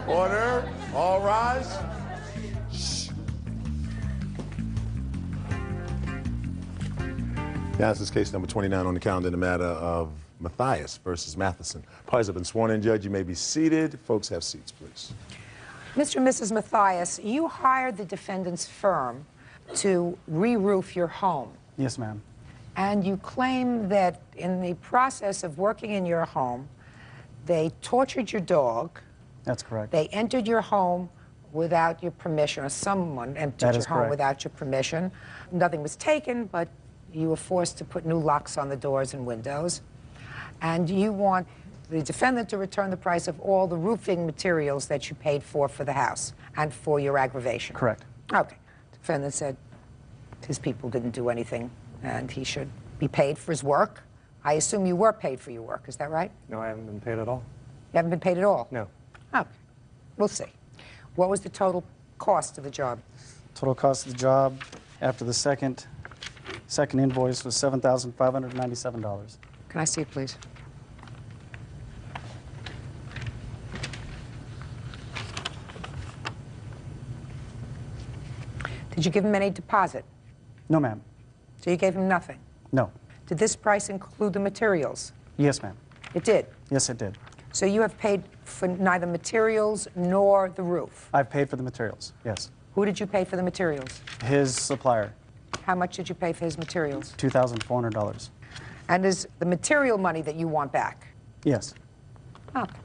Order. All rise. Shh. Now, this is case number 29 on the calendar in the matter of Matthias versus Matheson. Parties have been sworn in, Judge. You may be seated. Folks, have seats, please. Mr. and Mrs. Matthias, you hired the defendant's firm to re-roof your home. Yes, ma'am. And you claim that in the process of working in your home, they tortured your dog. That's correct. They entered your home without your permission, or someone entered your home without your permission. Nothing was taken, but you were forced to put new locks on the doors and windows. And you want the defendant to return the price of all the roofing materials that you paid for the house and for your aggravation. Correct. Okay. The defendant said his people didn't do anything and he should be paid for his work. I assume you were paid for your work, is that right? No, I haven't been paid at all. You haven't been paid at all? No. Okay. We'll see. What was the total cost of the job? Total cost of the job after the second invoice was $7,597. Can I see it, please? Did you give him any deposit? No, ma'am. So you gave him nothing? No. Did this price include the materials? Yes, ma'am. It did? Yes, it did. So you have paid for neither materials nor the roof? I've paid for the materials, yes. Who did you pay for the materials? His supplier. How much did you pay for his materials? $2,400. And is the material money that you want back? Yes. Okay.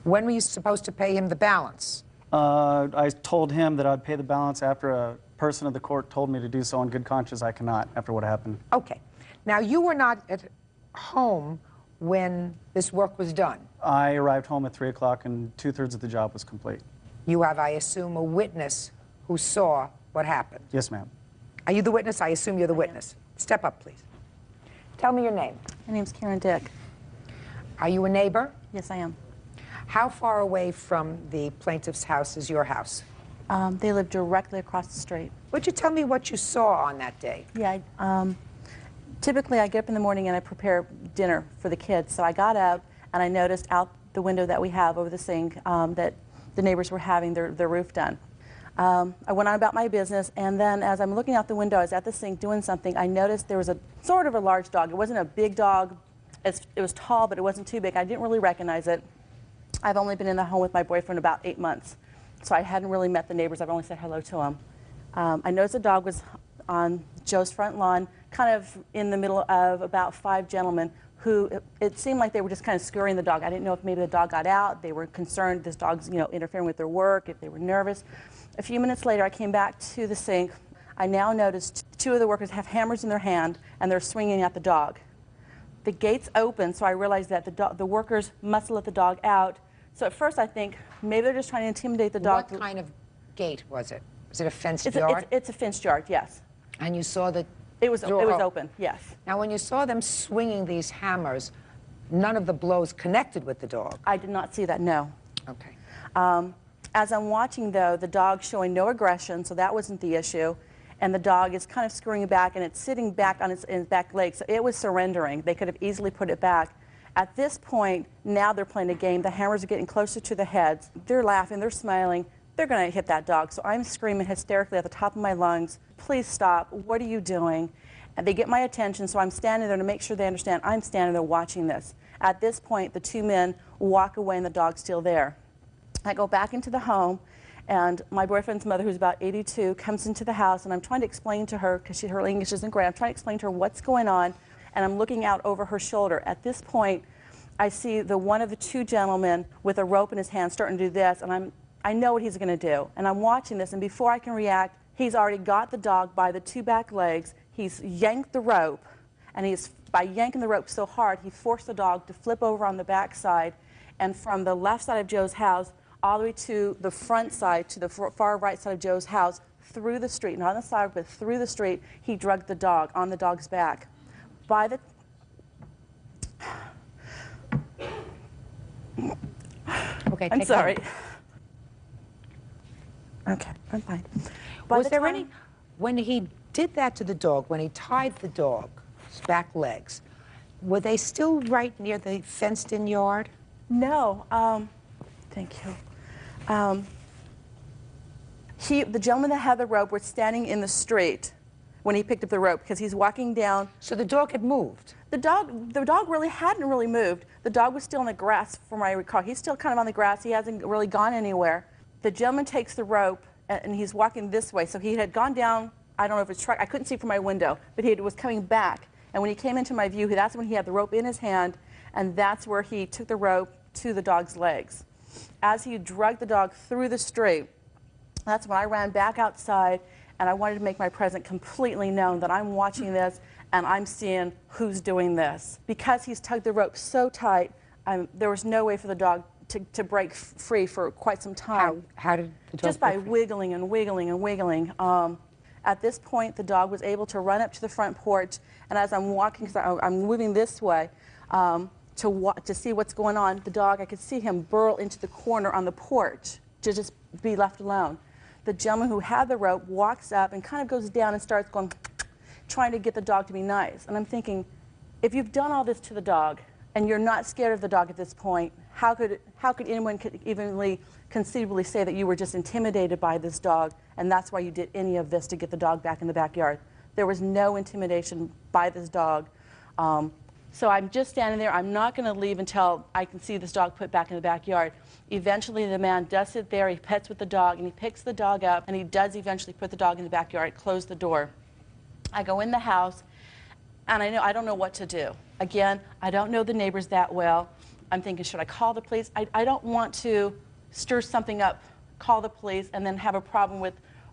When were you supposed to pay him the balance? I told him that I'd pay the balance after a person of the court told me to do so on good conscience. I cannot, after what happened. Okay. Now, you were not at home when this work was done. I arrived home at 3 o'clock and 2/3 of the job was complete. You have, I assume, a witness who saw what happened. Yes, ma'am. Are you the witness? I assume you're the witness. Step up, please. Tell me your name. My name's Karen Dick. Are you a neighbor? Yes, I am. How far away from the plaintiff's house is your house? They live directly across the street. Would you tell me what you saw on that day? Yeah, typically I get up in the morning and I prepare dinner for the kids. So I got up and I noticed out the window that we have over the sink that the neighbors were having their roof done. I went on about my business, and then as I'm looking out the window, I was at the sink doing something, I noticed there was a sort of a large dog. It wasn't a big dog. It was tall, but it wasn't too big. I didn't really recognize it. I've only been in the home with my boyfriend about 8 months, so I hadn't really met the neighbors. I've only said hello to them. I noticed the dog was on Joe's front lawn, kind of in the middle of about 5 gentlemen who, it seemed like they were just kind of scurrying the dog. I didn't know if maybe the dog got out. They were concerned this dog's, interfering with their work, if they were nervous. A few minutes later, I came back to the sink. I now noticed 2 of the workers have hammers in their hand, and they're swinging at the dog. The gates open, so I realized that the workers must have let the dog out. So at first I think maybe they're just trying to intimidate the dog. What kind of gate was it? Was it a fenced yard? It's a fenced yard, yes. And you saw that it was open, yes. Now, when you saw them swinging these hammers, none of the blows connected with the dog? I did not see that, no. Okay. As I'm watching, though, the dog showing no aggression, so that wasn't the issue. And the dog is kind of scurrying back, and it's sitting back on its back legs, so it was surrendering. They could have easily put it back. At this point, now they're playing a game. The hammers are getting closer to the heads. They're laughing, they're smiling. They're going to hit that dog. So I'm screaming hysterically at the top of my lungs, please stop, what are you doing? And they get my attention, so I'm standing there to make sure they understand I'm standing there watching this. At this point, the 2 men walk away and the dog's still there. I go back into the home, and my boyfriend's mother, who's about 82, comes into the house, and I'm trying to explain to her, because her English isn't great, I'm trying to explain to her what's going on, and I'm looking out over her shoulder. At this point, I see one of the 2 gentlemen with a rope in his hand starting to do this, and I know what he's going to do. And I'm watching this, and before I can react, he's already got the dog by the 2 back legs. He's yanked the rope, and by yanking the rope so hard, he forced the dog to flip over on the back side, and from the left side of Joe's house all the way to the front side, to the far right side of Joe's house, through the street, not on the side, but through the street, he drugged the dog on the dog's back. Okay, I'm sorry. Okay, I'm fine. Was there any, when he did that to the dog, when he tied the dog's back legs, were they still right near the fenced-in yard? No. Thank you. The gentleman that had the rope was standing in the street when he picked up the rope because he's walking down. So the dog had moved? The dog really hadn't really moved. The dog was still in the grass, from what I recall. He's still kind of on the grass. He hasn't really gone anywhere. The gentleman takes the rope, and he's walking this way. So he had gone down, I don't know if it's truck, I couldn't see from my window, but he was coming back. And when he came into my view, that's when he had the rope in his hand, and that's where he took the rope to the dog's legs. As he dragged the dog through the street, that's when I ran back outside, and I wanted to make my presence completely known that I'm watching this and I'm seeing who's doing this. Because he's tugged the rope so tight, there was no way for the dog to break free for quite some time. How did the dog Just by wiggling and wiggling and wiggling. At this point, the dog was able to run up to the front porch, and as I'm walking, because I'm moving this way, to see what's going on, the dog, I could see him burrow into the corner on the porch to just be left alone. The gentleman who had the rope walks up and kind of goes down and starts going, trying to get the dog to be nice. And I'm thinking, if you've done all this to the dog and you're not scared of the dog at this point, how could anyone even conceivably say that you were just intimidated by this dog and that's why you did any of this to get the dog back in the backyard? There was no intimidation by this dog. So I'm just standing there. I'm not going to leave until I can see this dog put back in the backyard. Eventually, the man does sit there. He pets with the dog, and he picks the dog up, and he does eventually put the dog in the backyard, close the door. I go in the house, and I don't know what to do. Again, I don't know the neighbors that well. I'm thinking, should I call the police? I don't want to stir something up, call the police, and then have a problem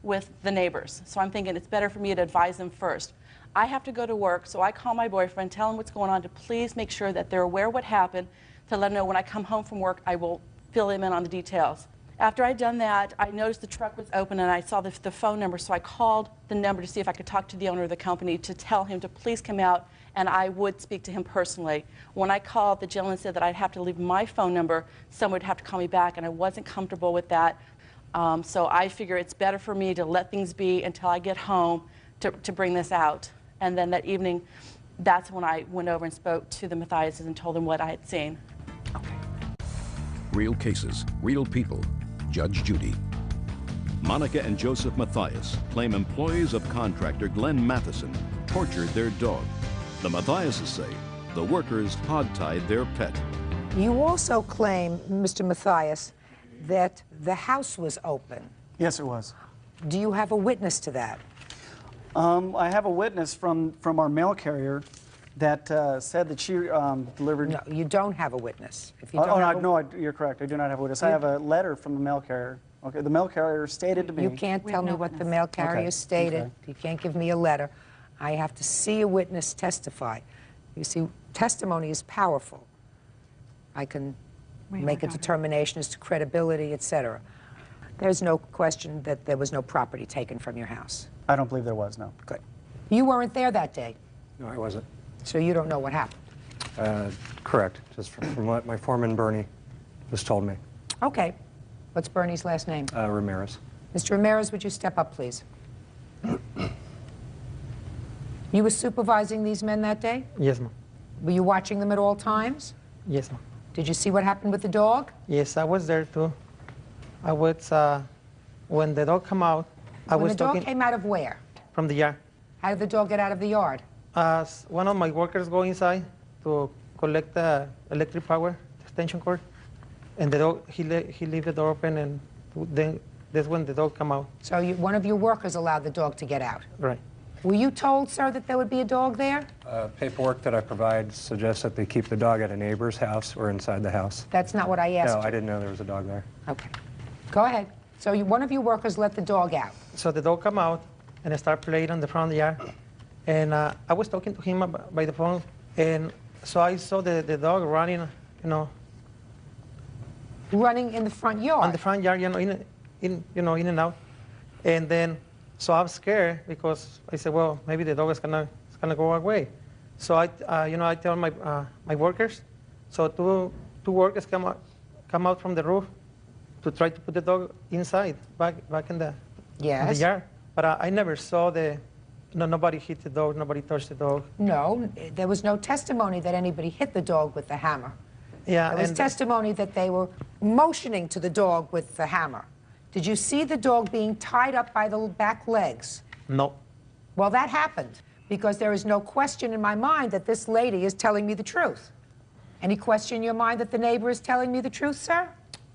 with the neighbors. So I'm thinking it's better for me to advise them first. I have to go to work, so I call my boyfriend, tell him what's going on, to please make sure that they're aware of what happened, to let them know when I come home from work, I will fill him in on the details. After I'd done that, I noticed the truck was open, and I saw the phone number, so I called the number to see if I could talk to the owner of the company to tell him to please come out, and I would speak to him personally. When I called, the gentleman said that I'd have to leave my phone number, someone would have to call me back, and I wasn't comfortable with that. So I figure it's better for me to let things be until I get home to bring this out. And then that evening, that's when I went over and spoke to the Mathiases and told them what I had seen. Okay. Real cases, real people. Judge Judy. Monica and Joseph Mathias claim employees of contractor Glenn Matheson tortured their dog. The Mathiases say the workers hogtied their pet. You also claim, Mr. Mathias, that the house was open. Yes, it was. Do you have a witness to that? I have a witness from our mail carrier that said that she delivered... No, you don't have a witness. If you don't no, you're correct. I do not have a witness. I have a letter from the mail carrier. Okay, the mail carrier stated to me... You can't tell me what the mail carrier stated. Okay. You can't give me a letter. I have to see a witness testify. You see, testimony is powerful. I can make a determination as to credibility, etc. There's no question that there was no property taken from your house. I don't believe there was, no. Good. You weren't there that day, No, I wasn't. so you don't know what happened. Correct, just from what my foreman, Bernie, just told me. Okay. What's Bernie's last name? Ramirez. Mr. Ramirez, would you step up, please? You were supervising these men that day? Yes, ma'am. Were you watching them at all times? Yes, ma'am. Did you see what happened with the dog? Yes, I was there too. I was, when the dog came out, I When was the dog talking came out of where? from the yard. How did the dog get out of the yard? One of my workers go inside to collect the electric power, the extension cord, and the dog, he leave the door open, and then that's when the dog come out. So one of your workers allowed the dog to get out. Right. Were you told, sir, that there would be a dog there? Paperwork that I provide suggests that they keep the dog at a neighbor's house or inside the house. That's not what I asked No, you. I didn't know there was a dog there. Okay. Go ahead. So one of your workers let the dog out. So the dog come out and I start playing on the front yard, and I was talking to him by the phone, and so I saw the dog running, Running in the front yard? on the front yard, in and out, and then so I'm scared because I said, well, maybe the dog is gonna go away. So I tell my workers. So two workers come out from the roof to try to put the dog inside, back in the yard. But I never saw nobody hit the dog, nobody touched the dog. No, there was no testimony that anybody hit the dog with the hammer. Yeah, There was and- testimony that they were motioning to the dog with the hammer. Did you see the dog being tied up by the back legs? No. Well, that happened because there is no question in my mind that this lady is telling me the truth. Any question in your mind that the neighbor is telling me the truth, sir?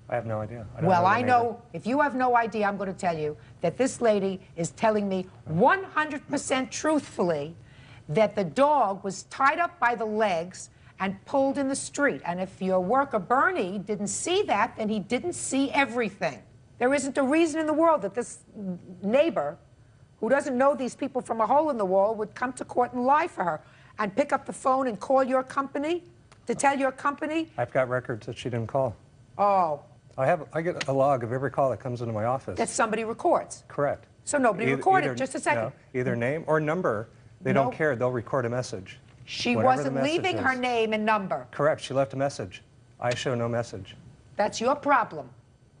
I have no idea. I don't Well, the I neighbor. know, if you have no idea, I'm going to tell you that this lady is telling me 100% truthfully that the dog was tied up by the legs and pulled in the street. And if your worker, Bernie, didn't see that, then he didn't see everything. There isn't a reason in the world that this neighbor, who doesn't know these people from a hole in the wall, would come to court and lie for her and pick up the phone and call your company to tell your company. I've got records that she didn't call. Oh, I get a log of every call that comes into my office. that somebody records. Correct. So nobody recorded. Just a second. No, either name or number. They No. don't care. They'll record a message. She Whatever the wasn't message leaving her is. name and number. Correct. She left a message. I show no message. That's your problem.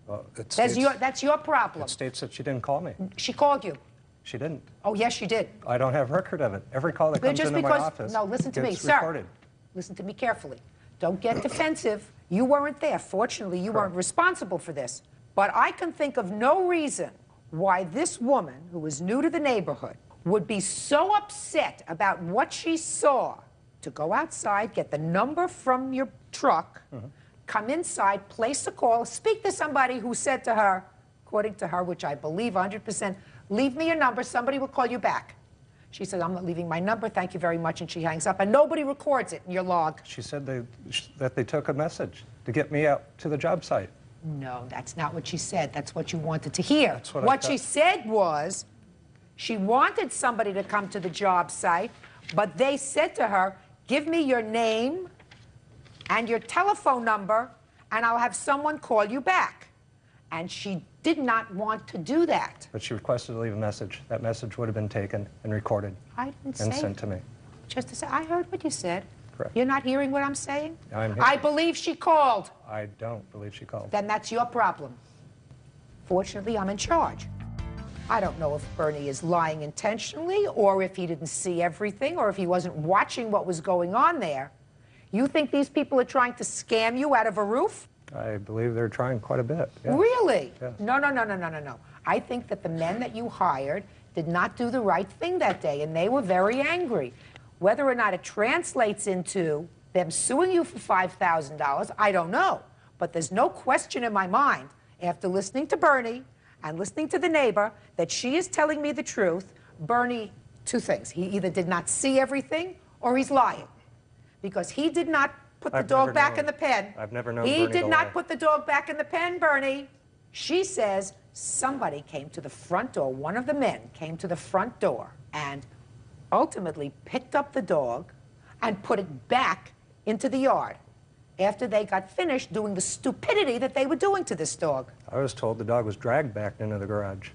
Well, it That's states, your problem. it states that she didn't call me. She called you. She didn't. Oh, yes, she did. I don't have record of it. Every call that But comes just into my because, office no, listen to me, gets sir. recorded. Listen to me carefully. Don't get defensive. You weren't there. Fortunately, you weren't responsible for this. But I can think of no reason why this woman, who is new to the neighborhood, would be so upset about what she saw to go outside, get the number from your truck, come inside, place a call, speak to somebody who said to her, according to her, which I believe 100%, leave me your number, somebody will call you back. She said, I'm not leaving my number, thank you very much, and she hangs up, and nobody records it in your log. She said that they took a message to get me out to the job site. No, that's not what she said. That's what you wanted to hear. That's what I What she thought. said was she wanted somebody to come to the job site, but they said to her, give me your name and your telephone number, and I'll have someone call you back. And she did not want to do that. But she requested to leave a message. That message would have been taken and recorded I didn't and say sent to me. Just to say, I heard what you said. Correct. You're not hearing what I'm saying? I'm hearing. I believe she called. I don't believe she called. Then that's your problem. Fortunately, I'm in charge. I don't know if Bernie is lying intentionally or if he didn't see everything or if he wasn't watching what was going on there. You think these people are trying to scam you out of a roof? I believe they're trying quite a bit. Yeah. Really? Yes. No, no, no, no, no, no, no. I think that the men that you hired did not do the right thing that day, and they were very angry. Whether or not it translates into them suing you for $5,000, I don't know. But there's no question in my mind, after listening to Bernie and listening to the neighbor, that she is telling me the truth. Bernie, two things. He either did not see everything or he's lying. Because he did not put the I've dog never back known- in the pen. I've never known He Bernie did to not lie. put the dog back in the pen, Bernie. She says somebody came to the front door, one of the men came to the front door and ultimately picked up the dog and put it back into the yard after they got finished doing the stupidity that they were doing to this dog. I was told the dog was dragged back into the garage.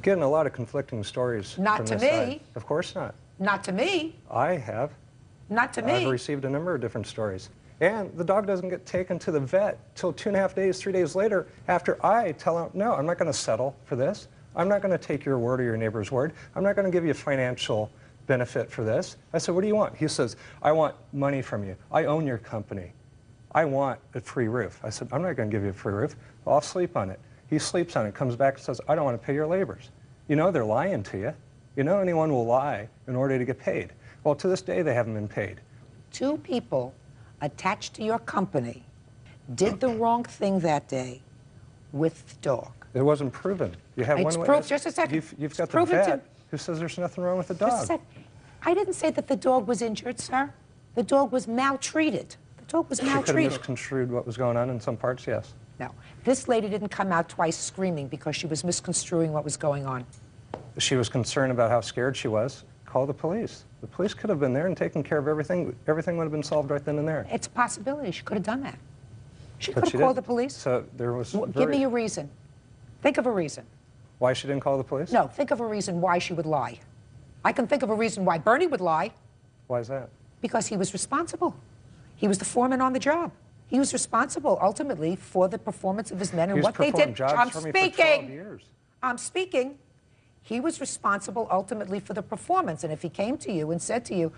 Getting a lot of conflicting stories. Not from to this me. side. Of course not. Not to me. I have. Not to I've me. received a number of different stories. And the dog doesn't get taken to the vet till 2.5 days, 3 days later after I tell him, no, I'm not going to settle for this. I'm not going to take your word or your neighbor's word. I'm not going to give you a financial benefit for this. I said, what do you want? He says, I want money from you. I own your company. I want a free roof. I said, I'm not going to give you a free roof. I'll sleep on it. He sleeps on it, comes back and says, I don't want to pay your labors. You know they're lying to you. You know anyone will lie in order to get paid. Well, to this day, they haven't been paid. Two people attached to your company did the wrong thing that day with the dog. It wasn't proven. You have It's one proof. witness. Just a second. You've It's got the proven to- vet who says there's nothing wrong with the Just a dog. sec. I didn't say that the dog was injured, sir. The dog was maltreated. The dog was She could have maltreated. misconstrued what was going on in some parts, yes. No, this lady didn't come out twice screaming because she was misconstruing what was going on. She was concerned about how scared she was. Call the police. The police could have been there and taken care of everything. Everything would have been solved right then and there. It's a possibility. She could have done that. She But could she have called the didn't. police. So there was Give me a reason. Think of a reason. Why she didn't call the police? No, think of a reason why she would lie. I can think of a reason why Bernie would lie. Why is that? Because he was responsible. He was the foreman on the job. He was responsible ultimately for the performance of his men and He's what they performed did. jobs I'm for me for 12 years. I'm speaking. He was responsible ultimately for the performance. And if he came to you and said to you,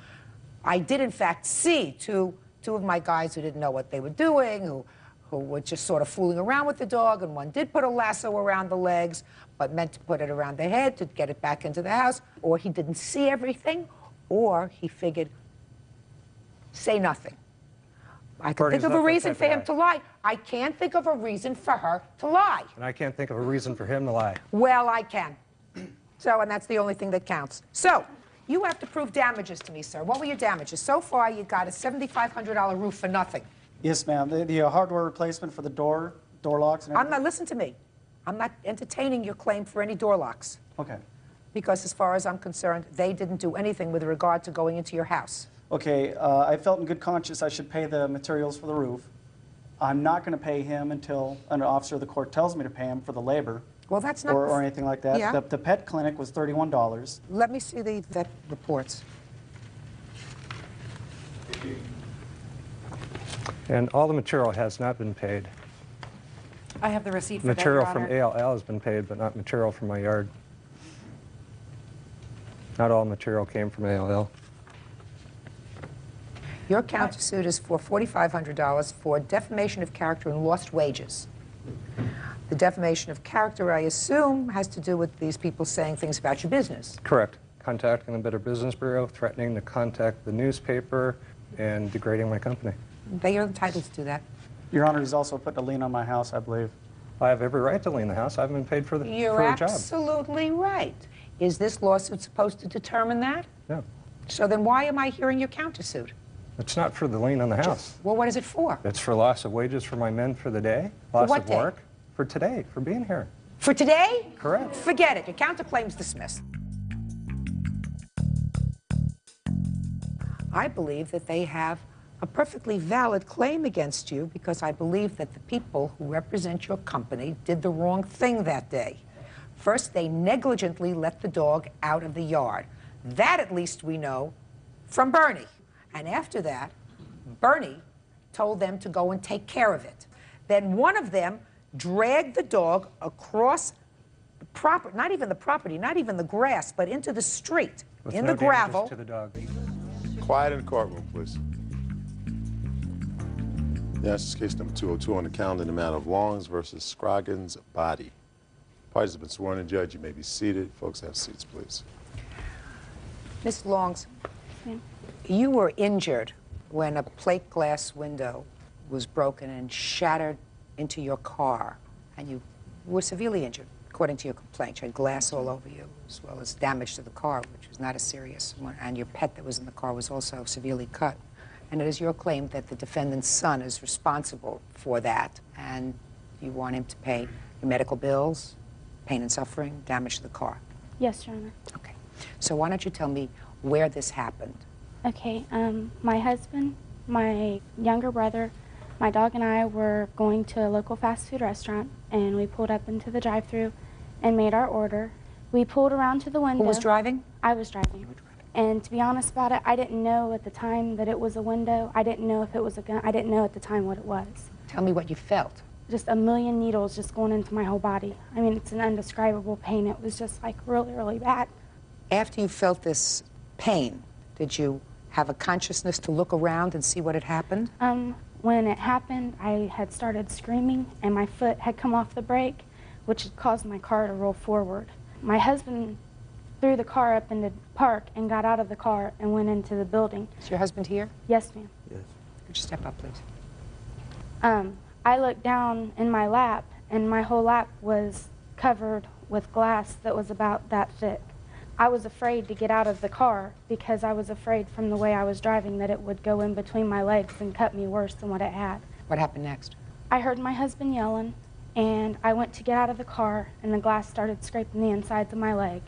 I did in fact see two two of my guys who didn't know what they were doing, who were just sort of fooling around with the dog, and one did put a lasso around the legs, but meant to put it around the head to get it back into the house, or he didn't see everything, or he figured, say nothing. I can think of a reason for him to lie. I can't think of a reason for her to lie. And I can't think of a reason for him to lie. Well, I can. So, and that's the only thing that counts. So, you have to prove damages to me, sir. What were your damages? So far, you got a $7,500 roof for nothing. Yes, ma'am. The hardware replacement for the door locks and everything. Listen to me. I'm not entertaining your claim for any door locks. Okay. Because as far as I'm concerned, they didn't do anything with regard to going into your house. Okay, I felt in good conscience I should pay the materials for the roof. I'm not going to pay him until an officer of the court tells me to pay him for the labor. Well, that's not... Or anything like that. Yeah. The pet clinic was $31. Let me see the vet reports. And all the material has not been paid. I have the receipt for Material that, from Your Honor. ALL has been paid, but not material from my yard. Not all material came from ALL. Your countersuit is for $4,500 for defamation of character and lost wages. The defamation of character, I assume, has to do with these people saying things about your business. Correct. Contacting the Better Business Bureau, threatening to contact the newspaper, and degrading my company. They are entitled to do that. Your Honor, he's also put a lien on my house, I believe. I have every right to lien the house. I haven't been paid for You're a job. absolutely right. Is this lawsuit supposed to determine that? No. So then why am I hearing your countersuit? It's not for the lien on the house. Well, what is it for? It's for loss of wages for my men for the day, loss what of day? work, for today, for being here. For today? Correct. Forget it. Your counterclaim's dismissed. I believe that they have a perfectly valid claim against you because I believe that the people who represent your company did the wrong thing that day. First, they negligently let the dog out of the yard. That, at least, we know from Bernie. And after that, Bernie told them to go and take care of it. Then one of them dragged the dog across the property, not even the property, not even the grass, but into the street, With in no the gravel. damages to the dog. Quiet in the courtroom, please. Yes, this is case number 202 on the calendar in the matter of Longs versus Scroggins Body. Parties have been sworn in. Judge, you may be seated. Folks, have seats, please. Miss Longs, you were injured when a plate glass window was broken and shattered into your car, and you were severely injured, according to your complaint. You had glass all over you, as well as damage to the car, which was not a serious one, and your pet that was in the car was also severely cut. And it is your claim that the defendant's son is responsible for that, and you want him to pay your medical bills, pain and suffering, damage to the car. Yes, Your Honor. Okay. So why don't you tell me where this happened? Okay, my husband, my younger brother, my dog and I were going to a local fast food restaurant, and we pulled up into the drive-thru and made our order. We pulled around to the window. Who was driving? I was driving. You were driving. And to be honest about it, I didn't know at the time that it was a window. I didn't know if it was a gun. I didn't know at the time what it was. Tell me what you felt. Just a million needles just going into my whole body. I mean, it's an indescribable pain. It was just like really, really bad. After you felt this pain, did you have a consciousness to look around and see what had happened? When it happened, I had started screaming, and my foot had come off the brake, which had caused my car to roll forward. My husband threw the car up in the park and got out of the car and went into the building. Is your husband here? Yes, ma'am. Yes. Could you step up, please? I looked down in my lap, and my whole lap was covered with glass that was about that thick. I was afraid to get out of the car because I was afraid from the way I was driving that it would go in between my legs and cut me worse than what it had. What happened next? I heard my husband yelling, and I went to get out of the car, and the glass started scraping the insides of my leg.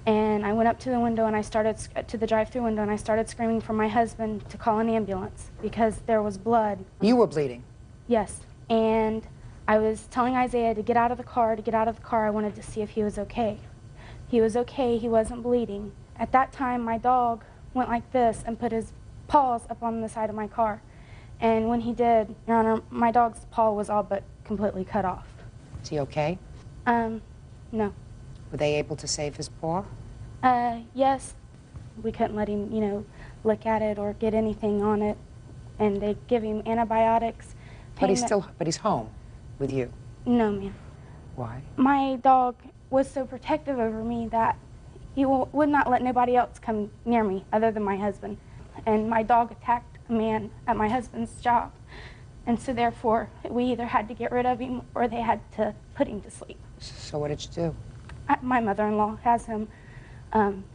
And I went up to the window, and I started to the drive-thru window, and I started screaming for my husband to call an ambulance because there was blood. You were bleeding. Yes. And I was telling Isaiah to get out of the car, I wanted to see if he was okay. He was okay, he wasn't bleeding. At that time, my dog went like this and put his paws up on the side of my car. And when he did, Your Honor, my dog's paw was all but completely cut off. Is he okay? No. Were they able to save his paw? Yes. We couldn't let him, lick at it or get anything on it. and they give him antibiotics. But he's home with you. No, ma'am. Why? My dog was so protective over me that he would not let nobody else come near me other than my husband. And my dog attacked a man at my husband's job. And so therefore, we either had to get rid of him or they had to put him to sleep. So what did you do? My mother-in-law has him.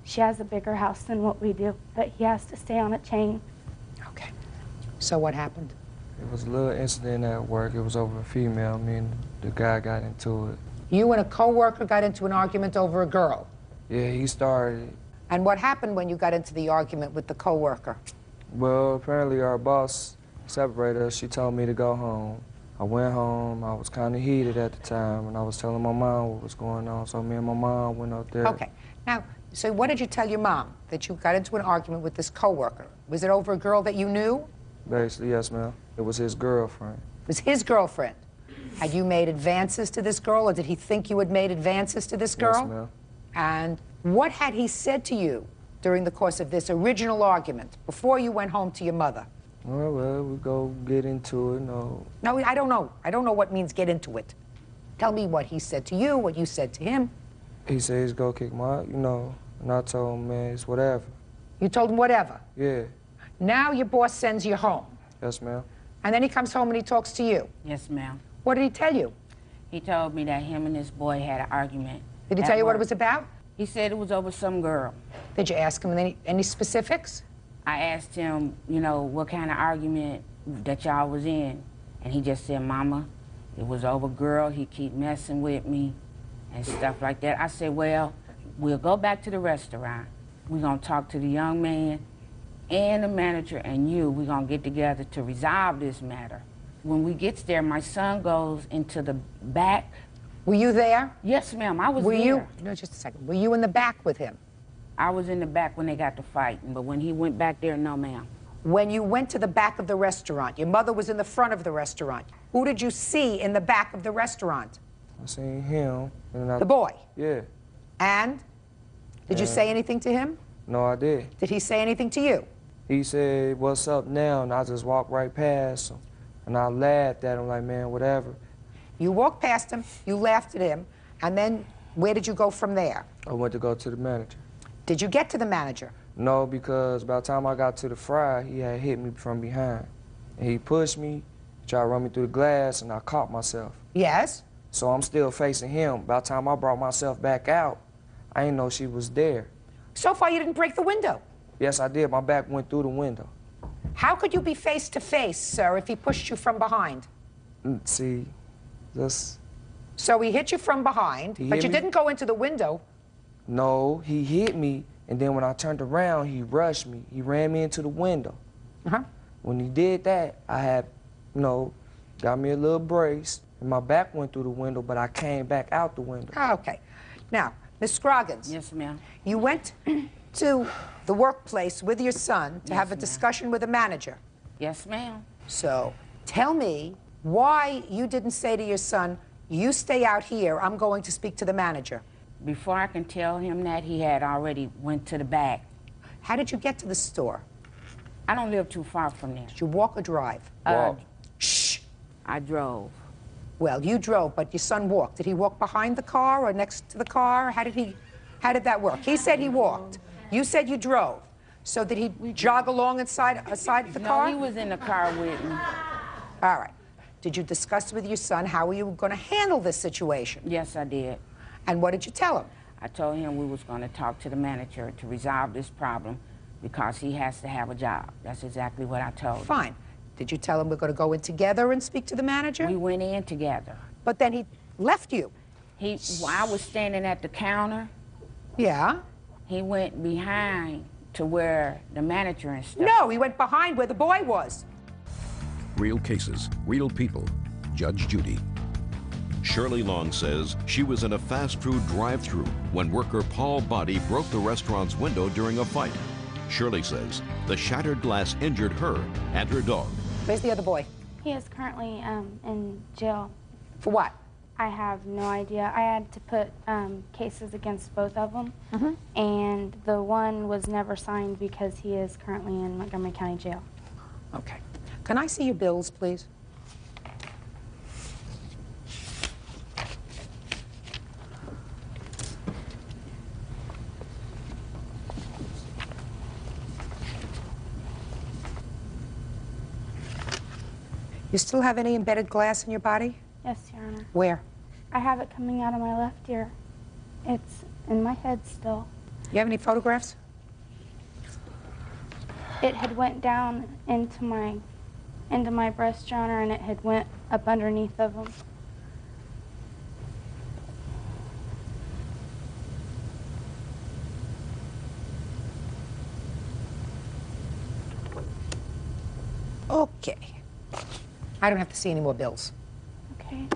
She has a bigger house than what we do, but he has to stay on a chain. Okay. So what happened? It was a little incident at work. It was over a female. Me and the guy got into it. You and a co-worker got into an argument over a girl. Yeah, he started. And what happened when you got into the argument with the co-worker? Well, apparently our boss separated us. She told me to go home. I went home. I was kind of heated at the time, and I was telling my mom what was going on. So me and my mom went up there. Okay. Now, so what did you tell your mom? That you got into an argument with this co-worker? Was it over a girl that you knew? Basically, yes, ma'am. It was his girlfriend. It was his girlfriend. Had you made advances to this girl, or did he think you had made advances to this girl? Yes, ma'am. And what had he said to you during the course of this original argument, before you went home to your mother? Well, we go get into it, no. No, I don't know. I don't know what means get into it. Tell me what he said to you, what you said to him. He said he's gonna kick my, and I told him, man, it's whatever. You told him whatever? Yeah. Now your boss sends you home. Yes, ma'am. And then he comes home and he talks to you. Yes, ma'am. What did he tell you? He told me that him and this boy had an argument. Did he tell you what it was about? He said it was over some girl. Did you ask him any specifics? I asked him, what kind of argument that y'all was in. And he just said, Mama, it was over a girl. He keep messing with me and stuff like that. I said, well, we'll go back to the restaurant. We're going to talk to the young man and the manager and you. We're going to get together to resolve this matter. When we get there, my son goes into the back. Were you there? Yes, ma'am, I was there. Were you? No, just a second. Were you in the back with him? I was in the back when they got to fighting, but when he went back there, no, ma'am. When you went to the back of the restaurant, your mother was in the front of the restaurant. Who did you see in the back of the restaurant? I seen him. And The boy? Yeah. And? Did you say anything to him? No, I did. Did he say anything to you? He said, what's up now? And I just walked right past him. And I laughed at him like, man, whatever. You walked past him, you laughed at him, and then where did you go from there? I went to go to the manager. Did you get to the manager? No, because by the time I got to the fry, he had hit me from behind. And he pushed me, tried to run me through the glass, and I caught myself. Yes? So I'm still facing him. By the time I brought myself back out, I didn't know she was there. So far you didn't break the window? Yes, I did. My back went through the window. How could you be face to face, sir, if he pushed you from behind? See, just... So he hit you from behind, but you didn't go into the window. No, he hit me, and then when I turned around, he rushed me. He ran me into the window. Uh-huh. When he did that, I had, got me a little brace, and my back went through the window, but I came back out the window. Okay. Now, Ms. Scroggins. Yes, ma'am. You went to the workplace with your son to have a discussion with a manager. Yes, ma'am. So tell me why you didn't say to your son, you stay out here, I'm going to speak to the manager. Before I can tell him that, he had already went to the back. How did you get to the store? I don't live too far from there. Did you walk or drive? Walk. Shh. I drove. Well, you drove, but your son walked. Did he walk behind the car or next to the car? How did that work? He said he walked. You said you drove. So did he jog along aside the car? No, he was in the car with me. All right. Did you discuss with your son how you were going to handle this situation? Yes, I did. And what did you tell him? I told him we was going to talk to the manager to resolve this problem because he has to have a job. That's exactly what I told him. Fine. Did you tell him we're going to go in together and speak to the manager? We went in together. But then he left you. I was standing at the counter. Yeah? He went behind to where the manager and stuff. No, he went behind where the boy was. Real cases, real people. Judge Judy. Shirley Long says she was in a fast food drive-thru when worker Paul Body broke the restaurant's window during a fight. Shirley says the shattered glass injured her and her dog. Where's the other boy? He is currently in jail. For what? I have no idea. I had to put cases against both of them, and the one was never signed because he is currently in Montgomery County Jail. Okay. Can I see your bills, please? You still have any embedded glass in your body? Yes, Your Honor. Where? I have it coming out of my left ear. It's in my head still. You have any photographs? It had went down into my breast, Your Honor, and it had went up underneath of them. Okay. I don't have to see any more bills. Okay.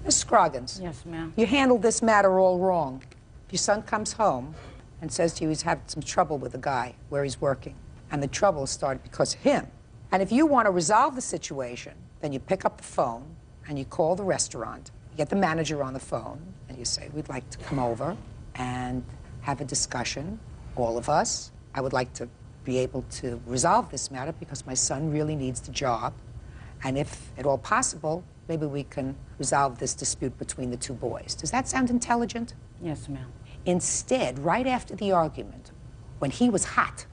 Miss Scroggins. Yes, ma'am. You handled this matter all wrong. If your son comes home and says to you he's having some trouble with a guy where he's working, and the trouble started because of him, and if you want to resolve the situation, then you pick up the phone and you call the restaurant, you get the manager on the phone, and you say, we'd like to come over and have a discussion, all of us. I would like to be able to resolve this matter because my son really needs the job. And if at all possible, maybe we can resolve this dispute between the two boys. Does that sound intelligent? Yes, ma'am. Instead, right after the argument, when he was hot,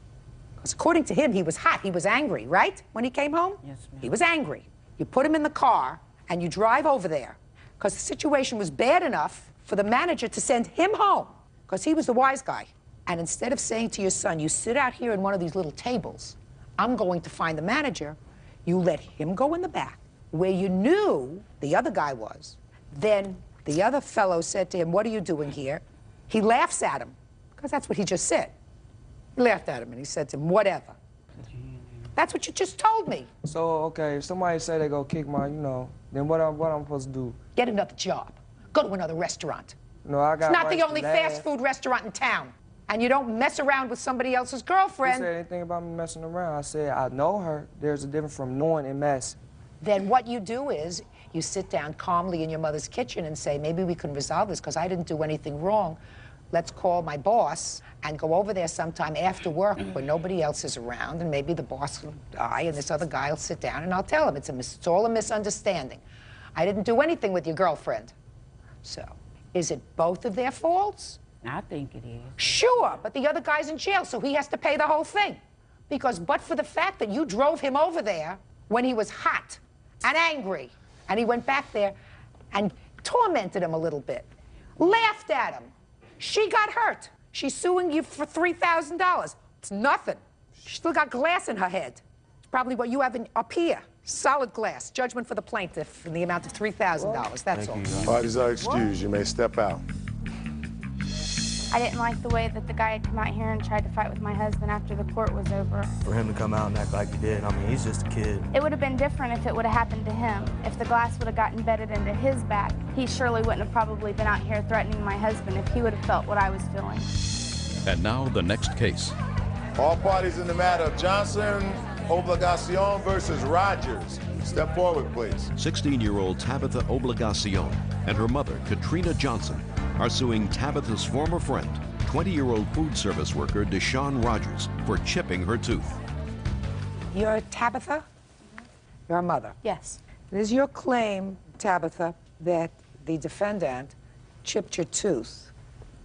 because according to him, he was hot, he was angry, right? When he came home? Yes, ma'am. He was angry. You put him in the car and you drive over there because the situation was bad enough for the manager to send him home because he was the wise guy. And instead of saying to your son, you sit out here in one of these little tables, I'm going to find the manager, you let him go in the back where you knew the other guy was. Then the other fellow said to him, what are you doing here? He laughs at him, because that's what he just said. He laughed at him and he said to him, whatever. That's what you just told me. So, okay, if somebody say they go kick my, then what I'm supposed to do? Get another job. Go to another restaurant. No, I got It's not rights the to only laugh. fast food restaurant in town. And you don't mess around with somebody else's girlfriend. You said anything about me messing around. I said I know her. There's a difference from knowing and messing. Then what you do is you sit down calmly in your mother's kitchen and say, maybe we can resolve this because I didn't do anything wrong. Let's call my boss and go over there sometime after work when nobody else is around, and maybe the boss will die and this other guy will sit down and I'll tell him it's all a misunderstanding. I didn't do anything with your girlfriend. So, is it both of their faults? I think it is. Sure, but the other guy's in jail, so he has to pay the whole thing. Because but for the fact that you drove him over there when he was hot and angry, and he went back there and tormented him a little bit, laughed at him. She got hurt. She's suing you for $3,000. It's nothing. She still got glass in her head. It's probably what you have up here. Solid glass. Judgment for the plaintiff in the amount of $3,000. That's all. Parties are excused. You may step out. I didn't like the way that the guy had come out here and tried to fight with my husband after the court was over. For him to come out and act like he did, I mean, he's just a kid. It would have been different if it would have happened to him. If the glass would have gotten embedded into his back, he surely wouldn't have probably been out here threatening my husband if he would have felt what I was feeling. And now the next case. All parties in the matter of Johnson, Obligacion versus Rogers. Step forward, please. 16-year-old Tabitha Obligacion and her mother, Katrina Johnson, are suing Tabitha's former friend, 20-year-old food service worker Deshaun Rogers, for chipping her tooth. You're Tabitha? Your mother? Yes. It is your claim, Tabitha, that the defendant chipped your tooth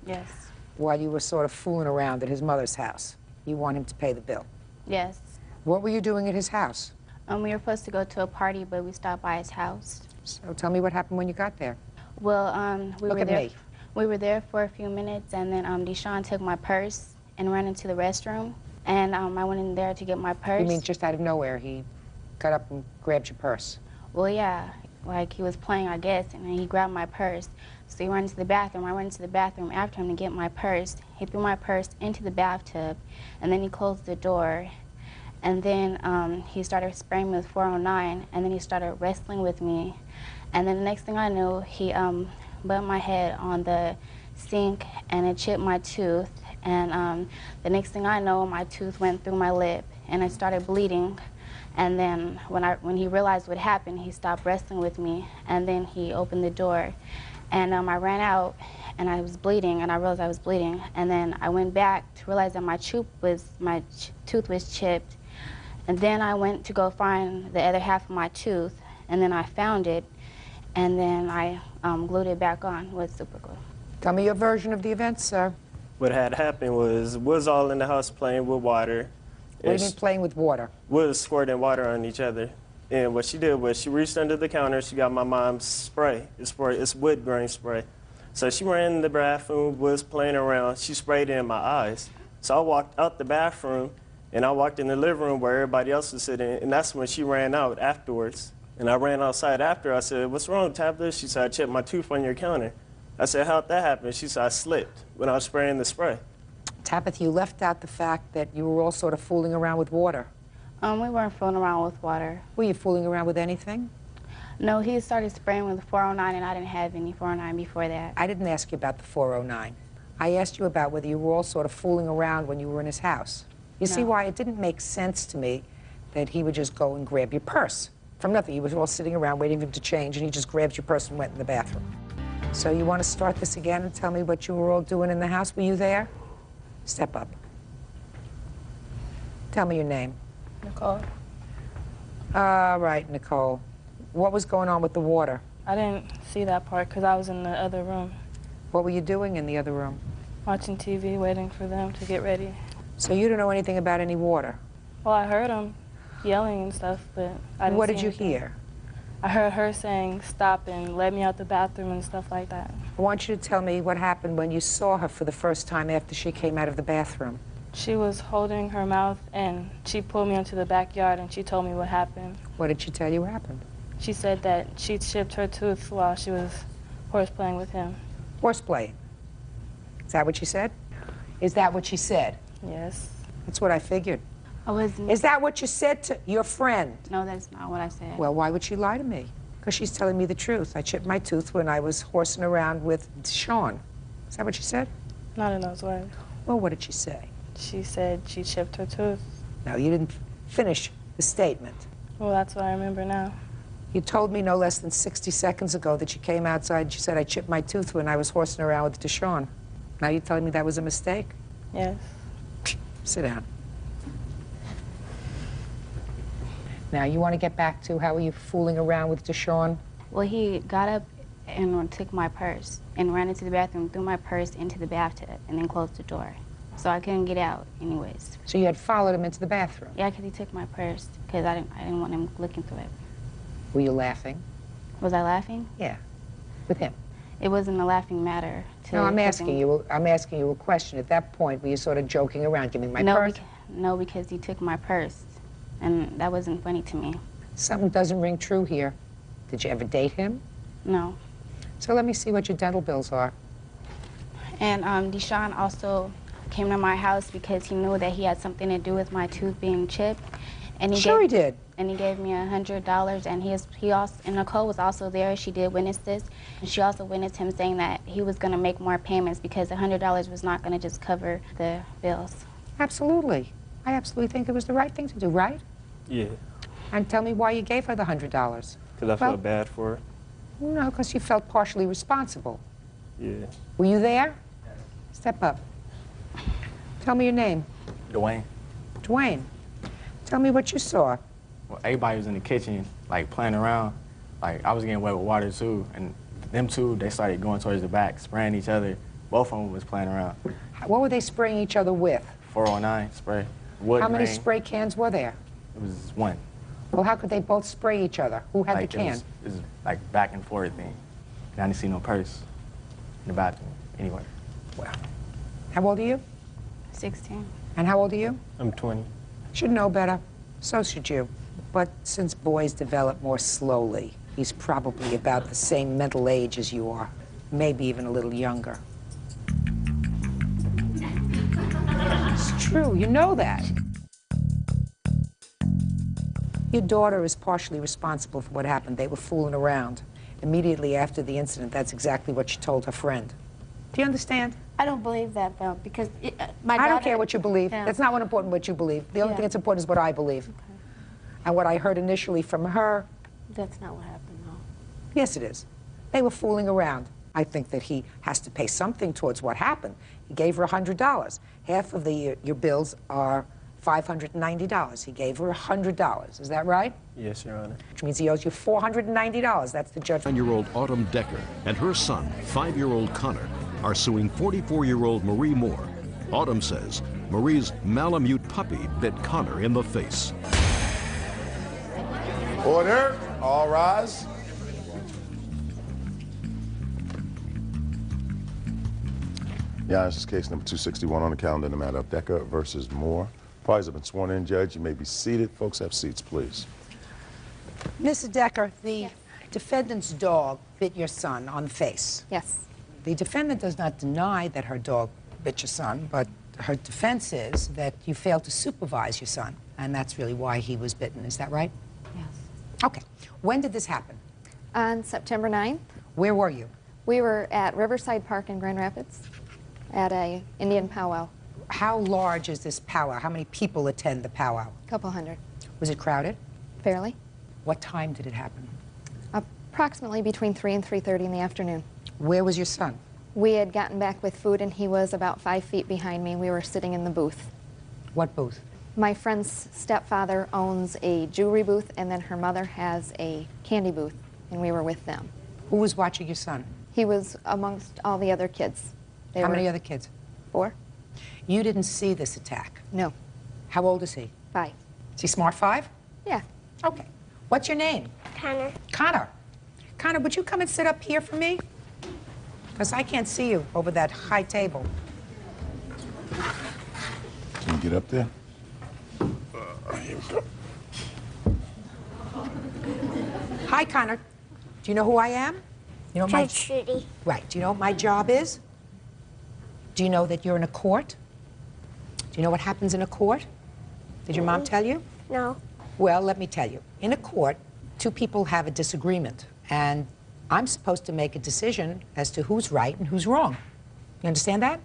Yes. while you were sort of fooling around at his mother's house. You want him to pay the bill. Yes. What were you doing at his house? We were supposed to go to a party, but we stopped by his house. So tell me what happened when you got there. Well, we Look were at there. me. We were there for a few minutes, and then Deshaun took my purse and ran into the restroom. And I went in there to get my purse. You mean just out of nowhere, he got up and grabbed your purse? Well, yeah, like he was playing, I guess, and then he grabbed my purse. So he ran into the bathroom. I went into the bathroom after him to get my purse. He threw my purse into the bathtub, and then he closed the door. And then he started spraying me with 409, and then he started wrestling with me. And then the next thing I knew, he bumped my head on the sink, and it chipped my tooth. And the next thing I know, my tooth went through my lip, and I started bleeding. And then when he realized what happened, he stopped wrestling with me, and then he opened the door. And I ran out, and I was bleeding, and I realized I was bleeding. And then I went back to realize that my tooth was chipped. And then I went to go find the other half of my tooth, and then I found it, and then I glued it back on with super glue. Tell me your version of the events, sir. What had happened was all in the house playing with water. What do you mean playing with water? Was squirting water on each other. And what she did was she reached under the counter, she got my mom's spray. It's wood grain spray. So she ran in the bathroom, was playing around. She sprayed it in my eyes. So I walked out the bathroom, and I walked in the living room where everybody else was sitting, and that's when she ran out afterwards. And I ran outside after. I said, "What's wrong, Tabitha?" She said, "I chipped my tooth on your counter." I said, "How'd that happen?" She said, "I slipped when I was spraying the spray." Tabitha, you left out the fact that you were all sort of fooling around with water. We weren't fooling around with water. Were you fooling around with anything? No, he started spraying with 409, and I didn't have any 409 before that. I didn't ask you about the 409. I asked you about whether you were all sort of fooling around when you were in his house. You see why it didn't make sense to me that he would just go and grab your purse. From nothing. You were all sitting around waiting for him to change, and he just grabbed your purse and went in the bathroom. So you want to start this again and tell me what you were all doing in the house? Were you there? Step up. Tell me your name. Nicole. All right, Nicole. What was going on with the water? I didn't see that part because I was in the other room. What were you doing in the other room? Watching TV, waiting for them to get ready. So you don't know anything about any water? Well, I heard them yelling and stuff, but I didn't What see did you anything. hear? I heard her saying stop and let me out the bathroom and stuff like that. I want you to tell me what happened when you saw her for the first time after she came out of the bathroom. She was holding her mouth, and she pulled me into the backyard, and she told me what happened. What did she tell you happened? She said that she chipped her tooth while she was horseplaying with him. Horseplay. Is that what she said? Is that what she said? Yes. That's what I figured. I wasn't. Is that what you said to your friend? No, that's not what I said. Well, why would she lie to me? Because she's telling me the truth. I chipped my tooth when I was horsing around with Sean. Is that what she said? Not in those words. Well, what did she say? She said she chipped her tooth. No, you didn't finish the statement. Well, that's what I remember now. You told me no less than 60 seconds ago that you came outside and she said, I chipped my tooth when I was horsing around with Deshaun. Now you're telling me that was a mistake? Yes. Sit down. Now, you want to get back to how were you fooling around with Deshaun? Well, he got up and took my purse and ran into the bathroom, threw my purse into the bathtub, and then closed the door. So I couldn't get out anyways. So you had followed him into the bathroom? Yeah, because he took my purse because I didn't want him looking through it. Were you laughing? Was I laughing? Yeah, with him. It wasn't a laughing matter. No, I'm asking you a question. At that point, were you sort of joking around, giving my purse? No, because he took my purse, and that wasn't funny to me. Something doesn't ring true here. Did you ever date him? No. So let me see what your dental bills are. And Deshaun also came to my house because he knew that he had something to do with my tooth being chipped. And he did. And he gave me $100, and he also, and Nicole was also there. She did witness this, and she also witnessed him saying that he was going to make more payments because $100 was not going to just cover the bills. Absolutely. I absolutely think it was the right thing to do, right? Yeah. And tell me why you gave her the $100. Because I felt bad for her. No, because you felt partially responsible. Yeah. Were you there? Step up. Tell me your name. Dwayne. Dwayne. Tell me what you saw. Well, everybody was in the kitchen, like, playing around. Like, I was getting wet with water, too. And them two, they started going towards the back, spraying each other. Both of them was playing around. What were they spraying each other with? 409 spray. Wood How many grain. spray cans were there? It was one. Well, how could they both spray each other? Who had Like, the can? It was like back and forth thing. And I didn't see no purse in the bathroom anywhere. Wow. How old are you? 16. And how old are you? I'm 20. Should know better. So should you. But since boys develop more slowly, he's probably about the same mental age as you are, maybe even a little younger. It's true, you know that. Your daughter is partially responsible for what happened. They were fooling around. Immediately after the incident, that's exactly what she told her friend. Do you understand? I don't believe that, though, because my daughter... I don't care what you believe. Yeah. That's not what important what you believe. The only thing that's important is what I believe. Okay. And what I heard initially from her... That's not what happened, though. Yes, it is. They were fooling around. I think that he has to pay something towards what happened. He gave her $100. Half of your bills are $590. He gave her $100. Is that right? Yes, Your Honor. Which means he owes you $490. That's the judgment. 9-year-old Autumn Decker and her son, 5-year-old Connor, are suing 44-year-old Marie Moore. Autumn says Marie's Malamute puppy bit Connor in the face. Order. All rise. Yeah, this is case number 261 on the calendar in the matter of Decker versus Moore. Parties have been sworn in, Judge. You may be seated. Folks, have seats, please. Mrs. Decker, the defendant's dog bit your son on the face. Yes. The defendant does not deny that her dog bit your son, but her defense is that you failed to supervise your son, and that's really why he was bitten. Is that right? Yes. Okay. When did this happen? On September 9th. Where were you? We were at Riverside Park in Grand Rapids at a Indian powwow. How large is this powwow? How many people attend the powwow? A couple hundred. Was it crowded? Fairly. What time did it happen? Approximately between 3 and 3:30 in the afternoon. Where was your son? We had gotten back with food and he was about 5 feet behind me. We were sitting in the booth. What booth? My friend's stepfather owns a jewelry booth and then her mother has a candy booth and we were with them. Who was watching your son? He was amongst all the other kids. How many other kids? 4. You didn't see this attack? No. How old is he? 5. Is he smart 5? Yeah. Okay. What's your name? Connor. Connor. Connor, would you come and sit up here for me? Because I can't see you over that high table. Can you get up there? Here we go. Hi, Connor. Do you know who I am? You know what Judge Judy. Right. Do you know what my job is? Do you know that you're in a court? Do you know what happens in a court? Did your mom tell you? No. Well, let me tell you. In a court, 2 people have a disagreement, and I'm supposed to make a decision as to who's right and who's wrong. You understand that?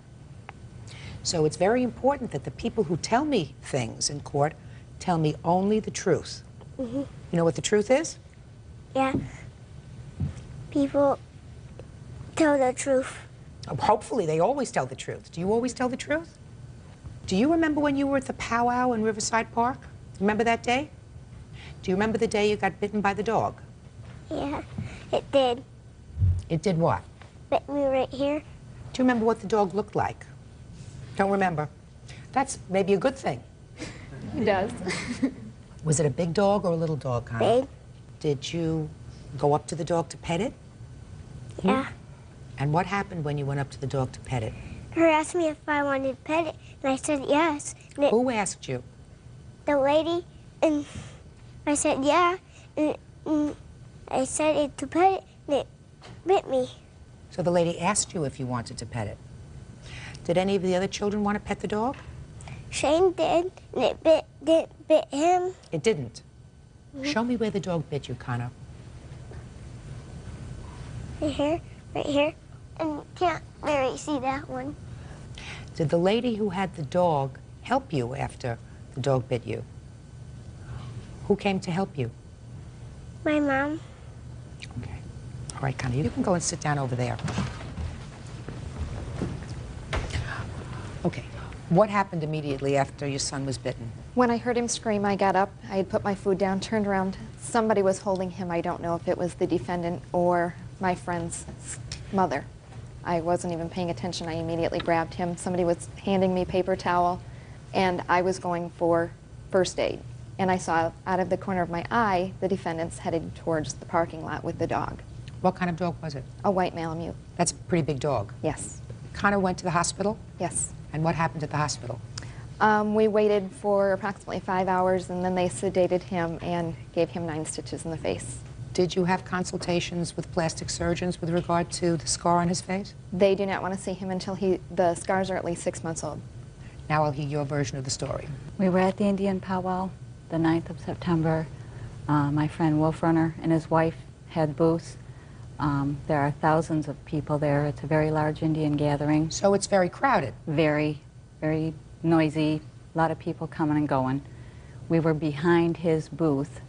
So it's very important that the people who tell me things in court tell me only the truth. Mm-hmm. You know what the truth is? Yeah. People tell the truth. Hopefully, they always tell the truth. Do you always tell the truth? Do you remember when you were at the powwow in Riverside Park? Remember that day? Do you remember the day you got bitten by the dog? Yeah, it did. It did what? Bit me right here. Do you remember what the dog looked like? Don't remember. That's maybe a good thing. He does. Was it a big dog or a little dog, Connor? Big. Did you go up to the dog to pet it? Yeah. And what happened when you went up to the dog to pet it? Her asked me if I wanted to pet it, and I said yes. And Who asked you? the lady, and I said yeah, and I said it to pet it, and it bit me. So the lady asked you if you wanted to pet it. Did any of the other children want to pet the dog? Shane did, and it didn't bit him. It didn't. Show me where the dog bit you, Connor. Right here, and you can't really see that one. Did the lady who had the dog help you after the dog bit you? Who came to help you? My mom. Okay. All right, Connor, you can go and sit down over there. Okay. What happened immediately after your son was bitten? When I heard him scream, I got up. I had put my food down, turned around. Somebody was holding him. I don't know if it was the defendant or my friend's mother. I wasn't even paying attention. I immediately grabbed him. Somebody was handing me paper towel, and I was going for first aid. And I saw out of the corner of my eye the defendants headed towards the parking lot with the dog. What kind of dog was it? A white Malamute. That's a pretty big dog. Yes. Connor went to the hospital? Yes. And what happened at the hospital? We waited for approximately 5 hours, and then they sedated him and gave him 9 stitches in the face. Did you have consultations with plastic surgeons with regard to the scar on his face? They do not want to see him until the scars are at least 6 months old. Now I'll hear your version of the story. We were at the Indian powwow the 9th of September. My friend Wolf Runner and his wife had booths. There are thousands of people there. It's a very large Indian gathering. So it's very crowded? Very, very noisy. A lot of people coming and going. We were behind his booth.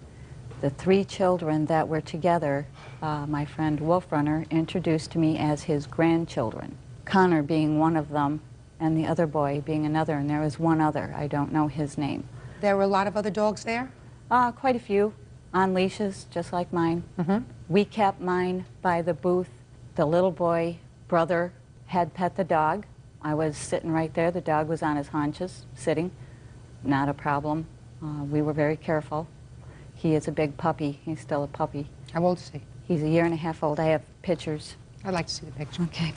The 3 children that were together, my friend Wolf Runner introduced to me as his grandchildren. Connor being one of them, and the other boy being another, and there was one other. I don't know his name. There were a lot of other dogs there? Quite a few, on leashes, just like mine. We kept mine by the booth. The little boy, brother, had pet the dog. I was sitting right there. The dog was on his haunches, sitting. Not a problem. We were very careful. He is a big puppy. He's still a puppy. How old is he? He's a 1.5 years old. I have pictures. I'd like to see the picture. Okay.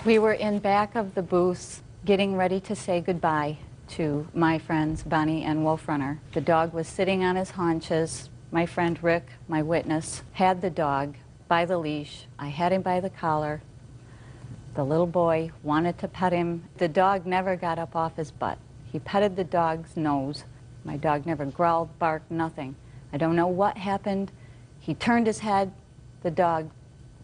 We were in back of the booth getting ready to say goodbye to my friends Bonnie and Wolf Runner. The dog was sitting on his haunches. My friend Rick, my witness, had the dog by the leash. I had him by the collar. The little boy wanted to pet him. The dog never got up off his butt. He petted the dog's nose. My dog never growled, barked, nothing. I don't know what happened. He turned his head. The dog,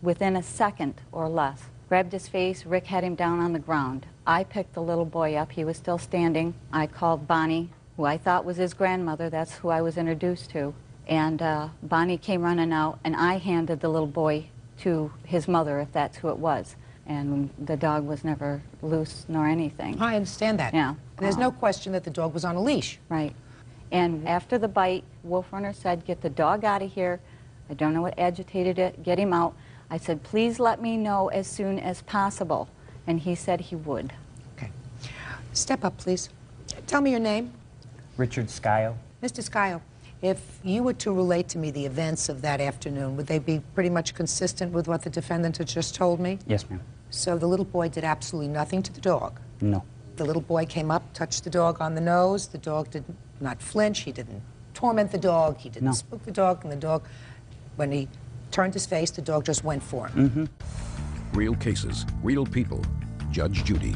within a second or less, grabbed his face. Rick had him down on the ground. I picked the little boy up. He was still standing. I called Bonnie, who I thought was his grandmother. That's who I was introduced to. And Bonnie came running out, and I handed the little boy to his mother, if that's who it was. And the dog was never loose nor anything. I understand that. Yeah. There's no question that the dog was on a leash. Right. And after the bite, Wolf Runner said, "Get the dog out of here." I don't know what agitated it. Get him out. I said, "Please let me know as soon as possible." And he said he would. Okay. Step up, please. Tell me your name. Richard Skyle. Mr. Skyle, if you were to relate to me the events of that afternoon, would they be pretty much consistent with what the defendant had just told me? Yes, ma'am. So the little boy did absolutely nothing to the dog? No. The little boy came up, touched the dog on the nose. The dog did not flinch. He didn't torment the dog. He didn't spook the dog. And the dog, when he turned his face, the dog just went for him. Real cases, real people. Judge Judy.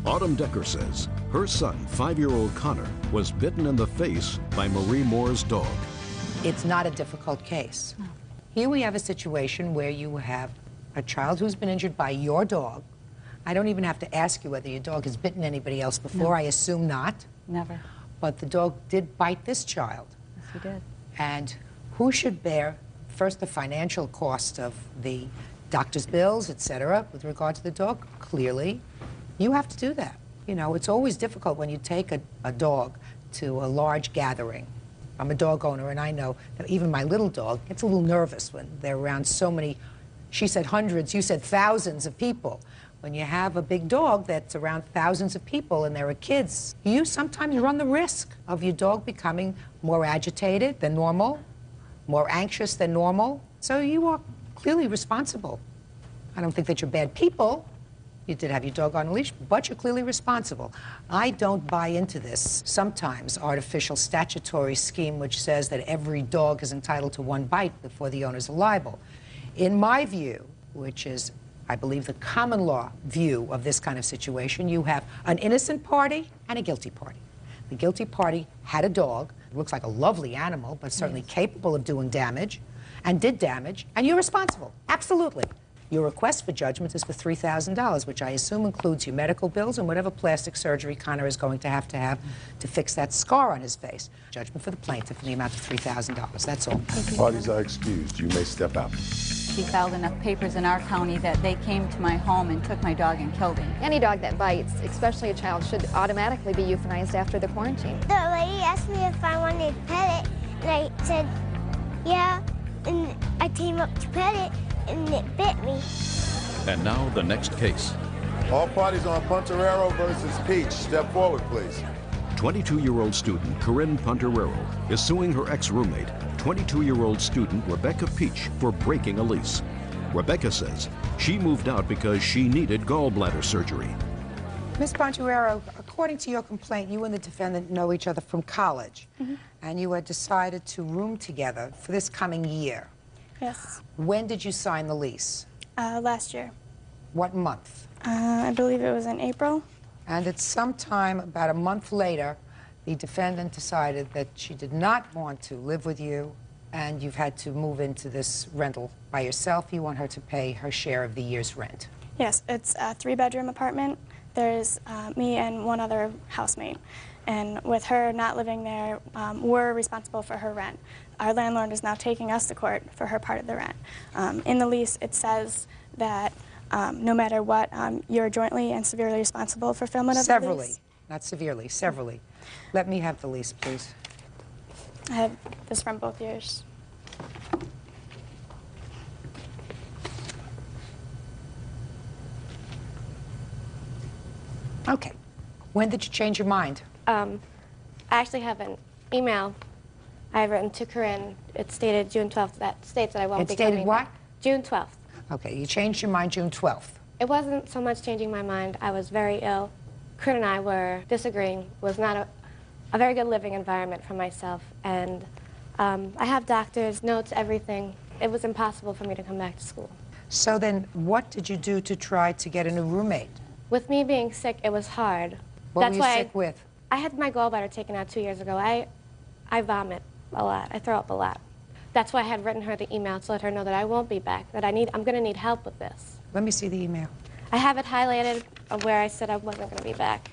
Autumn Decker says her son, 5-year-old Connor, was bitten in the face by Marie Moore's dog. It's not a difficult case. Here we have a situation where you have a child who's been injured by your dog. I don't even have to ask you whether your dog has bitten anybody else before. No. I assume not. Never. But the dog did bite this child. Yes, he did. And who should bear, first, the financial cost of the doctor's bills, etc., with regard to the dog? Clearly, you have to do that. You know, it's always difficult when you take a dog to a large gathering. I'm a dog owner, and I know that even my little dog gets a little nervous when they're around so many, she said hundreds, you said thousands of people. When you have a big dog that's around thousands of people and there are kids, you sometimes run the risk of your dog becoming more agitated than normal, more anxious than normal. So you are clearly responsible. I don't think that you're bad people. You did have your dog on a leash, but you're clearly responsible. I don't buy into this sometimes artificial statutory scheme which says that every dog is entitled to one bite before the owner's liable. In my view, which is, I believe, the common law view of this kind of situation, you have an innocent party and a guilty party. The guilty party had a dog, looks like a lovely animal, but certainly capable of doing damage, and did damage, and you're responsible, absolutely. Your request for judgment is for $3,000, which I assume includes your medical bills and whatever plastic surgery Connor is going to have to fix that scar on his face. Judgment for the plaintiff in the amount of $3,000, that's all. Parties are excused. You may step out. He filed enough papers in our county that they came to my home and took my dog and killed him. Any dog that bites, especially a child, should automatically be euthanized after the quarantine. The lady asked me if I wanted to pet it, and I said, yeah, and I came up to pet it, and it bit me. And now the next case. All parties on Punterero versus Peach. Step forward, please. 22-year-old student Corinne Punterero is suing her ex-roommate, 22-year-old student Rebecca Peach, for breaking a lease. Rebecca says she moved out because she needed gallbladder surgery. Ms. Pontuero, according to your complaint, you and the defendant know each other from college, and you had decided to room together for this coming year. Yes. When did you sign the lease? Last year. What month? I believe it was in April. And at some time, about a month later, the defendant decided that she did not want to live with you, and you've had to move into this rental by yourself. You want her to pay her share of the year's rent. Yes, it's a 3-bedroom apartment. There's me and one other housemate. And with her not living there, we're responsible for her rent. our landlord is now taking us to court for her part of the rent. In the lease, it says that no matter what, you're jointly and severely responsible for fulfillment of the lease. Severally, not severely, severally. Let me have the lease, please. I have this from both years. Okay. When did you change your mind? I actually have an email I've written to Corinne. It's dated June 12th. That states that I won't be coming. It's dated what? June 12th. Okay, you changed your mind June 12th. It wasn't so much changing my mind. I was very ill. Corinne and I were disagreeing. It was not a very good living environment for myself. And I have doctors, notes, everything. It was impossible for me to come back to school. So then what did you do to try to get a new roommate? With me being sick, it was hard. What That's were you why sick with? I had my gallbladder taken out 2 years ago. I vomit a lot. I throw up a lot. That's why I had written her the email to let her know that I won't be back, that I'm going to need help with this. Let me see the email. I have it highlighted of where I said I wasn't going to be back.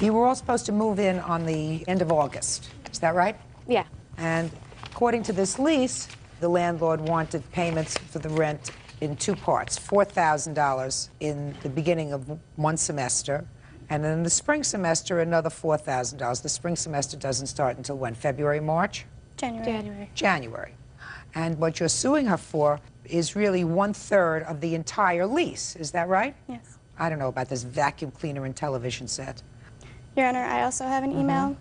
You were all supposed to move in on the end of August. Is that right? Yeah. And according to this lease, the landlord wanted payments for the rent in two parts, $4,000 in the beginning of one semester, and then in the spring semester, another $4,000. The spring semester doesn't start until when? February, March? January. January. And what you're suing her for is really 1/3 of the entire lease. Is that right? Yes. I don't know about this vacuum cleaner and television set. Your Honor, I also have an email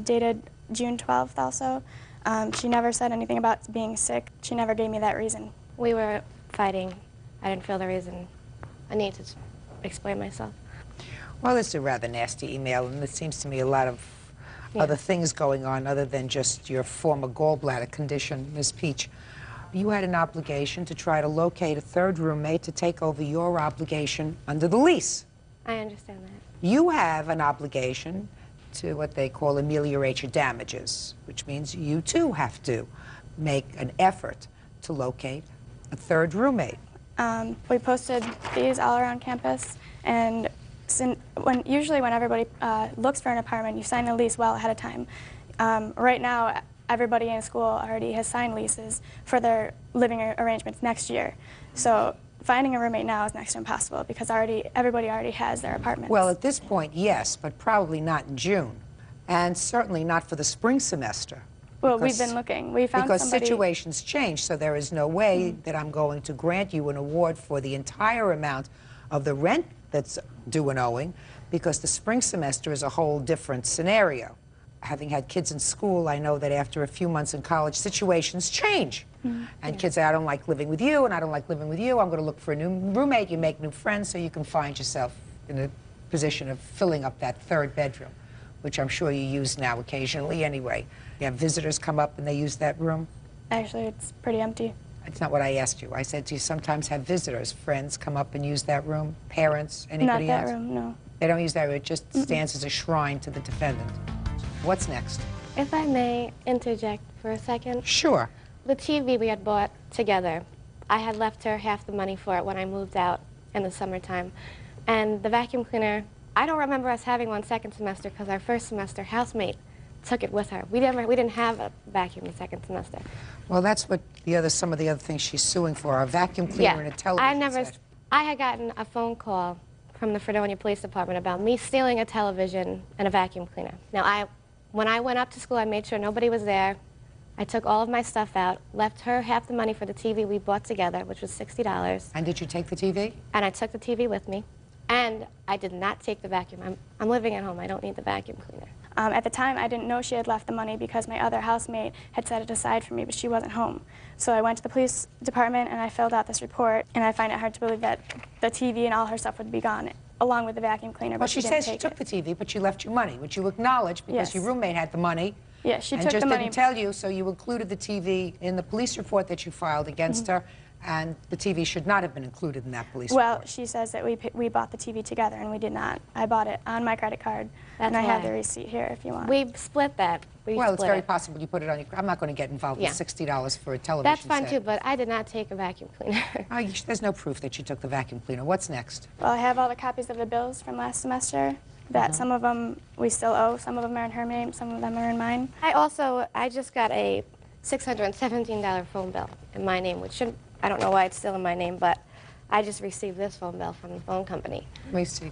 dated June 12th also. She never said anything about being sick. She never gave me that reason. We were fighting. I didn't feel the reason. I need to explain myself. Well, it's a rather nasty email, and it seems to me a lot of other things going on other than just your former gallbladder condition, Ms. Peach. You had an obligation to try to locate a third roommate to take over your obligation under the lease. I understand that. You have an obligation to what they call ameliorate your damages, which means you too have to make an effort to locate a third roommate. We posted these all around campus, and usually when everybody looks for an apartment, you sign a lease well ahead of time. Right now, everybody in school already has signed leases for their living arrangements next year. So finding a roommate now is next to impossible because everybody already has their apartments. Well, at this point, yes, but probably not in June, and certainly not for the spring semester. Well, we've been looking. We found because somebody... situations change, so there is no way that I'm going to grant you an award for the entire amount of the rent that's due and owing, because the spring semester is a whole different scenario. Having had kids in school, I know that after a few months in college, situations change. And kids say, I don't like living with you, and I don't like living with you. I'm going to look for a new roommate. You make new friends, so you can find yourself in a position of filling up that third bedroom, which I'm sure you use now occasionally anyway. You have visitors come up and they use that room? Actually, it's pretty empty. That's not what I asked you. I said, do you sometimes have visitors, friends come up and use that room? Parents, anybody else? Not that room, no. They don't use that room. It just stands as a shrine to the defendant. What's next? If I may interject for a second. Sure. The TV we had bought together, I had left her half the money for it when I moved out in the summertime. And the vacuum cleaner, I don't remember us having one second semester because our first semester housemate took it with her. We didn't have a vacuum the second semester. Well, that's what some of the other things she's suing for, a vacuum cleaner and a television set. I had gotten a phone call from the Fredonia Police Department about me stealing a television and a vacuum cleaner. Now, when I went up to school, I made sure nobody was there. I took all of my stuff out, left her half the money for the TV we bought together, which was $60. And did you take the TV? And I took the TV with me. And I did not take the vacuum. I'm living at home. I don't need the vacuum cleaner. At the time, I didn't know she had left the money because my other housemate had set it aside for me, but she wasn't home. So I went to the police department and I filled out this report, and I find it hard to believe that the TV and all her stuff would be gone, along with the vacuum cleaner, Well, but she didn't says she take took the TV, but she left you money, which you acknowledge because Yes. your roommate had the money. Yeah, she and took just the money. didn't tell you, so you included the TV in the police report that you filed against her, and the TV should not have been included in that police Well, report. she says that we bought the TV together, and we did not. I bought it on my credit card, and I have the receipt here if you want. We split that. Well, it's very possible you put it on your... I'm not going to get involved with $60 for a television That's fine set. too, but I did not take a vacuum cleaner. There's no proof that you took the vacuum cleaner. What's next? Well, I have all the copies of the bills from last semester, that some of them we still owe, some of them are in her name, some of them are in mine. I just got a $617 phone bill in my name, which shouldn't, I don't know why it's still in my name, but I just received this phone bill from the phone company. Let me see.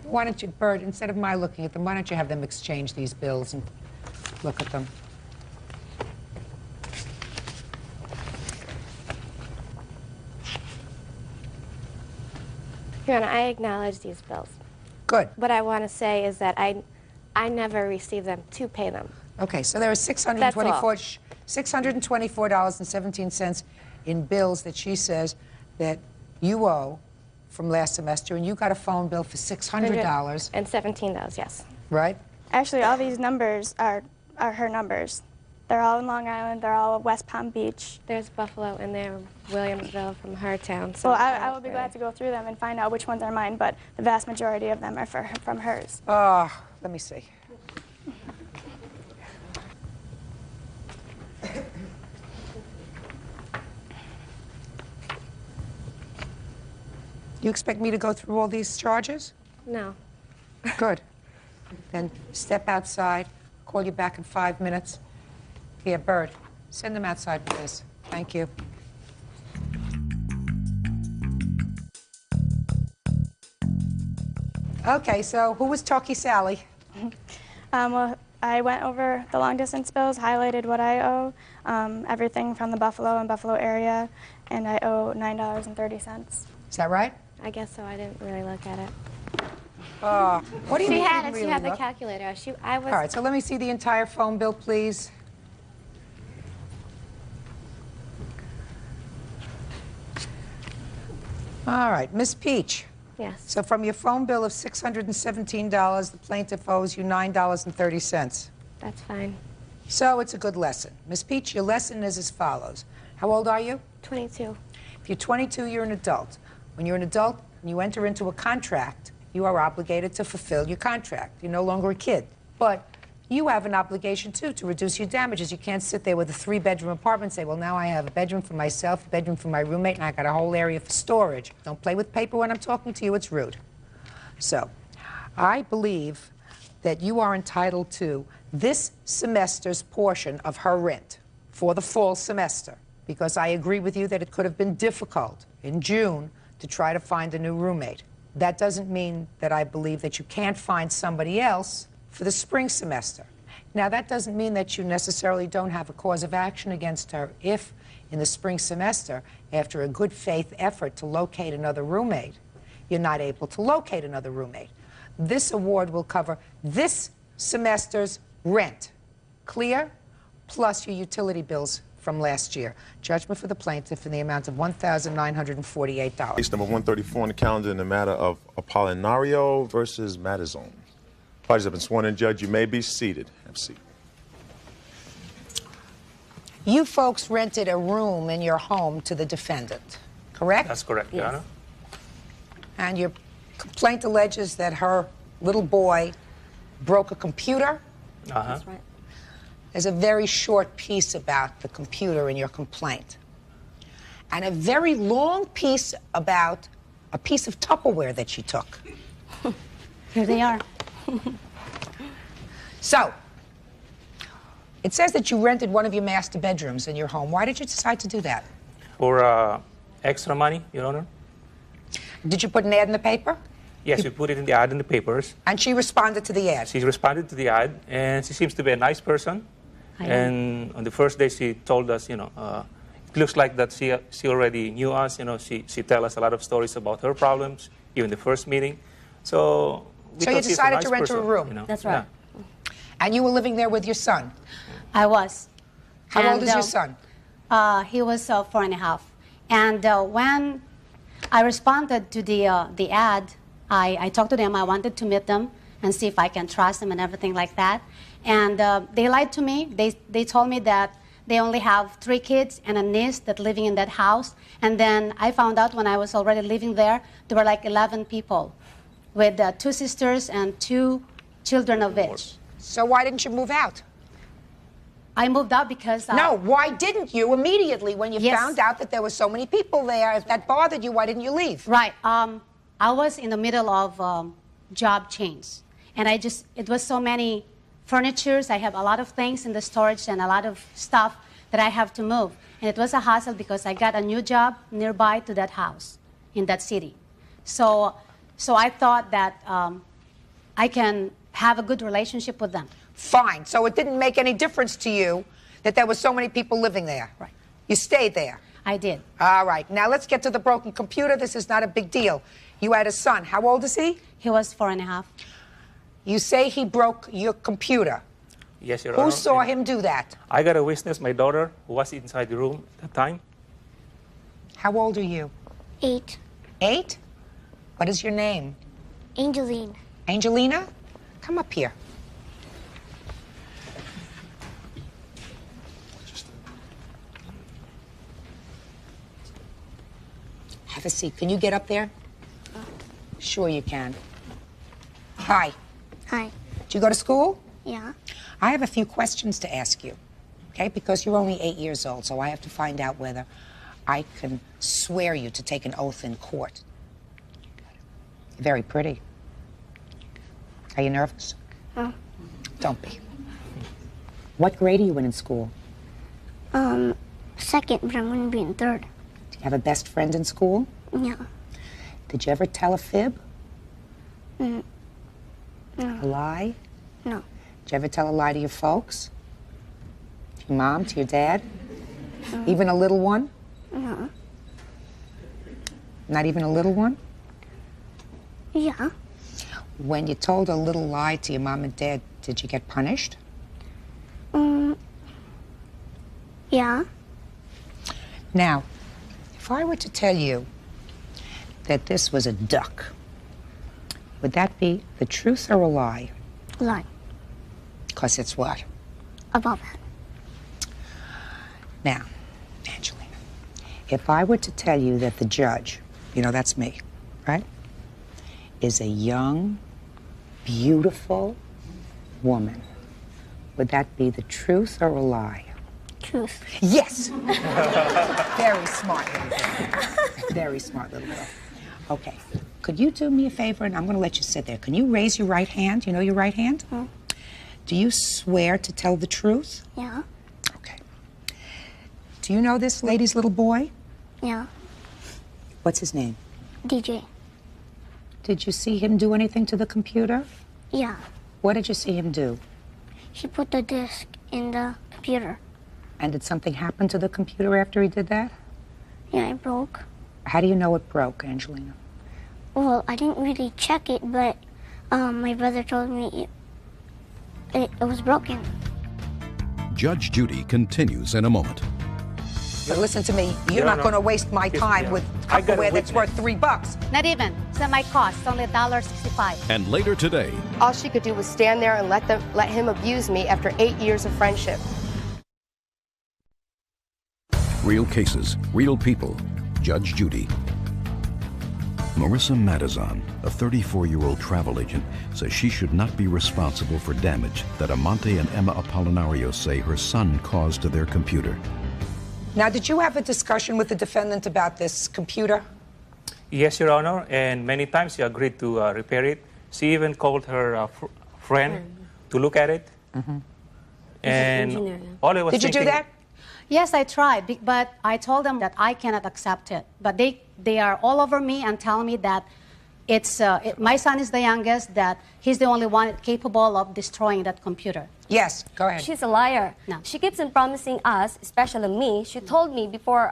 Why don't you, Bert, instead of my looking at them, why don't you have them exchange these bills and look at them? Your Honor, I acknowledge these bills. Good. What I want to say is that I never received them to pay them. Okay, so there are $624.17 in bills that she says that you owe from last semester, and you got a phone bill for $600. And $17, yes. Right? Actually, all these numbers are her numbers. They're all in Long Island. They're all West Palm Beach. There's Buffalo and there Williamsville from her town. So well, I will be glad to go through them and find out which ones are mine, but the vast majority of them are from hers. Let me see. You expect me to go through all these charges? No. Good. Then step outside. Call you back in 5 minutes. Here, Bert, send them outside with this. Thank you. Okay, so who was Talkie Sally? Well, I went over the long-distance bills, highlighted what I owe, everything from the Buffalo and Buffalo area, and I owe $9.30. Is that right? I guess so. I didn't really look at it. What do you mean? She had it. Really She had the look? calculator. All right, so let me see the entire phone bill, please. All right, Miss Peach. Yes. So from your phone bill of $617, the plaintiff owes you $9.30. That's fine. So it's a good lesson. Miss Peach, your lesson is as follows. How old are you? 22. If you're 22, you're an adult. When you're an adult and you enter into a contract, you are obligated to fulfill your contract. You're no longer a kid. But you have an obligation, too, to reduce your damages. You can't sit there with a 3-bedroom apartment and say, well, now I have a bedroom for myself, a bedroom for my roommate, and I got a whole area for storage. Don't play with paper when I'm talking to you. It's rude. So I believe that you are entitled to this semester's portion of her rent for the fall semester, because I agree with you that it could have been difficult in June to try to find a new roommate. That doesn't mean that I believe that you can't find somebody else for the spring semester. Now, that doesn't mean that you necessarily don't have a cause of action against her if, in the spring semester, after a good faith effort to locate another roommate, you're not able to locate another roommate. This award will cover this semester's rent, clear, plus your utility bills from last year. Judgment for the plaintiff in the amount of $1,948. Case number 134 on the calendar in the matter of Apolinario versus Matizone. Parties have been sworn in. Judge, you may be seated. Have a seat. You folks rented a room in your home to the defendant, correct? That's correct, Your Honor. And your complaint alleges that her little boy broke a computer? That's right. There's a very short piece about the computer in your complaint. And a very long piece about a piece of Tupperware that she took. Here they are. So, it says that you rented one of your master bedrooms in your home. Why did you decide to do that? For extra money, Your Honor. Did you put an ad in the paper? Yes, we put it in the ad in the papers. And she responded to the ad? She responded to the ad, and she seems to be a nice person. And on the first day, she told us, it looks like that she already knew us. She tell us a lot of stories about her problems, even the first meeting. So you decided to rent her a room? That's right. Yeah. And you were living there with your son? I was. How old is your son? He was 4.5. And when I responded to the ad, I talked to them. I wanted to meet them and see if I can trust them and everything like that. And they lied to me. They told me that they only have 3 kids and a niece that living in that house. And then I found out when I was already living there, there were like 11 people with 2 sisters and 2 children of each. So why didn't you move out? I moved out because... No, why didn't you immediately when you found out that there were so many people there? If that bothered you, why didn't you leave? Right. I was in the middle of job changed. And it was so many furnitures. I have a lot of things in the storage and a lot of stuff that I have to move. And it was a hassle because I got a new job nearby to that house in that city. So I thought that I can have a good relationship with them. Fine. So it didn't make any difference to you that there were so many people living there? Right. You stayed there? I did. All right. Now let's get to the broken computer. This is not a big deal. You had a son. How old is he? He was 4.5. You say he broke your computer. Yes, Your Honor. Who saw him do that? I got a witness, my daughter, who was inside the room at the time. How old are you? 8. 8? What is your name? Angeline. Angelina? Come up here. Have a seat. Can you get up there? Sure you can. Hi. Hi. Did you go to school? Yeah. I have a few questions to ask you, okay? Because you're only 8 years old, so I have to find out whether I can swear you to take an oath in court. You're very pretty. Are you nervous? Oh. Don't be. What grade are you in school? Second, but I'm going to be in 3rd. Do you have a best friend in school? Yeah. Did you ever tell a fib? No. A lie? No. Did you ever tell a lie to your folks? To your mom, to your dad? Even a little one? No. Not even a little one? Yeah. When you told a little lie to your mom and dad, did you get punished? Yeah. Now, if I were to tell you that this was a duck, would that be the truth or a lie? Lie. Because it's what? About that. Now, Angelina, if I were to tell you that the judge, you know, that's me, right, is a young, beautiful woman, would that be the truth or a lie? Truth. Yes! Very smart little girl. Very smart little girl. Okay. Could you do me a favor, and I'm going to let you sit there. Can you raise your right hand? You know your right hand? Do you swear to tell the truth? Yeah. Okay. Do you know this lady's little boy? Yeah. What's his name? DJ. Did you see him do anything to the computer? Yeah. What did you see him do? He put the disk in the computer. And did something happen to the computer after he did that? Yeah, it broke. How do you know it broke, Angelina? Well, I didn't really check it, but my brother told me it was broken. Judge Judy continues in a moment. Listen to me. You're not going to waste my time with Tupperware that's worth $3. Not even. It's at my cost. It's only $1.65. And later today, all she could do was stand there and let him abuse me after 8 years of friendship. real cases, real people. Judge Judy. Marissa Madazan, a 34-year-old travel agent, says she should not be responsible for damage that Amante and Emma Apolinario say her son caused to their computer. Now, did you have a discussion with the defendant about this computer? Yes, Your Honor, and many times she agreed to repair it. She even called her friend to look at it. And all I was Did you do that? Yes, I tried, but I told them that I cannot accept it. But they are all over me and telling me that my son is the youngest, that he's the only one capable of destroying that computer. Yes, go ahead. She's a liar. No. She keeps on promising us, especially me. She told me before,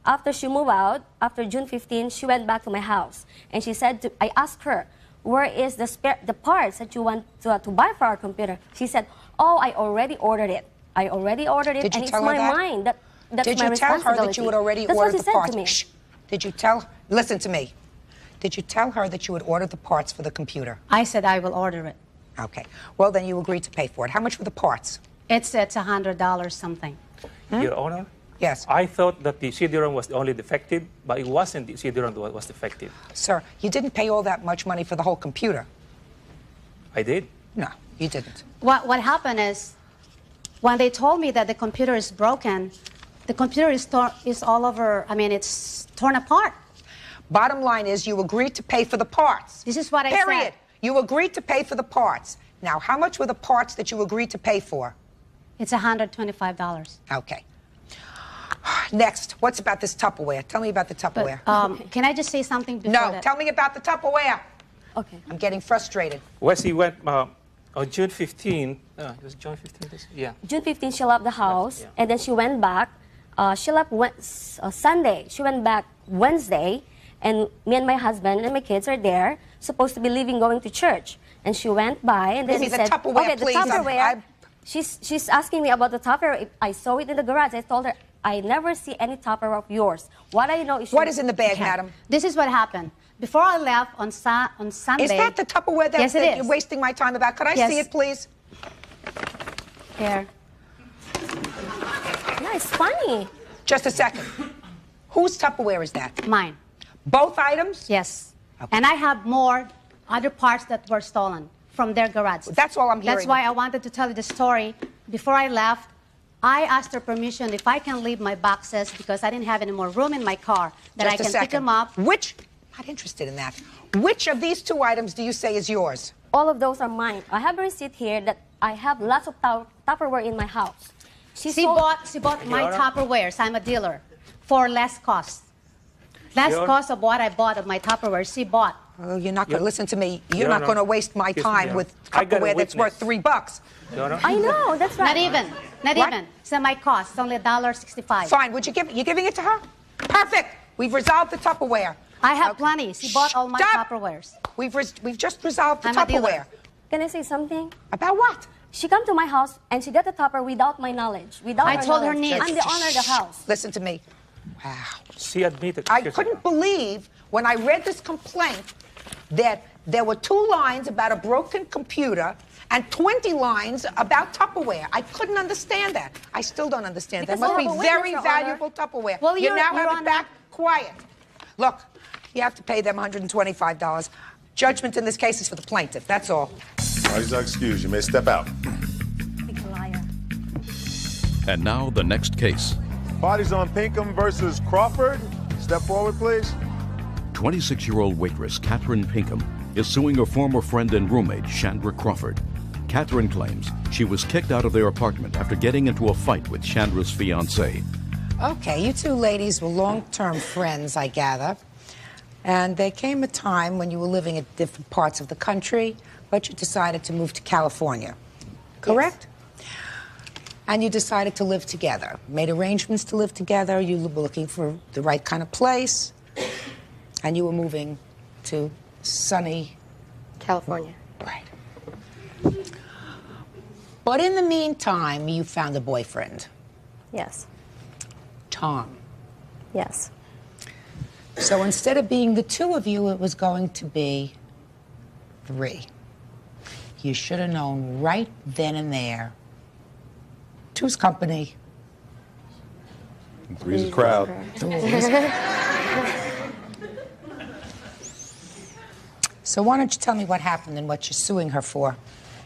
after she moved out, after June 15, she went back to my house. And she said, I asked her, where is the parts that you want to buy for our computer? She said, oh, I already ordered it. I already ordered it, Did you and tell it's her my that? mind. That's Did my you tell responsibility. her that you had already That's ordered what the she said parts? to me. Shh. Did you tell? Listen to me. Did you tell her that you had ordered the parts for the computer? I said I will order it. Okay. Well, then you agreed to pay for it. How much were the parts? It's $100 something. Your Honor? Yes. I thought that the CD-ROM was the only defective, but it wasn't the CD-ROM that was defective. Sir, you didn't pay all that much money for the whole computer. I did. No, you didn't. What happened is, when they told me that the computer is broken, the computer is all over, it's torn apart. Bottom line is you agreed to pay for the parts. This is what I Period. said. You agreed to pay for the parts. Now, how much were the parts that you agreed to pay for? It's $125. Okay. Next, what's about this Tupperware? Tell me about the Tupperware. Can I just say something before No, that? tell me about the Tupperware. Okay. I'm getting frustrated. Wesley went on June 15. It was June 15. Yeah. June 15, she left the house, and then she went back. She left Sunday. She went back Wednesday, and me and my husband and my kids are there, supposed to be leaving, going to church. And she went by, and then Give she me the said, Tupperware, okay, please. the Tupperware. She's asking me about the Tupperware. I saw it in the garage. I told her, I never see any Tupperware of yours. What I know is... What is in the bag, madam? This is what happened. Before I left on Sunday... Is that the Tupperware that, yes, that you're wasting my time about? Could I Yes. see it, please? Here. Yeah, it's funny. Just a second. Whose Tupperware is that? Mine. Both items? Yes. And I have more other parts that were stolen from their garage. That's all I'm hearing. That's why I wanted to tell you the story. Before I left, I asked her permission if I can leave my boxes because I didn't have any more room in my car, that Just I a can second. pick them up. Which? Not interested in that. Which of these two items do you say is yours? All of those are mine. I have a receipt here that I have lots of Tupperware in my house. She bought my Tupperwares. I'm a dealer for less cost. Less cost of what I bought of my Tupperware. She bought. Oh, you're not going to listen to me. You're not going to waste my time with I got a Tupperware that's worth $3. I know, that's right. Not even. Not What? even. It's my cost. It's only $1.65. Fine. Would you give? You're giving it to her? Perfect. We've resolved the Tupperware. I have plenty. She bought all my Stop. Tupperwares. We've just resolved the I'm a dealer. Tupperware. Can I say something? About what? She come to my house and she got the Tupperware without my knowledge. Without I her told her knowledge. needs. I'm the owner of the house. Listen to me. Wow. She admitted. I couldn't believe when I read this complaint that there were 2 lines about a broken computer and 20 lines about Tupperware. I couldn't understand that. I still don't understand that. Because Must you be have a witness, very Your valuable Tupperware. Well, you Your now have Honor. it back. Quiet. Look, you have to pay them $125. Judgment in this case is for the plaintiff. That's all. Parties are excused. You may step out. And now the next case. Parties on Pinkham versus Crawford. Step forward, please. 26-year-old waitress Catherine Pinkham is suing her former friend and roommate, Chandra Crawford. Catherine claims she was kicked out of their apartment after getting into a fight with Chandra's fiancé. Okay, you two ladies were long-term friends, I gather. And there came a time when you were living at different parts of the country, but you decided to move to California. Correct? Yes. And you decided to live together. Made arrangements to live together. You were looking for the right kind of place. And you were moving to sunny California. Right. But in the meantime, you found a boyfriend. Yes. Tom. Yes. So instead of being the 2 of you, it was going to be 3. You should have known right then and there. 2's company. 3's a crowd. So why don't you tell me what happened and what you're suing her for?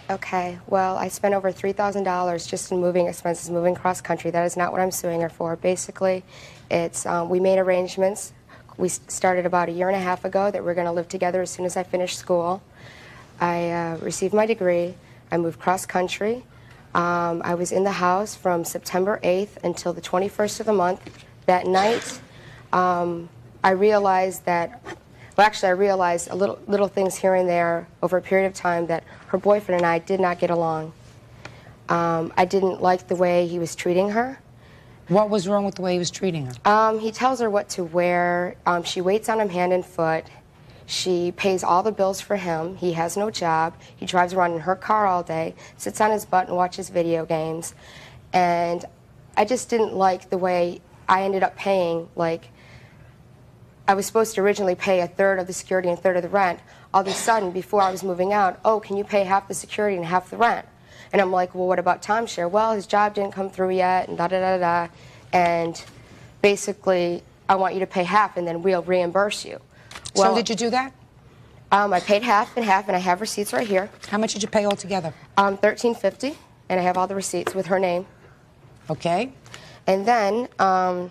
Okay, well, I spent over $3,000 just in moving expenses, moving cross country. That is not what I'm suing her for. Basically, it's we made arrangements. We started about 1.5 years ago that we're going to live together as soon as I finish school. I received my degree. I moved cross country. I was in the house from September 8th until the 21st of the month. That night, I realized that, well, actually, I realized little things here and there over a period of time that her boyfriend and I did not get along. I didn't like the way he was treating her. What was wrong with the way he was treating her? He tells her what to wear. She waits on him hand and foot. She pays all the bills for him. He has no job. He drives around in her car all day, sits on his butt and watches video games. And I just didn't like the way I ended up paying, like, I was supposed to originally pay 1/3 of the security and 1/3 of the rent. All of a sudden, before I was moving out, oh, can you pay half the security and half the rent? And I'm like, well, what about timeshare? Well, his job didn't come through yet, and da-da-da-da. And basically, I want you to pay half, and then we'll reimburse you. Well, so did you do that? I paid half, and I have receipts right here. How much did you pay altogether? $13.50, and I have all the receipts with her name. Okay. And then I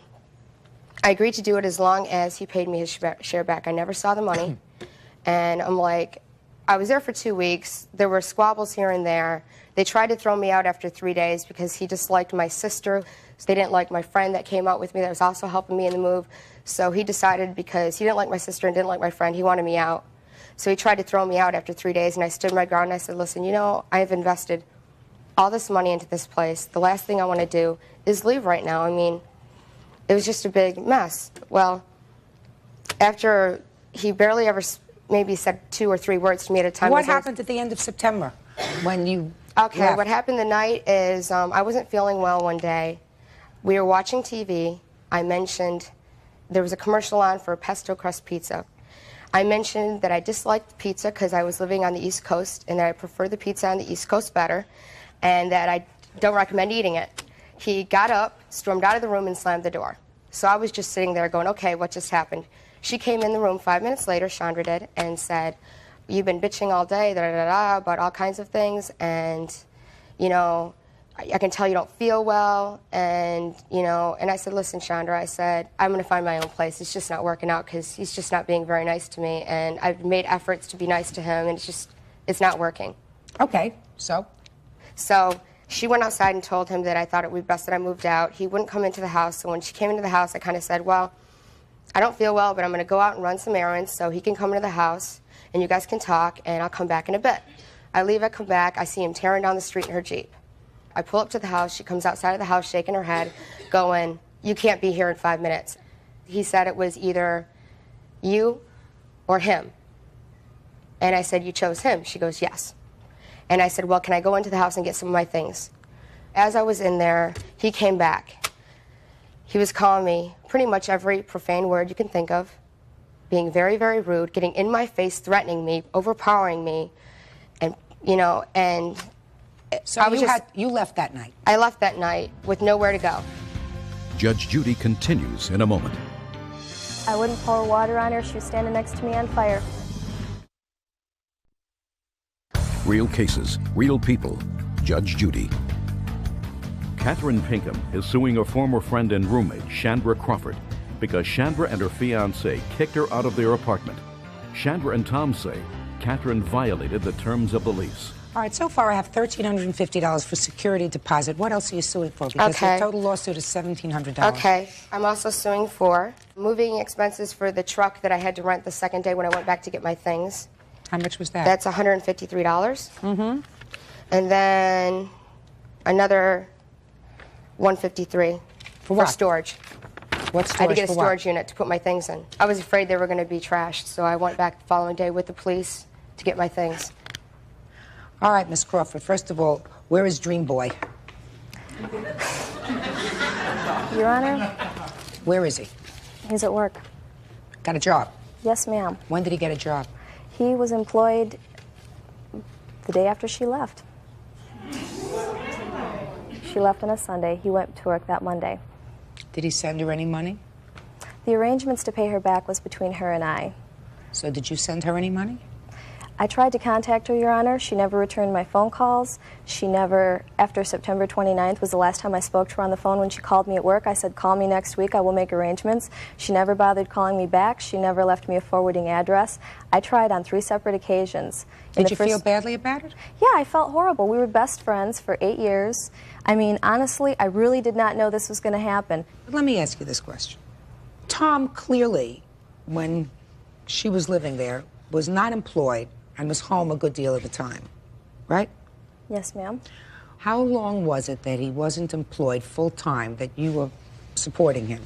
agreed to do it as long as he paid me his share back. I never saw the money. And I'm like, I was there for 2 weeks. There were squabbles here and there. They tried to throw me out after 3 days because he disliked my sister. So they didn't like my friend that came out with me that was also helping me in the move. So he decided, because he didn't like my sister and didn't like my friend, he wanted me out. So he tried to throw me out after 3 days, and I stood my ground and I said, listen, you know, I have invested all this money into this place. The last thing I want to do is leave right now. I mean, it was just a big mess. Well, after he barely ever maybe said 2 or 3 words to me at a time. What happened at the end of September when you Okay, left? what happened the night is I wasn't feeling well one day. We were watching TV. I mentioned there was a commercial on for a pesto crust pizza. I mentioned that I disliked pizza because I was living on the East Coast and that I prefer the pizza on the East Coast better and that I don't recommend eating it. He got up, stormed out of the room, and slammed the door. So I was just sitting there going, okay, what just happened? She came in the room 5 minutes later, Chandra did, and said, you've been bitching all day, about all kinds of things, and, you know, I can tell you don't feel well, and, you know, and I said, listen, Chandra, I said, I'm going to find my own place. It's just not working out because he's just not being very nice to me, and I've made efforts to be nice to him, and it's not working. Okay, so? So she went outside and told him that I thought it would be best that I moved out. He wouldn't come into the house, so when she came into the house, I kind of said, well, I don't feel well, but I'm going to go out and run some errands so he can come into the house and you guys can talk, and I'll come back in a bit. I leave, I come back, I see him tearing down the street in her Jeep. I pull up to the house, she comes outside of the house shaking her head, going, you can't be here in 5 minutes. He said it was either you or him. And I said, you chose him? She goes, yes. And I said, well, can I go into the house and get some of my things? As I was in there, he came back. He was calling me pretty much every profane word you can think of, being very, very rude, getting in my face, threatening me, overpowering me, and, you know, and So I was you left that night? I left that night with nowhere to go. Judge Judy continues in a moment. I wouldn't pour water on her. She was standing next to me on fire. Real cases, real people. Judge Judy. Catherine Pinkham is suing her former friend and roommate, Chandra Crawford, because Chandra and her fiancé kicked her out of their apartment. Chandra and Tom say Catherine violated the terms of the lease. All right, so far I have $1,350 for security deposit. What else are you suing for? Because Okay. the total lawsuit is $1,700. Okay. I'm also suing for moving expenses for the truck that I had to rent the second day when I went back to get my things. How much was that? That's $153. Mm-hmm. And then another $153 For what? storage. What I had to storage get a for storage what? unit to put my things in. I was afraid they were going to be trashed, so I went back the following day with the police to get my things. All right, Miss Crawford, first of all, where is Dream Boy? Your Honor, Where is he? he's at work. Got a job? Yes, ma'am. When did he get a job? He was employed the day after she left. She left on a Sunday. He went to work that Monday. Did he send her any money? The arrangements to pay her back was between her and I. So did you send her any money? I tried to contact her, Your Honor. She never returned my phone calls. She never, after September 29th was the last time I spoke to her on the phone when she called me at work. I said, call me next week, I will make arrangements. She never bothered calling me back. She never left me a forwarding address. I tried on 3 separate occasions. Did you feel badly about it? Yeah, I felt horrible. We were best friends for 8 years. I mean, honestly, I really did not know this was going to happen. Let me ask you this question. Tom clearly, when she was living there, was not employed and was home a good deal of the time, right? Yes, ma'am. How long was it that he wasn't employed full-time, that you were supporting him?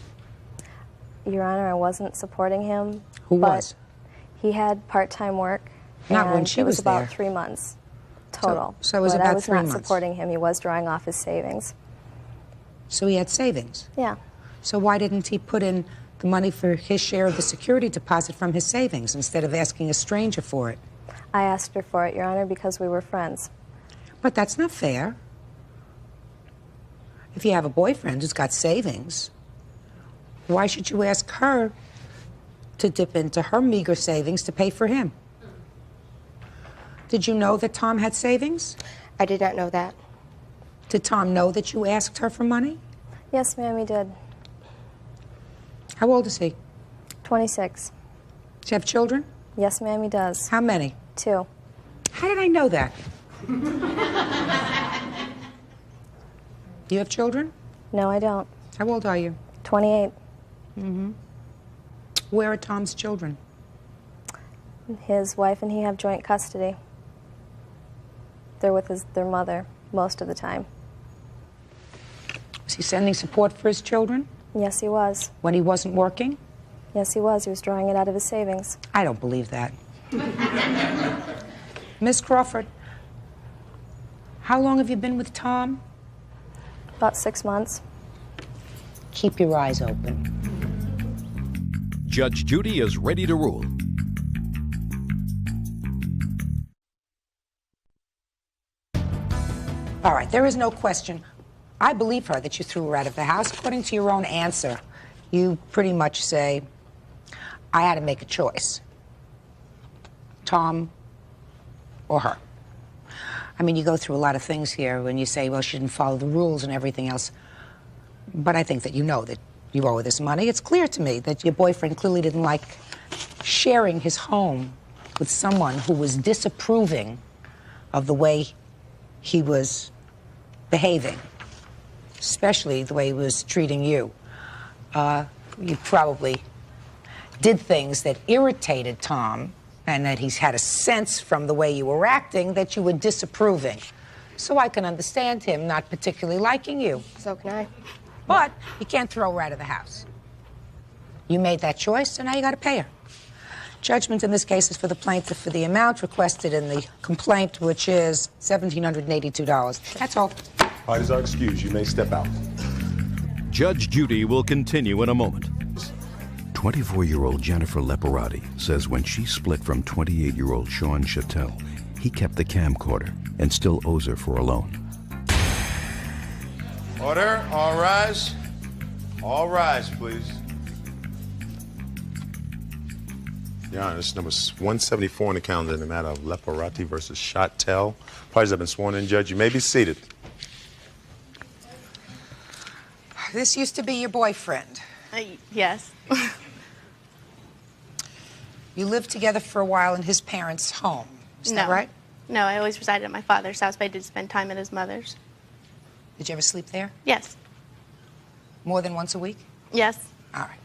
Your Honor, I wasn't supporting him. Who but was? He had part-time work. Not when and she it was was about there. 3 months total. So it was but about I was 3 not months. supporting him. He was drawing off his savings. So he had savings? Yeah. So why didn't he put in the money for his share of the security deposit from his savings instead of asking a stranger for it? I asked her for it, Your Honor, because we were friends. But that's not fair. If you have a boyfriend who's got savings, why should you ask her to dip into her meager savings to pay for him? Did you know that Tom had savings? I did not know that. Did Tom know that you asked her for money? Yes, ma'am, he did. How old is he? 26. Does he have children? Yes, ma'am, he does. How many? 2. How did I know that? Do you have children? No, I don't. How old are you? 28. Mm-hmm. Where are Tom's children? His wife and he have joint custody. They're with their mother most of the time. Was he sending support for his children? Yes, he was. When he wasn't working? Yes, he was. He was drawing it out of his savings. I don't believe that. Miss Crawford, how long have you been with Tom? About 6 months. Keep your eyes open. Judge Judy is ready to rule. All right, there is no question. I believe her that you threw her out of the house. According to your own answer, you pretty much say, I had to make a choice. Tom or her. I mean, you go through a lot of things here when you say, well, she didn't follow the rules and everything else. But I think that you know that you owe her this money. It's clear to me that your boyfriend clearly didn't like sharing his home with someone who was disapproving of the way he was behaving, especially the way he was treating you. You probably did things that irritated Tom, and that he's had a sense from the way you were acting that you were disapproving. So I can understand him not particularly liking you. So can I. But you can't throw her out of the house. You made that choice, so now you got to pay her. Judgment in this case is for the plaintiff for the amount requested in the complaint, which is $1,782. That's all. Parties are excused. You may step out. Judge Judy will continue in a moment. 24-year-old Jennifer Leporati says when she split from 28-year-old Sean Chattel, he kept the camcorder and still owes her for a loan. Order, all rise. All rise, please. Your Honor, this is number 174 on the calendar in the matter of Leporati versus Chattel. Parties have been sworn in, Judge. You may be seated. This used to be your boyfriend. Yes. You lived together for a while in his parents' home. Is that right? No, I always resided at my father's house, but I did spend time at his mother's. Did you ever sleep there? Yes. More than once a week? Yes. All right.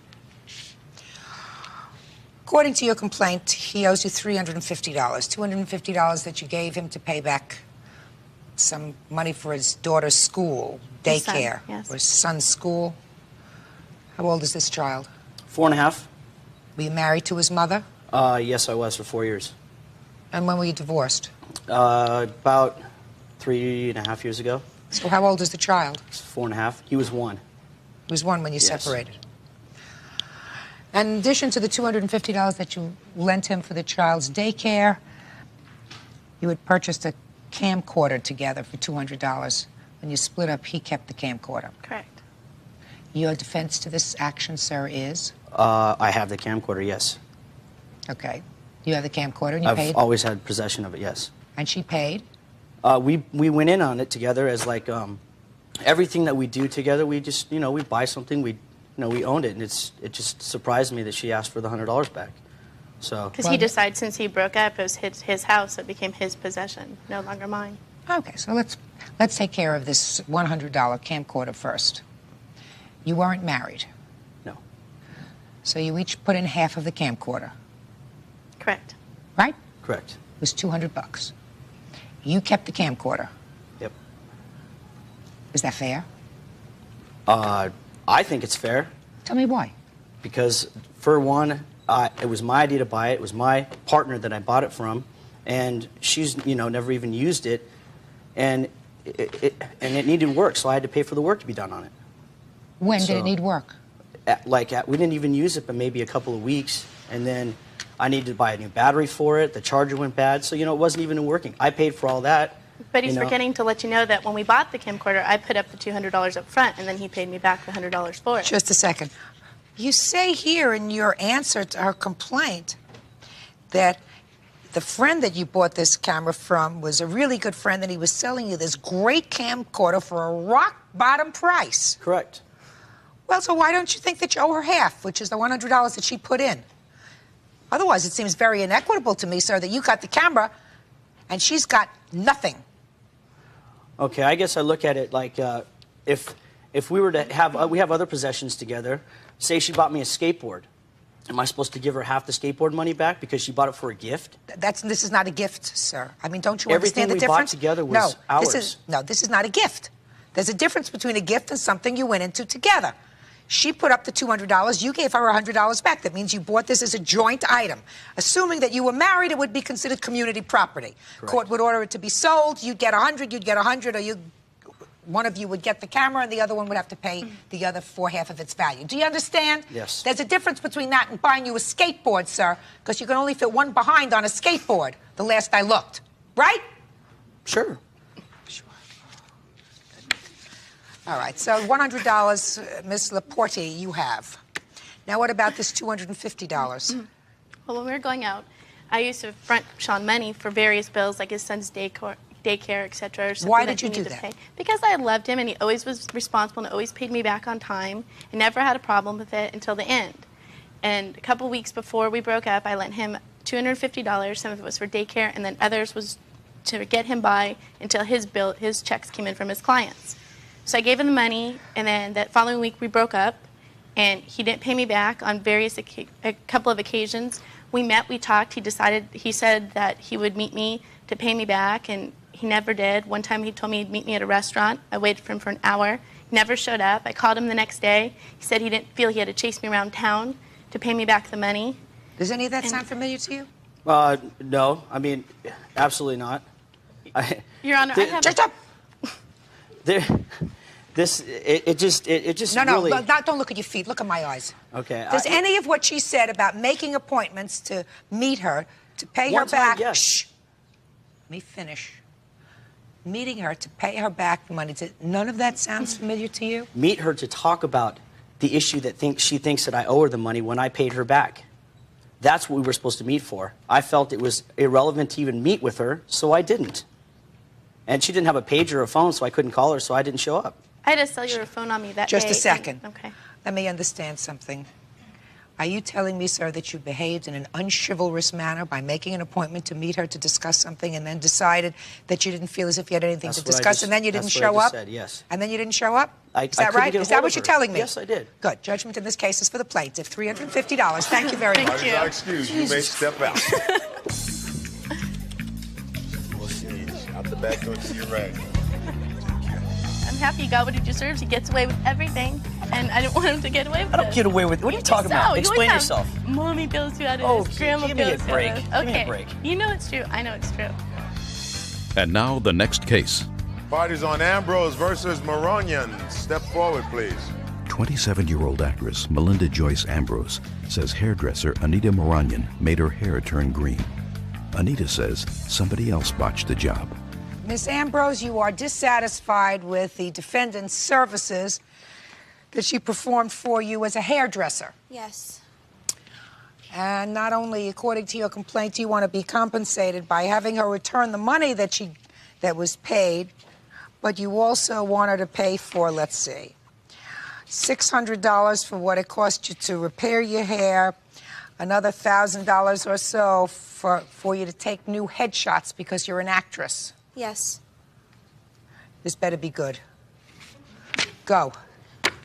According to your complaint, he owes you $350. $250 that you gave him to pay back some money for his daughter's school, His son, daycare, yes. or his son's school. How old is this child? 4.5. Were you married to his mother? Yes, I was for 4 years. And when were you divorced? About 3.5 years ago. So how old is the child? 4.5. He was 1. He was 1 when you Yes. separated. And in addition to the $250 that you lent him for the child's daycare, you had purchased a camcorder together for $200. When you split up, he kept the camcorder. Correct. Your defense to this action, sir, is? I have the camcorder, yes. Okay. You have the camcorder and you I've paid? always had possession of it, yes. And she paid? We went in on it together as like everything that we do together. We just we buy something, we owned it, and it just surprised me that she asked for the $100 back. So Because he decided since he broke up, it was his house, so it became his possession, no longer mine. Okay, so let's take care of this $100 camcorder first. You weren't married? No. So you each put in half of the camcorder? Correct. Right? Correct. It was $200. You kept the camcorder? Yep. Is that fair? I think it's fair. Tell me why. Because for one, it was my idea to buy it. It was my partner that I bought it from, and she's never even used it, and it needed work, so I had to pay for the work to be done on it. When did it need work? We didn't even use it, but maybe a couple of weeks, and then I needed to buy a new battery for it. The charger went bad, so it wasn't even working. I paid for all that. But he's forgetting to let you know that when we bought the camcorder, I put up the $200 up front, and then he paid me back the $100 for it. Just a second. You say here in your answer to her complaint that the friend that you bought this camera from was a really good friend, and he was selling you this great camcorder for a rock-bottom price. Correct. Well, so why don't you think that you owe her half, which is the $100 that she put in? Otherwise, it seems very inequitable to me, sir, that you got the camera and she's got nothing. Okay, I guess I look at it like if we were to have we have other possessions together. Say she bought me a skateboard. Am I supposed to give her half the skateboard money back because she bought it for a gift? This is not a gift, sir. I mean, don't you Everything understand the we difference? bought together was ours. This is not a gift. There's a difference between a gift and something you went into together. She put up the $200. You gave her $100 back. That means you bought this as a joint item. Assuming that you were married, it would be considered community property. Correct. Court would order it to be sold. You'd get 100. You'd get 100, or one of you would get the camera, and the other one would have to pay the other for half of its value. Do you understand? Yes. There's a difference between that and buying you a skateboard, sir, because you can only fit one behind on a skateboard, the last I looked. Right? Sure. All right, so $100, Miss Laporte, you have. Now, what about this $250? Well, when we were going out, I used to front Sean money for various bills, like his son's daycare, etc. Why did you do that? Because I loved him, and he always was responsible and always paid me back on time. I never had a problem with it until the end. And a couple weeks before we broke up, I lent him $250. Some of it was for daycare, and then others was to get him by until his checks came in from his clients. So I gave him the money, and then that following week we broke up, and he didn't pay me back on a couple of occasions. We met, we talked. He said that he would meet me to pay me back, and he never did. One time he told me he'd meet me at a restaurant. I waited for him for an hour. He never showed up. I called him the next day. He said he didn't feel he had to chase me around town to pay me back the money. Does any of that sound familiar to you? No. I mean, absolutely not. Your Honor, I have... Shut up! It just No, really... don't look at your feet. Look at my eyes. Okay. Does any of what she said about making appointments to meet her, to pay her back... Yes. Shh. Let me finish. Meeting her to pay her back the money. None of that sounds familiar to you? Meet her to talk about the issue that she thinks that I owe her the money when I paid her back. That's what we were supposed to meet for. I felt it was irrelevant to even meet with her, so I didn't. And she didn't have a pager or a phone, so I couldn't call her, so I didn't show up. I had a cellular phone on me that day. Just a second. Okay. Let me understand something. Are you telling me, sir, that you behaved in an unchivalrous manner by making an appointment to meet her to discuss something and then decided that you didn't feel as if you had anything to discuss, and then you didn't show up? Said, yes. And then you didn't show up? Is I that right? get a Is that hold what of you're her. telling me? Yes, I did. Good. Judgment in this case is for the plaintiff. $350. Thank you very much. Parties are excused. You may step out. We'll see. Out the back door to your right. I'm happy he got what he deserves. He gets away with everything, and I didn't want him to get away with it. I don't get away with it. What are you talking about? Explain yourself. Mommy bills you out of Oh, this. Grandma give me a bills you break. out of this. Give me a Okay. break. You know it's true. I know it's true. And now the next case. Parties on Ambrose versus Moronian. Step forward, please. 27-year-old actress Melinda Joyce Ambrose says hairdresser Anita Moronian made her hair turn green. Anita says somebody else botched the job. Ms. Ambrose, you are dissatisfied with the defendant's services that she performed for you as a hairdresser. Yes. And not only, according to your complaint, do you want to be compensated by having her return the money that was paid, but you also want her to pay for, let's see, $600 for what it cost you to repair your hair, another $1,000 or so for you to take new headshots because you're an actress. Yes. This better be good. Go.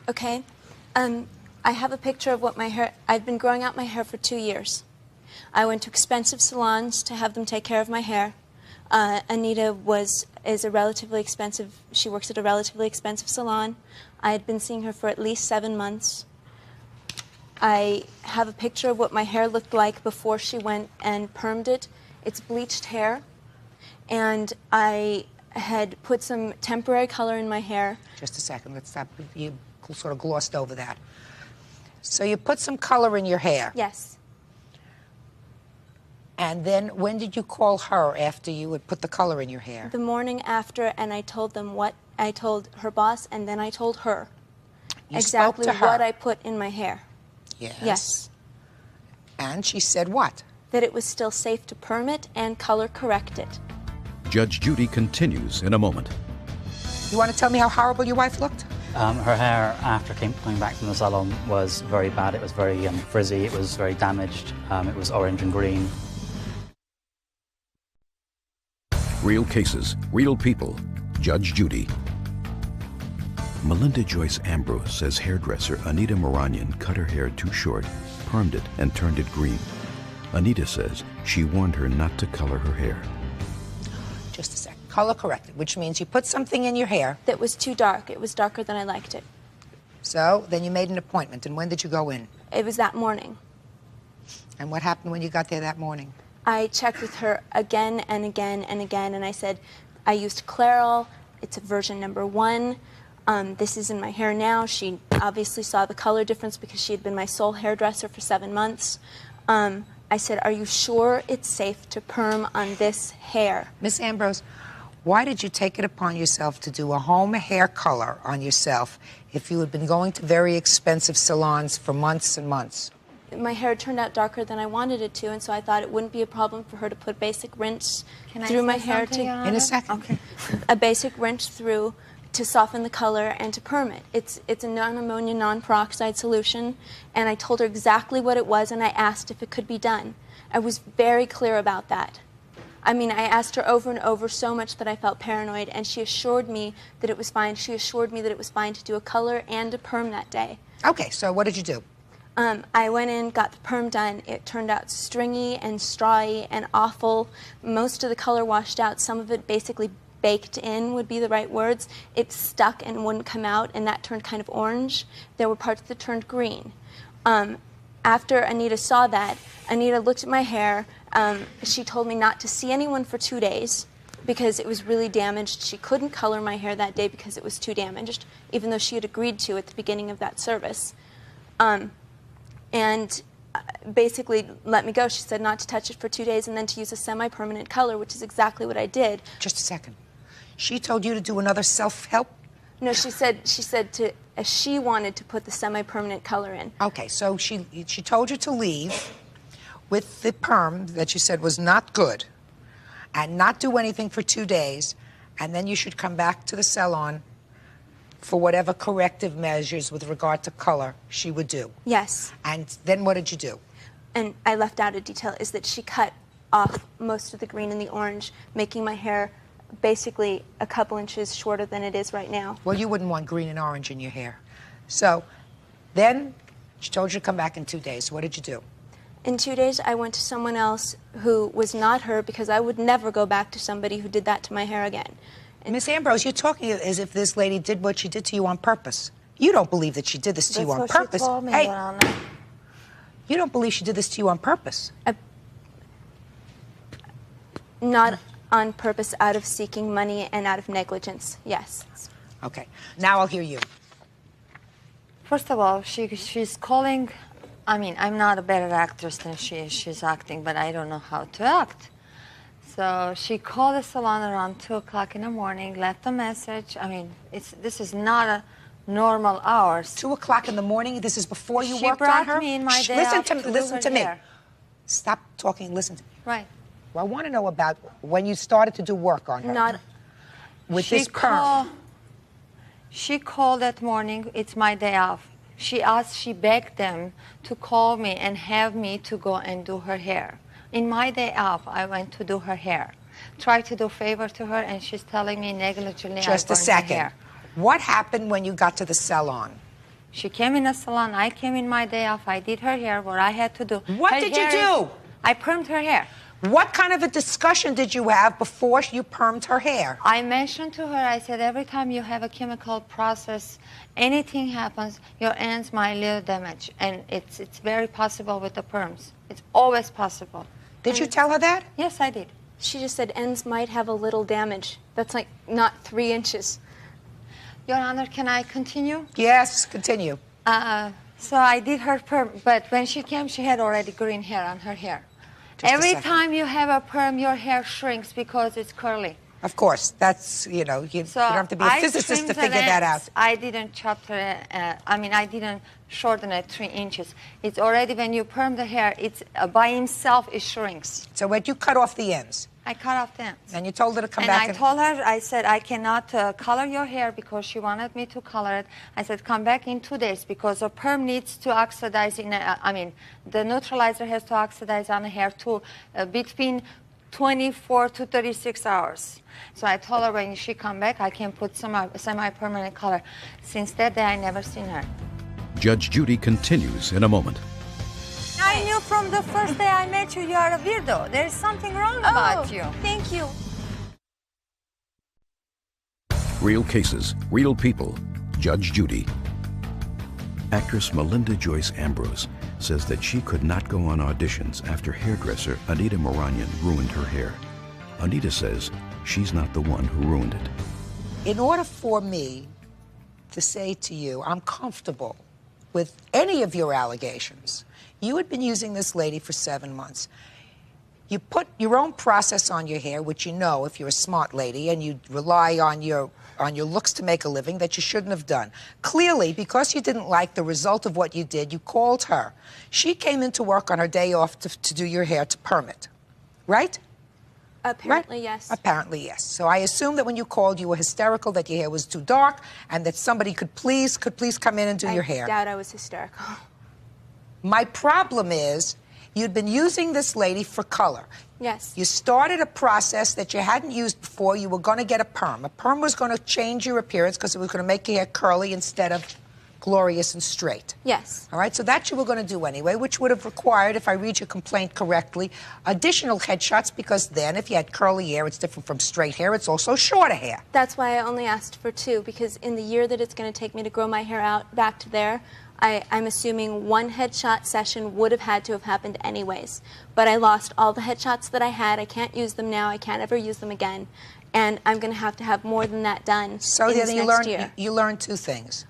Okay. I have a picture of what my hair... I've been growing out my hair for 2 years. I went to expensive salons to have them take care of my hair. Anita is a relatively expensive... She works at a relatively expensive salon. I had been seeing her for at least 7 months. I have a picture of what my hair looked like before she went and permed it. It's bleached hair. And I had put some temporary color in my hair. Just a second. Let's stop. You sort of glossed over that. So you put some color in your hair. Yes. And then when did you call her after you had put the color in your hair? The morning after, and I told them what I told her boss, and then I told her exactly spoke to her. what I put in my hair. Yes. Yes. And she said what? That it was still safe to perm it and color correct it. Judge Judy continues in a moment. You want to tell me how horrible your wife looked? Her hair, after coming back from the salon, was very bad. It was very frizzy. It was very damaged. It was orange and green. Real cases, real people. Judge Judy. Melinda Joyce Ambrose says hairdresser Anita Moranyan cut her hair too short, permed it, and turned it green. Anita says she warned her not to color her hair. Just a second. Color corrected, which means you put something in your hair. That was too dark. It was darker than I liked it. So then you made an appointment, and when did you go in? It was that morning. And what happened when you got there that morning? I checked with her again and again and again, and I said, I used Clairol. It's a version number 1. This is in my hair now. She obviously saw the color difference because she had been my sole hairdresser for 7 months. I said, are you sure it's safe to perm on this hair? Miss Ambrose, why did you take it upon yourself to do a home hair color on yourself if you had been going to very expensive salons for months and months? My hair turned out darker than I wanted it to, and so I thought it wouldn't be a problem for her to put basic rinse through my hair to... In a second. Okay. A basic rinse through to soften the color and to perm it. It's a non-ammonia, non-peroxide solution, and I told her exactly what it was, and I asked if it could be done. I was very clear about that. I mean, I asked her over and over so much that I felt paranoid, and she assured me that it was fine. She assured me that it was fine to do a color and a perm that day. Okay, so what did you do? I went in, got the perm done. It turned out stringy and strawy and awful. Most of the color washed out. Some of it basically baked in would be the right words. It stuck and wouldn't come out, and that turned kind of orange. There were parts that turned green. After Anita saw that, Anita looked at my hair. She told me not to see anyone for 2 days because it was really damaged. She couldn't color my hair that day because it was too damaged, even though she had agreed to at the beginning of that service. And basically let me go. She said not to touch it for 2 days and then to use a semi-permanent color, which is exactly what I did. Just a second. She told you to do another self-help? No, she she wanted to put the semi-permanent color in. Okay, so she told you to leave with the perm that you said was not good and not do anything for 2 days, and then you should come back to the salon for whatever corrective measures with regard to color she would do. Yes. And then what did you do? And I left out a detail, is that she cut off most of the green and the orange, making my hair basically a couple inches shorter than it is right now. Well, you wouldn't want green and orange in your hair. So then she told you to come back in 2 days. What did you do? In 2 days, I went to someone else who was not her, because I would never go back to somebody who did that to my hair again. Miss Ambrose, you're talking as if this lady did what she did to you on purpose. You don't believe that she did this to you on purpose. She told me, hey, Your Honor. You don't believe she did this to you on purpose. Not on purpose, out of seeking money and out of negligence, yes. Okay, now I'll hear you. First of all, she's calling, I mean, I'm not a better actress than she is. She's acting, but I don't know how to act. So she called the salon around 2 o'clock in the morning, left a message. I mean, this is not a normal hours. 2 o'clock in the morning? This is before you worked on She her? brought me in my day Listen off to me. do Listen her to me. hair. Stop talking. Listen to me. Right. Well, I want to know about when you started to do work on her. Not with this perm. She called that morning. It's my day off. She begged them to call me and have me to go and do her hair. In my day off, I went to do her hair. Tried to do a favor to her, and she's telling me negligently. Just a second. What happened when you got to the salon? She came in the salon. I came in my day off. I did her hair, what I had to do. What did you do? I permed her hair. What kind of a discussion did you have before you permed her hair? I mentioned to her, I said, every time you have a chemical process, anything happens, your ends might little damage. And it's very possible with the perms. It's always possible. Did you tell her that? Yes, I did. She just said ends might have a little damage. That's like not 3 inches. Your Honor, can I continue? Yes, continue. So I did her perm, but when she came, she had already green hair on her hair. Every time you have a perm, your hair shrinks because it's curly. Of course, that's, you don't have to be a physicist to figure that out. I didn't chop her, I didn't shorten it 3 inches. It's already, when you perm the hair, it's by himself, it shrinks. So when you cut off the ends? I cut off the ends. And you told her to come back? And I told her, I said, I cannot color your hair because she wanted me to color it. I said, come back in 2 days because a perm needs to oxidize the neutralizer has to oxidize on the hair too, between 24 to 36 hours. So I told her when she come back, I can put semi-permanent color. Since that day, I never seen her. Judge Judy continues in a moment. I knew from the first day I met you, you are a weirdo. There's something wrong about you. Thank you. Real cases, real people. Judge Judy. Actress Melinda Joyce Ambrose says that she could not go on auditions after hairdresser Anita Moranyan ruined her hair. Anita says she's not the one who ruined it. In order for me to say to you, I'm comfortable with any of your allegations, you had been using this lady for 7 months. You put your own process on your hair, which you know if you're a smart lady, and you rely on your looks to make a living that you shouldn't have done. Clearly, because you didn't like the result of what you did, you called her. She came into work on her day off to do your hair to perm it, right? Apparently, right? yes. Apparently, yes. So I assume that when you called, you were hysterical, that your hair was too dark, and that somebody could please come in and do your hair. I doubt I was hysterical. My problem is, you'd been using this lady for color. Yes. You started a process that you hadn't used before. You were going to get a perm. A perm was going to change your appearance because it was going to make your hair curly instead of glorious and straight. Yes. All right, so that you were going to do anyway, which would have required, if I read your complaint correctly, additional headshots, because then if you had curly hair, it's different from straight hair. It's also shorter hair. That's why I only asked for 2, because in the year that it's going to take me to grow my hair out back to there, I'm assuming 1 headshot session would have had to have happened anyways. But I lost all the headshots that I had. I can't use them now. I can't ever use them again. And I'm going to have more than that done So in then this you next year. You learn 2 things.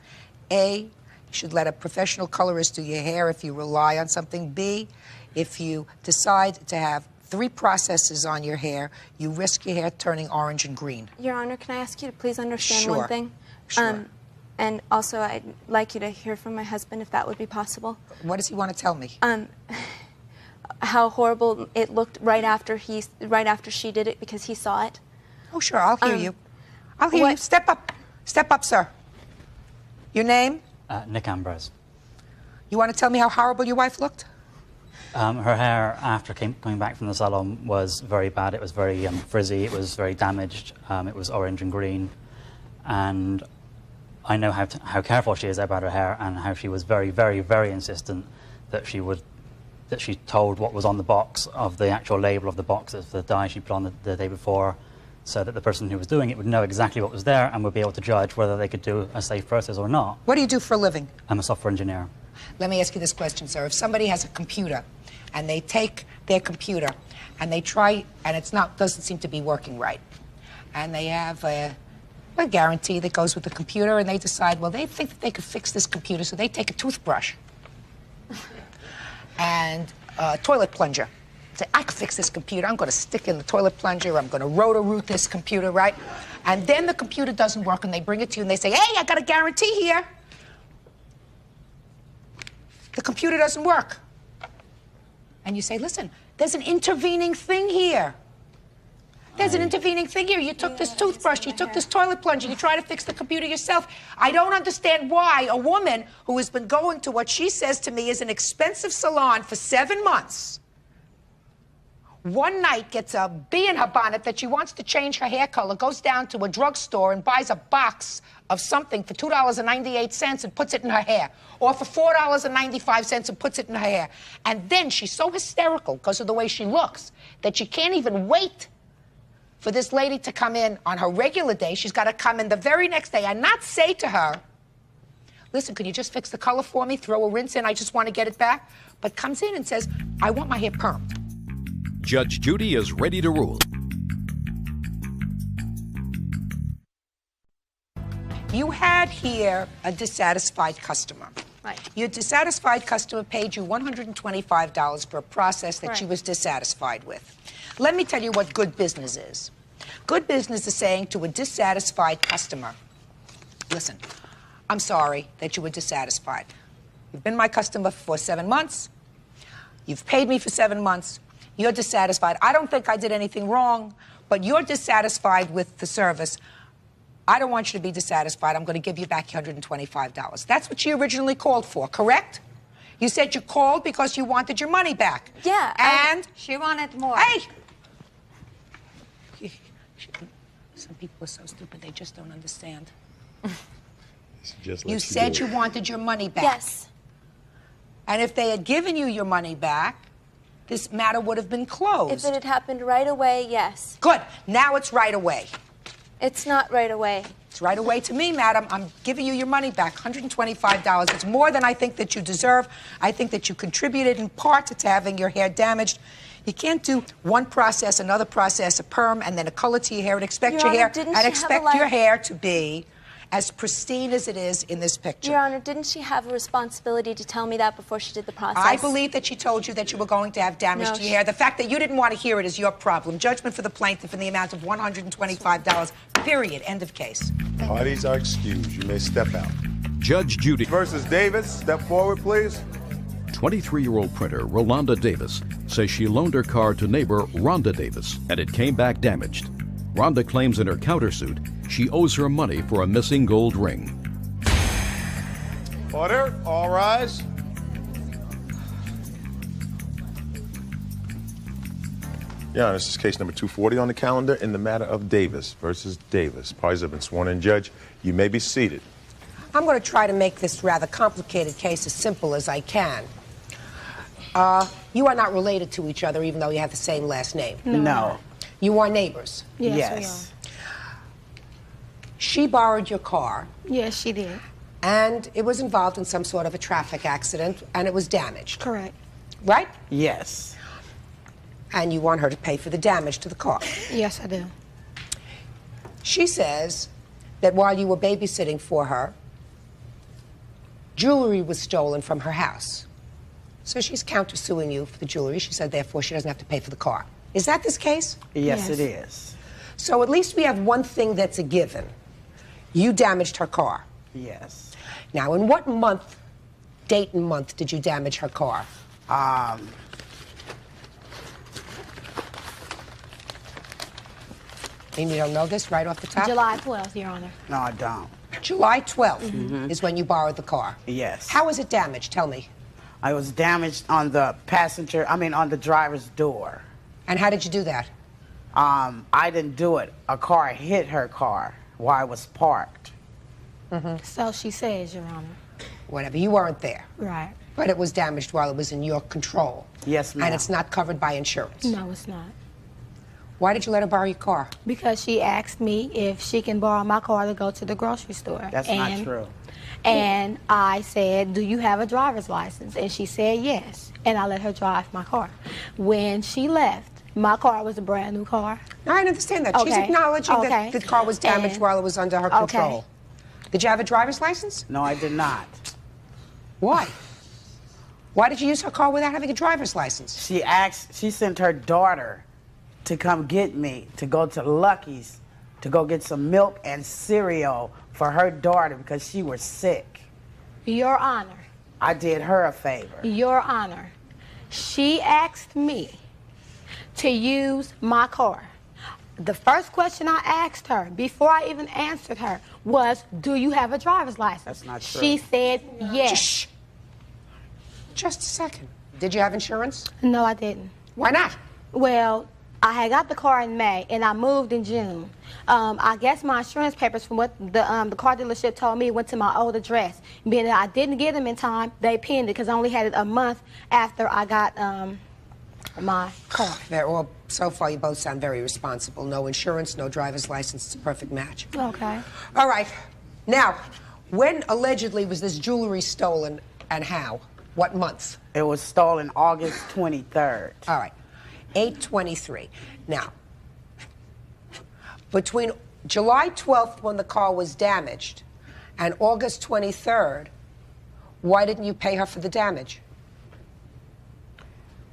A, you should let a professional colorist do your hair if you rely on something. B, if you decide to have 3 processes on your hair, you risk your hair turning orange and green. Your Honor, can I ask you to please understand Sure. one thing? Sure. And also, I'd like you to hear from my husband, if that would be possible. What does he want to tell me? How horrible it looked right after she did it, because he saw it. Oh, sure, I'll hear you. I'll hear you. Step up, sir. Your name? Nick Ambrose. You want to tell me how horrible your wife looked? Her hair, after coming back from the salon, was very bad. It was very frizzy. It was very damaged. It was orange and green. And I know how careful she is about her hair, and how she was very, very, very insistent that she told what was on the box of the actual label of the box of the dye she put on the day before, so that the person who was doing it would know exactly what was there and would be able to judge whether they could do a safe process or not. What do you do for a living? I'm a software engineer. Let me ask you this question, sir. If somebody has a computer and they take their computer and they try, and doesn't seem to be working right, and they have a guarantee that goes with the computer, and they decide, well, they think that they could fix this computer, so they take a toothbrush and a toilet plunger. Say, I could fix this computer. I'm going to stick in the toilet plunger. I'm going to roto-root this computer, right? And then the computer doesn't work, and they bring it to you, and they say, hey, I got a guarantee here. The computer doesn't work. And you say, listen, there's an intervening thing here. There's an intervening thing here. You took this toothbrush, you took this toilet plunger, you try to fix the computer yourself. I don't understand why a woman who has been going to what she says to me is an expensive salon for 7 months, one night gets a bee in her bonnet that she wants to change her hair color, goes down to a drugstore and buys a box of something for $2.98 and puts it in her hair, or for $4.95 and puts it in her hair. And then she's so hysterical because of the way she looks that she can't even wait for this lady to come in on her regular day. She's got to come in the very next day and not say to her, listen, could you just fix the color for me, throw a rinse in, I just want to get it back, but comes in and says, I want my hair permed. Judge Judy is ready to rule. You had here a dissatisfied customer. Right. Your dissatisfied customer paid you $125 for a process that she was dissatisfied with. Let me tell you what good business is. Good business is saying to a dissatisfied customer, listen, I'm sorry that you were dissatisfied. You've been my customer for 7 months. You've paid me for 7 months. You're dissatisfied. I don't think I did anything wrong, but you're dissatisfied with the service. I don't want you to be dissatisfied. I'm going to give you back your $125. That's what you originally called for, correct? You said you called because you wanted your money back. Yeah. And she wanted more. Hey! Some people are so stupid, they just don't understand. Just You said you wanted your money back. Yes. And if they had given you your money back, this matter would have been closed. If it had happened right away, yes. Good. Now it's right away. It's not right away. It's right away to me, madam. I'm giving you your money back, $125. It's more than I think that you deserve. I think that you contributed in part to having your hair damaged. You can't do one process, another process, a perm, and then a color to your hair and expect your hair to be as pristine as it is in this picture. Your Honor, didn't she have a responsibility to tell me that before she did the process? I believe that she told you that you were going to have damage to your hair. The fact that you didn't want to hear it is your problem. Judgment for the plaintiff in the amount of $125, period. End of case. Parties are excused. You may step out. Judge Judy versus Davis. Step forward, please. 23-year-old printer Rolanda Davis says she loaned her car to neighbor Rhonda Davis, and it came back damaged. Rhonda claims in her countersuit she owes her money for a missing gold ring. Order. All rise. Your Honor, this is case number 240 on the calendar in the matter of Davis versus Davis. Parties have been sworn in. Judge, you may be seated. I'm going to try to make this rather complicated case as simple as I can. You are not related to each other, even though you have the same last name. No. You are neighbors. Yes. She borrowed your car. Yes, she did. And it was involved in some sort of a traffic accident, and it was damaged. Correct. Right? Yes. And you want her to pay for the damage to the car. Yes, I do. She says that while you were babysitting for her, jewelry was stolen from her house. So she's countersuing you for the jewelry. She said, therefore, she doesn't have to pay for the car. Is that this case? Yes, it is. So at least we have one thing that's a given. You damaged her car. Yes. Now, in what month, date and month, did you damage her car? And you don't know this right off the top? July 12th, Your Honor. No, I don't. July 12th is when you borrowed the car. Yes. How was it damaged? Tell me. I was damaged on the on the driver's door. And how did you do that? I didn't do it. A car hit her car while I was parked. So she says, Your Honor. Whatever. You weren't there. Right. But it was damaged while it was in your control. Yes, ma'am. And it's not covered by insurance. No, it's not. Why did you let her borrow your car? Because she asked me if she can borrow my car to go to the grocery store. That's not true. And I said, do you have a driver's license? And she said yes. And I let her drive my car. When she left, my car was a brand new car. No, I understand that. She's acknowledging that the car was damaged while it was under her control. Did you have a driver's license? No, I did not. Why? Why did you use her car without having a driver's license? She sent her daughter to come get me, to go to Lucky's, to go get some milk and cereal for her daughter because she was sick. Your Honor. I did her a favor. Your Honor. She asked me to use my car. The first question I asked her, before I even answered her, was, do you have a driver's license? That's not true. She said yes. Shh. Just a second. Did you have insurance? No, I didn't. Why not? Well, I had got the car in May, and I moved in June. I guess my insurance papers, from what the car dealership told me, went to my old address. Being that I didn't get them in time, they pinned it because I only had it a month after I got my car. Well, so far you both sound very responsible. No insurance, no driver's license. It's a perfect match. Okay. All right. Now, when allegedly was this jewelry stolen and how? What month? It was stolen August 23rd. All right. 8/23. Now, between July 12th, when the car was damaged, and August 23rd, why didn't you pay her for the damage?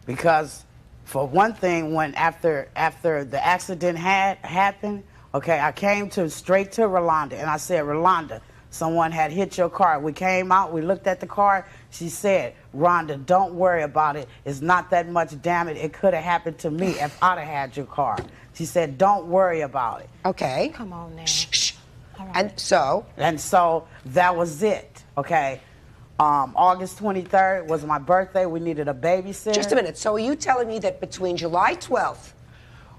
Because, for one thing, when after the accident had happened, okay, I came straight to Rolanda, and I said, Rolanda, someone had hit your car. We came out, we looked at the car. She said, Rhonda, don't worry about it. It's not that much damage. It could have happened to me if I'd have had your car. She said, don't worry about it. Okay. Come on now. Shh. Right. And so? And so that was it, okay? August 23rd was my birthday. We needed a babysitter. Just a minute. So are you telling me that between July 12th,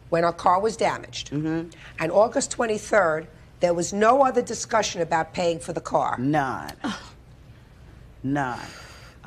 when our car was damaged. And August 23rd, there was no other discussion about paying for the car. None. None.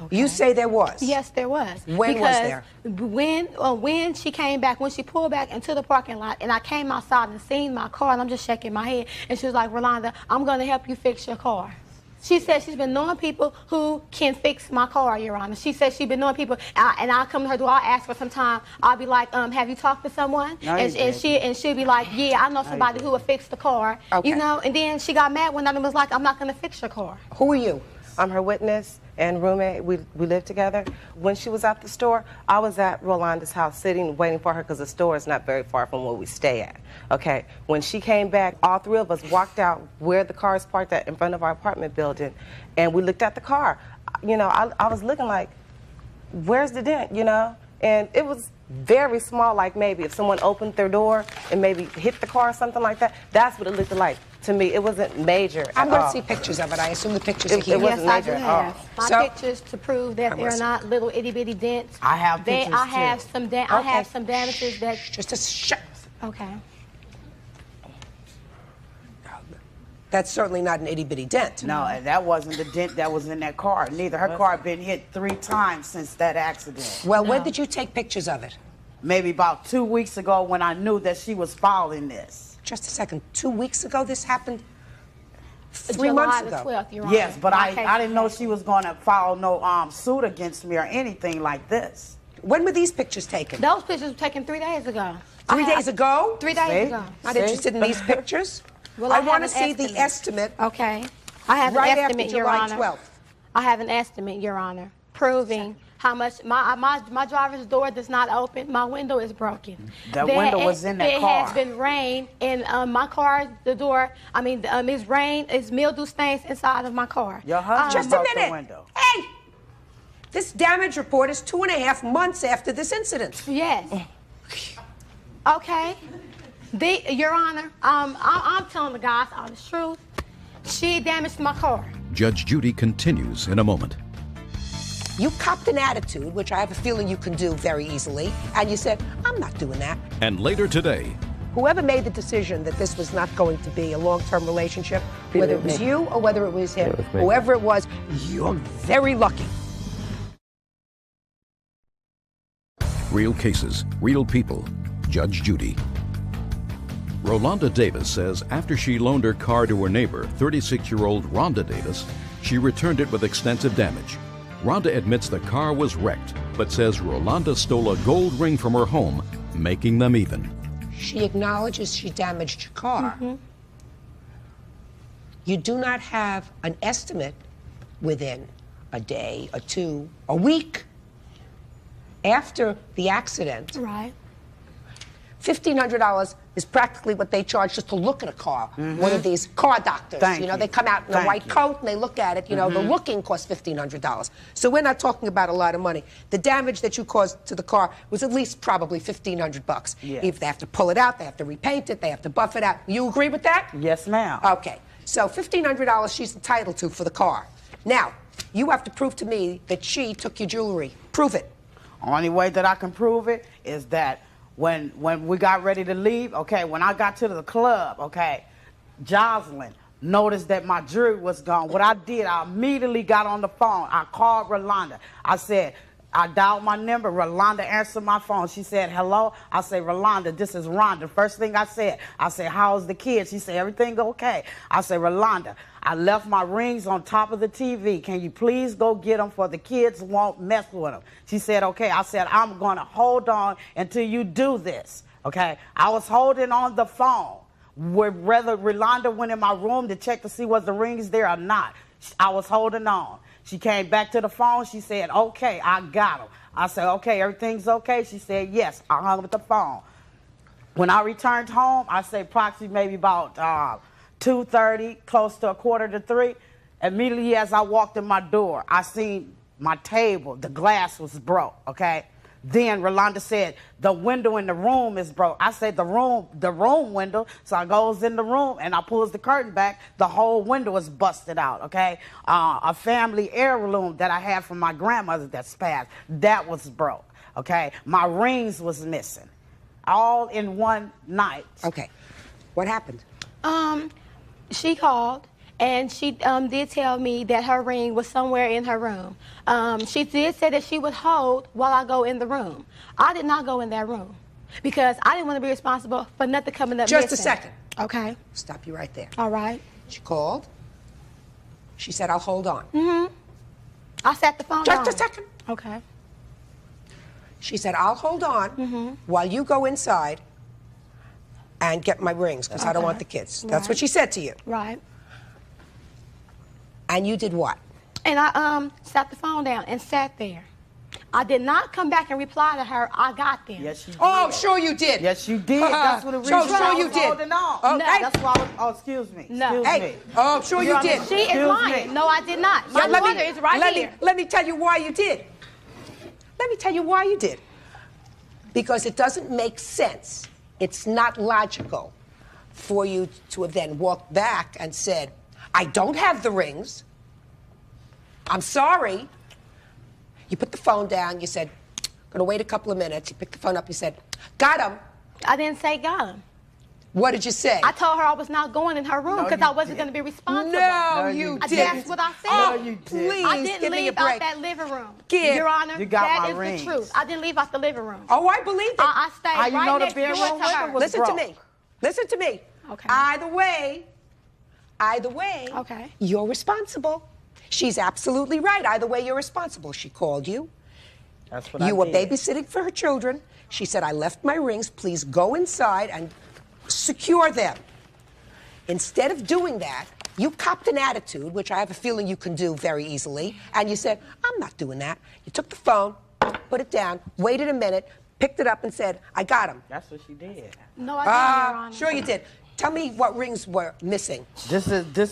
Okay. You say there was? Yes, there was. When was there? When she came back, when she pulled back into the parking lot, and I came outside and seen my car, and I'm just shaking my head, and she was like, Rolanda, I'm going to help you fix your car. She said she's been knowing people who can fix my car, Your Honor. She said she's been knowing people, and I'll come to her door, I'll ask for some time. I'll be like, have you talked to someone? No, and she'll be like, yeah, I know somebody who will fix the car. Okay. You know, and then she got mad one night and was like, I'm not going to fix your car. Who are you? I'm her witness and roommate. We live together. When she was at the store, I was at Rolanda's house sitting, waiting for her because the store is not very far from where we stay at. Okay, when she came back, all three of us walked out where the car is parked at in front of our apartment building, and we looked at the car. You know, I was looking like, where's the dent, you know? And it was very small, like maybe if someone opened their door and maybe hit the car or something like that, that's what it looked like. To me, it wasn't major I'm going to all. See pictures of it. I assume the pictures are It here. wasn't Yes, major I do at all. have my pictures to prove that they're not little itty bitty dents. I have pictures I have too. some. I have some damages that. Just a shut. Okay. That's certainly not an itty bitty dent. No, and that wasn't the dent that was in that car. Neither. Her car had been hit 3 times since that accident. Well, when did you take pictures of it? Maybe about 2 weeks ago when I knew that she was following this. Just a second. 2 weeks ago this happened? 3 July months the ago? 12th, Your Honor. Yes, but My case I didn't know she was going to file no suit against me or anything like this. When were these pictures taken? Those pictures were taken 3 days ago. 3 days ago? 3 days ago. Not interested in these pictures? Well, I have want to an see the estimate. Okay. I have right an estimate, after Your July Honor. 12th. I have an estimate, Your Honor, proving how much my driver's door does not open. My window is broken. That window was in that car. It has been rain, and my car, the door, it's rain, it's mildew stains inside of my car. Your husband Just a broke minute. the window. Hey! This damage report is 2.5 months after this incident. Yes. Okay. Your Honor, I'm telling the guys all the truth. She damaged my car. Judge Judy continues in a moment. You copped an attitude, which I have a feeling you can do very easily, and you said, I'm not doing that. And later today, Whoever made the decision that this was not going to be a long-term relationship, whether it was you or whether it was him, whoever it was, you're very lucky. real cases, real people. Judge Judy. Rolanda Davis says after she loaned her car to her neighbor, 36-year-old Rhonda Davis, she returned it with extensive damage. Rhonda admits the car was wrecked, but says Rolanda stole a gold ring from her home, making them even. She acknowledges she damaged your car. You do not have an estimate within a day, a two, a week after the accident. Right. $1,500 is practically what they charge just to look at a car. One of these car doctors, they come out in a white coat and they look at it. You know, the looking costs $1,500. So we're not talking about a lot of money. The damage that you caused to the car was at least probably $1,500. Yes. If they have to pull it out, they have to repaint it, they have to buff it out. You agree with that? Yes, ma'am. Okay. So $1,500 she's entitled to for the car. Now, you have to prove to me that she took your jewelry. Prove it. Only way that I can prove it is that when we got ready to leave, okay, when I got to the club, okay, Jocelyn noticed that my jewelry was gone. What I did, I immediately got on the phone. I called Rolanda. I dialed my number. Rolanda answered my phone. She said, hello. I said, Rolanda, this is Rhonda. First thing I said, how's the kids? She said, everything okay. I said, Rolanda, I left my rings on top of the TV. Can you please go get them for the kids won't mess with them? She said, okay. I said, I'm going to hold on until you do this, okay? I was holding on the phone. Whether Rolanda went in my room to check to see was the rings there or not, I was holding on. She came back to the phone. She said, okay, I got them. I said, okay, everything's okay? She said, yes. I hung up the phone. When I returned home, I say approximately maybe about 2:30, close to 2:45. Immediately as I walked in my door, I seen my table, the glass was broke, okay? Then Rolanda said, the window in the room is broke. I said, the room window. So I goes in the room and I pulls the curtain back. The whole window is busted out, okay? A family heirloom that I had from my grandmother that's passed, that was broke, okay? My rings was missing. all in one night. Okay. What happened? She called, and she did tell me that her ring was somewhere in her room. She did say that she would hold while I go in the room. I did not go in that room because I didn't want to be responsible for nothing coming up Just missing. a second. Okay. Stop you right there. All right. She called. She said, I'll hold on. Mm-hmm. I sat the phone Just down. a second. Okay. She said, I'll hold on while you go inside and get my rings because I don't want the kids. That's what she said to you. Right. And you did what? And I sat the phone down and sat there. I did not come back and reply to her, I got them. Yes, you did. Oh, sure you did. Yes, you did. That's what the reason sure you was did. holding on. Oh, No, hey. That's why I was, oh, excuse me. No. Excuse Hey. me. Oh, sure you did. She is lying. No, I did not. My Yeah, mother is right here. Let me tell you why you did. Let me tell you why you did. Because it doesn't make sense. It's not logical for you to have then walked back and said, I don't have the rings. I'm sorry. You put the phone down. You said, gonna wait a couple of minutes. You picked the phone up. You said, got him. I didn't say got him. What did you say? I told her I was not going in her room because I wasn't going to be responsible. No, you didn't. That's what I said. Oh, you did. Please, I didn't give me a leave break. out that living room. Give. Your Honor, You got that my is rings. the truth. I didn't leave out the living room. Oh, I believe it. I stayed How you right know the next door bedroom to window her. was Listen to broke? me. Listen to me. Okay. Either way, okay. You're responsible. She's absolutely right. Either way, you're responsible. She called you. That's what You I were did. babysitting for her children. She said, I left my rings. Please go inside and secure them. Instead of doing that, you copped an attitude, which I have a feeling you can do very easily, and you said, I'm not doing that. You took the phone, put it down, waited a minute, picked it up and said, I got him. That's what she did. No, I didn't, Your Honor. Sure you did. Tell me what rings were missing. This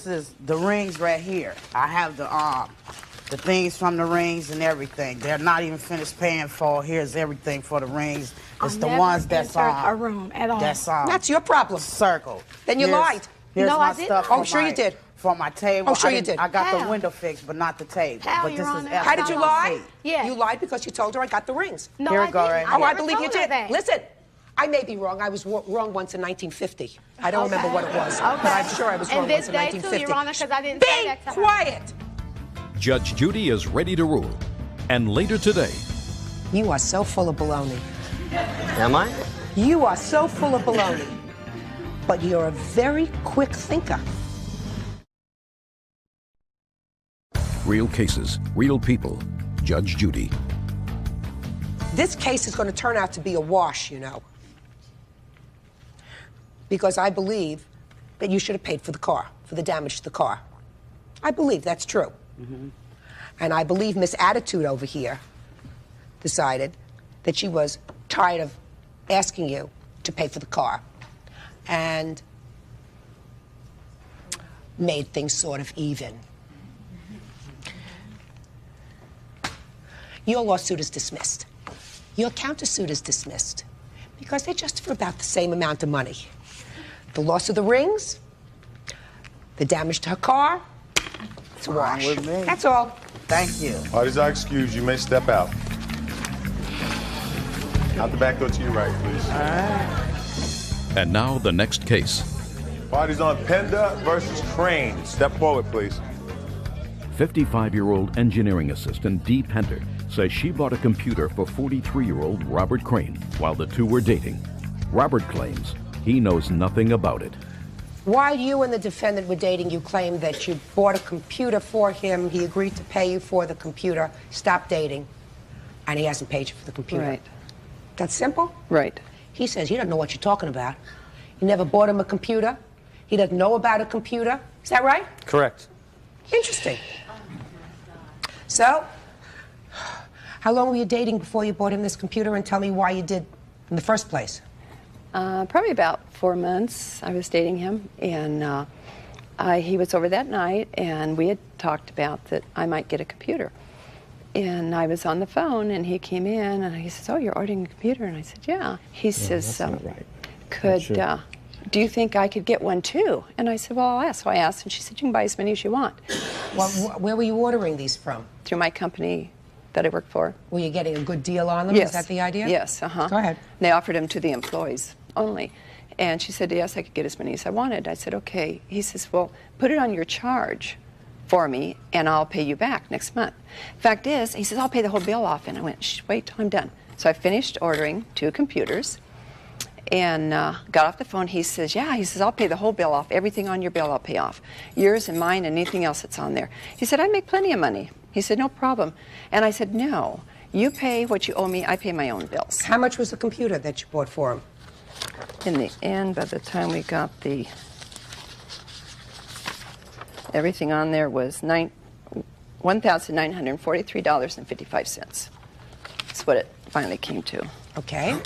is the rings right here. I have the things from the rings and everything. They're not even finished paying for. Here's everything for the rings. It's the ones that's a room at all. That's your problem. Circle. Then you lied. Here's No, my I didn't. stuff. Oh, for sure my- you did. For my table. Oh, sure I you didn't- did. I got How? the window fixed, but not the table. How, but Your this Honor? is How did you lie? Yeah. You lied because you told her I got the rings. No, Here I we go, didn't. right I here. Oh, I never believe you told her did. that. Listen, I may be wrong. I was wrong once in 1950. I don't remember what it was, but I'm sure I was wrong And once this in day, 1950. too, Your Honor, because I didn't say that to her. Be quiet. Judge Judy is ready to rule. And later today, You are so full of baloney. Am I? You are so full of baloney. But you're a very quick thinker. real cases, real people. Judge Judy. This case is going to turn out to be a wash, you know. Because I believe that you should have paid for the car, for the damage to the car. I believe that's true. And I believe Miss Attitude over here decided that she was tired of asking you to pay for the car and made things sort of even. Your lawsuit is dismissed. Your countersuit is dismissed because they're just for about the same amount of money. The loss of the rings, the damage to her car, it's a wash. with me. That's all. Thank you. Parties are excused. You may step out. Out the back door to your right, please. And now the next case. Parties on Penda versus Crane. Step forward, please. 55-year-old engineering assistant Dee Pender says she bought a computer for 43-year-old Robert Crane while the two were dating. Robert claims he knows nothing about it. While you and the defendant were dating, you claimed that you bought a computer for him. He agreed to pay you for the computer. Stop dating. And he hasn't paid you for the computer. Right. That's simple? Right. He says he doesn't know what you're talking about. You never bought him a computer. He doesn't know about a computer. Is that right? Correct. Interesting. So, how long were you dating before you bought him this computer, and tell me why you did in the first place? Probably about 4 months I was dating him, and he was over that night, and we had talked about that I might get a computer. And I was on the phone, and he came in, and he says, "Oh, you're ordering a computer?" And I said, "Yeah." He says, that's not right. "Could, do you think I could get one too?" And I said, "Well, I'll ask." So I asked, and she said, "You can buy as many as you want." Where were you ordering these from? Through my company, that I work for. Were you getting a good deal on them? Yes. Is that the idea? Yes, uh-huh. Go ahead. They offered them to the employees only. And she said, yes, I could get as many as I wanted. I said, okay. He says, well, put it on your charge for me, and I'll pay you back next month. Fact is, he says, I'll pay the whole bill off. And I went, shh, wait till I'm done. So I finished ordering 2 computers and got off the phone. He says, yeah, he says, I'll pay the whole bill off. Everything on your bill I'll pay off. Yours and mine and anything else that's on there. He said, I make plenty of money. He said, no problem. And I said, no, you pay what you owe me. I pay my own bills. How much was the computer that you bought for him? In the end, by the time we got everything on there was $1,943.55. That's what it finally came to. Okay.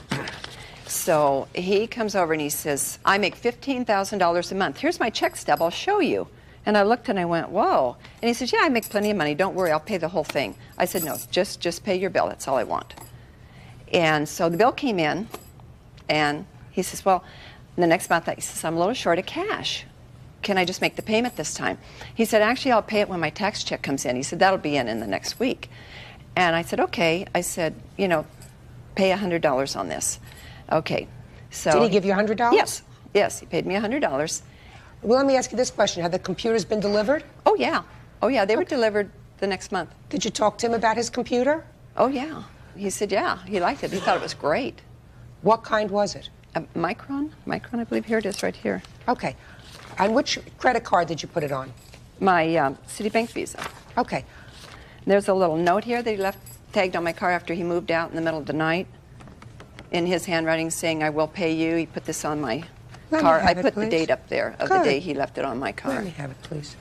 So he comes over and he says, I make $15,000 a month. Here's my check stub. I'll show you. And I looked and I went, whoa. And he says, yeah, I make plenty of money. Don't worry, I'll pay the whole thing. I said, no, just pay your bill. That's all I want. And so the bill came in, and he says, well, the next month, he says, I'm a little short of cash. Can I just make the payment this time? He said, actually, I'll pay it when my tax check comes in. He said, that'll be in the next week. And I said, okay. I said, you know, pay $100 on this. Okay. So did he give you $100? Yes. Yes, he paid me $100. Well, let me ask you this question. Have the computers been delivered? Oh, yeah. Oh, yeah. They were delivered the next month. Did you talk to him about his computer? Oh, yeah. He said, yeah, he liked it. He thought it was great. What kind was it? A Micron? Micron, I believe. Here it is, right here. Okay. And which credit card did you put it on? My Citibank Visa. Okay. There's a little note here that he left tagged on my car after he moved out in the middle of the night in his handwriting saying, I will pay you. He put this on my car. I put the date up there of the day he left it on my car. Let me have it, please.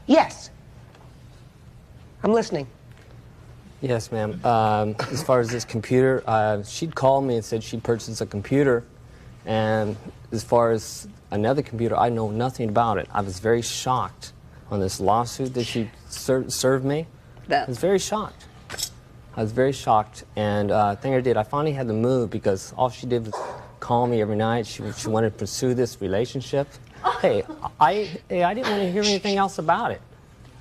Yes. I'm listening. Yes, ma'am. As far as this computer, she'd called me and said she purchased a computer. And as far as another computer, I know nothing about it. I was very shocked on this lawsuit that she served me. I was very shocked. I was very shocked. And the thing I did, I finally had to move because all she did was call me every night. She wanted to pursue this relationship. Hey, I didn't want to hear anything else about it.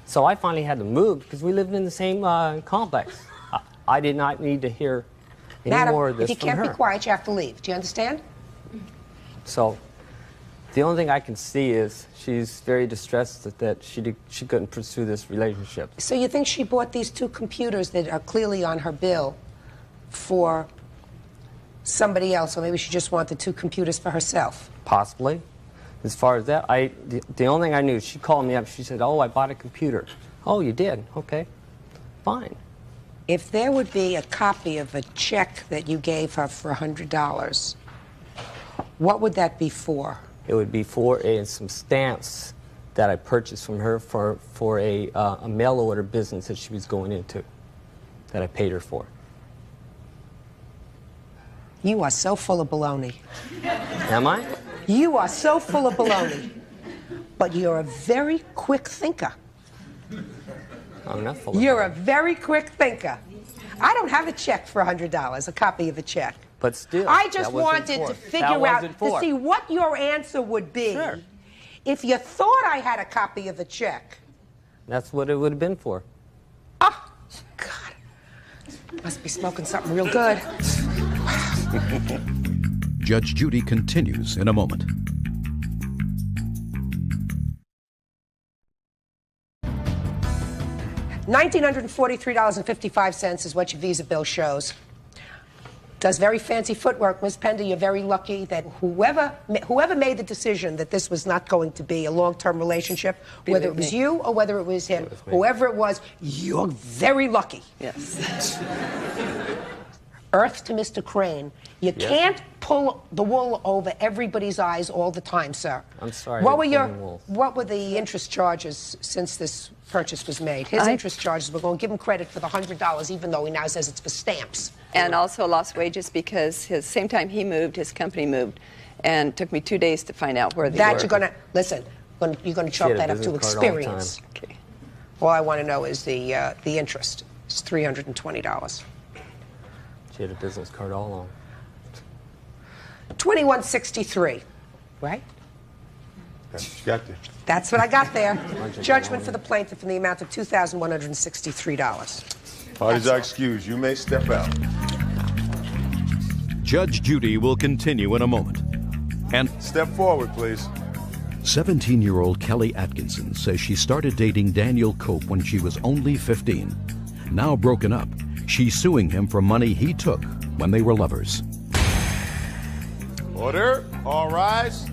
So I finally had to move because we lived in the same complex. I did not need to hear any more of this from her. If you can't be quiet, you have to leave. Do you understand? So the only thing I can see is she's very distressed that she couldn't pursue this relationship. So you think she bought these 2 computers that are clearly on her bill for somebody else, or maybe she just wanted 2 computers for herself? Possibly. As far as that, the only thing I knew, she called me up, she said, oh, I bought a computer. Oh, you did? Okay, fine. If there would be a copy of a check that you gave her for $100, what would that be for? It would be for some stamps that I purchased from her for a mail order business that she was going into, that I paid her for. You are so full of baloney. Am I? You are so full of baloney. But you're a very quick thinker. I'm not full of You're a very quick thinker. I don't have a check for $100, a copy of a check. But still, I just wanted to figure out, to see what your answer would be if you thought I had a copy of a check. That's what it would have been for. Oh, God. Must be smoking something real good. Judge Judy continues in a moment. $1,943.55 is what your Visa bill shows. Does very fancy footwork, Ms. Pender. You're very lucky that whoever made the decision that this was not going to be a long-term relationship, whether it was you or whether it was him, whoever it was, you're very lucky. Yes. Earth to Mr. Crane. You can't pull the wool over everybody's eyes all the time, sir. I'm sorry. What were the interest charges since this purchase was made? His interest charges, we're going to give him credit for the $100, even though he now says it's for stamps. And also lost wages because same time he moved, his company moved. And it took me 2 days to find out where they were. You're going to, listen, you're going to chalk that up to experience. Okay. All I want to know is the interest. It's $320. She had a business card all along. 2163, right? That's what you got there. That's what I got there. Judgment for the plaintiff in the amount of $2,163. Parties are excused. You may step out. Judge Judy will continue in a moment. And step forward, please. 17-year-old Kelly Atkinson says she started dating Daniel Cope when she was only 15. Now broken up, she's suing him for money he took when they were lovers. Order. All rise.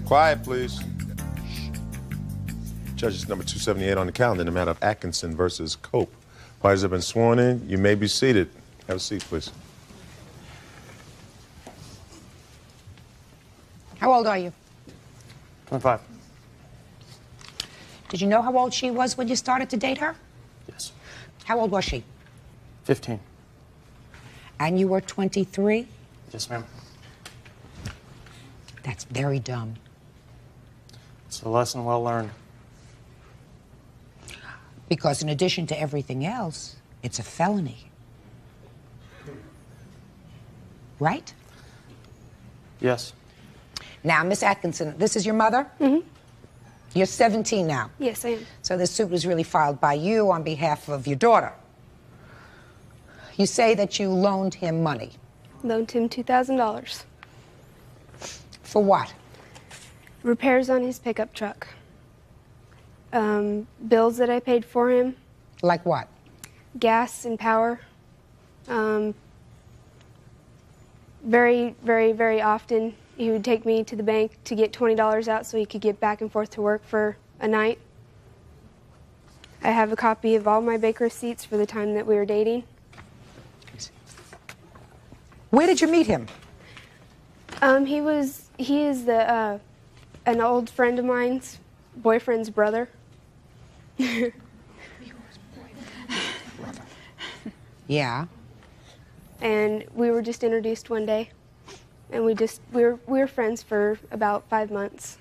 Quiet, please. Judges number 278 on the calendar in the matter of Atkinson versus Cope. Parties have been sworn in. You may be seated. Have a seat, please. How old are you? 25. Did you know how old she was when you started to date her? Yes. How old was she? 15. And you were 23? Yes, ma'am. That's very dumb. It's a lesson well learned. Because in addition to everything else, it's a felony. Right? Yes. Now, Miss Atkinson, this is your mother? Mm-hmm. You're 17 now. Yes, I am. So this suit was really filed by you on behalf of your daughter. You say that you loaned him money. Loaned him $2,000. For what? Repairs on his pickup truck. Bills that I paid for him. Like what? Gas and power. Very, very, very often he would take me to the bank to get $20 out so he could get back and forth to work for a night. I have a copy of all my bank receipts for the time that we were dating. Where did you meet him? He is an old friend of mine's boyfriend's brother. Yeah. And we were just introduced one day, and we were friends for about 5 months,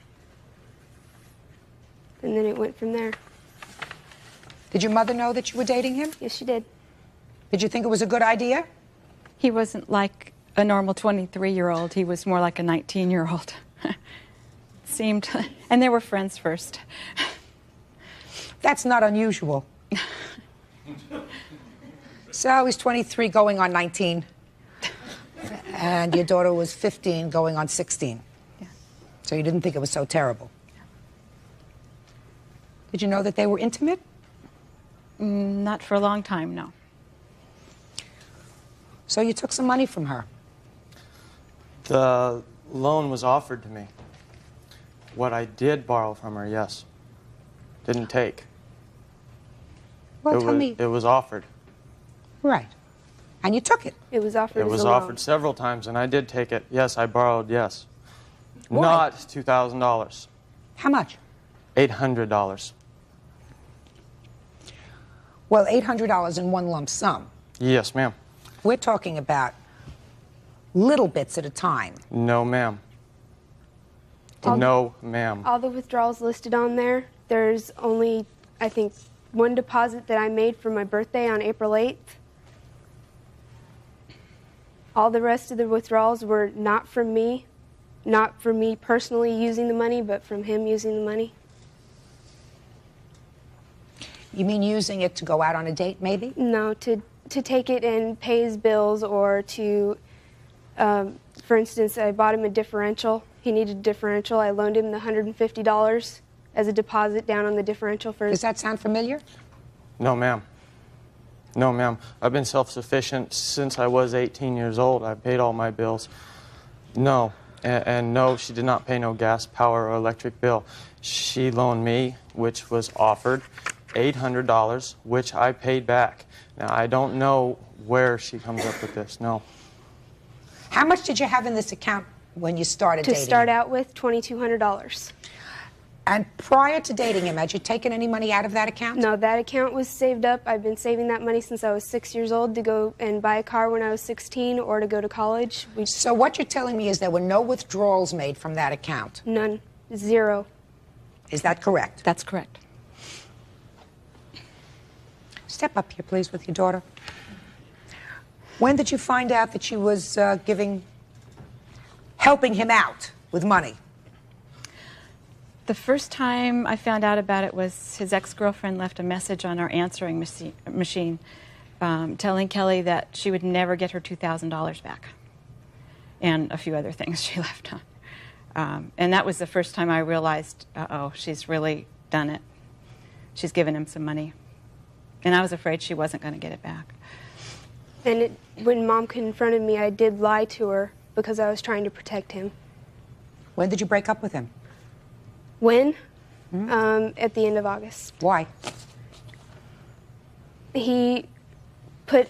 and then it went from there. Did your mother know that you were dating him? Yes, she did. Did you think it was a good idea? He wasn't like a normal 23-year-old. He was more like a 19-year-old. Seemed, and they were friends first. That's not unusual. So he's 23 going on 19. And your daughter was 15 going on 16. Yeah. So you didn't think it was so terrible. Did you know that they were intimate? Not for a long time, no. So you took some money from her? The loan was offered to me. What I did borrow from her, yes. Didn't take. Well, tell me. It was offered. Right. And you took it? It was offered It was as a loan. offered several times, and I did take it. Yes, I borrowed, yes. Why? Not $2,000. How much? $800. Well, $800 in one lump sum. Yes, ma'am. We're talking about little bits at a time. No, ma'am. No, ma'am. All the withdrawals listed on there, there's only, I think, one deposit that I made for my birthday on April 8th. All the rest of the withdrawals were not from me personally using the money, but from him using the money. You mean using it to go out on a date, maybe? No, to take it and pay his bills, or to, for instance, I bought him a differential. He needed a differential. I loaned him the $150 as a deposit down on the differential for his... Does that sound familiar? No, ma'am. No, ma'am. I've been self-sufficient since I was 18 years old. I paid all my bills. No. And no, she did not pay no gas, power, or electric bill. She loaned me, which was offered, $800, which I paid back. Now, I don't know where she comes up with this, no. How much did you have in this account when you started dating? To start out with, $2,200. And prior to dating him, had you taken any money out of that account? No, that account was saved up. I've been saving that money since I was 6 years old to go and buy a car when I was 16 or to go to college. So what you're telling me is there were no withdrawals made from that account? None. Zero. Is that correct? That's correct. Step up here, please, with your daughter. When did you find out that she was helping him out with money? The first time I found out about it was his ex-girlfriend left a message on our answering machine telling Kelly that she would never get her $2,000 back, and a few other things she left on. And that was the first time I realized, uh-oh, she's really done it. She's given him some money. And I was afraid she wasn't going to get it back. And when Mom confronted me, I did lie to her because I was trying to protect him. When did you break up with him? When? At the end of August. Why? He put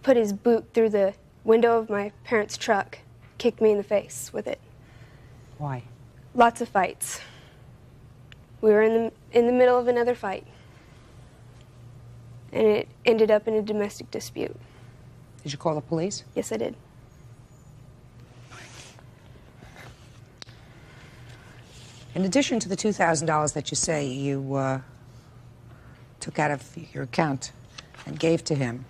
his boot through the window of my parents' truck, kicked me in the face with it. Why? Lots of fights. We were in the middle of another fight, and it ended up in a domestic dispute. Did you call the police? Yes, I did. In addition to the $2,000 that you say you took out of your account and gave to him,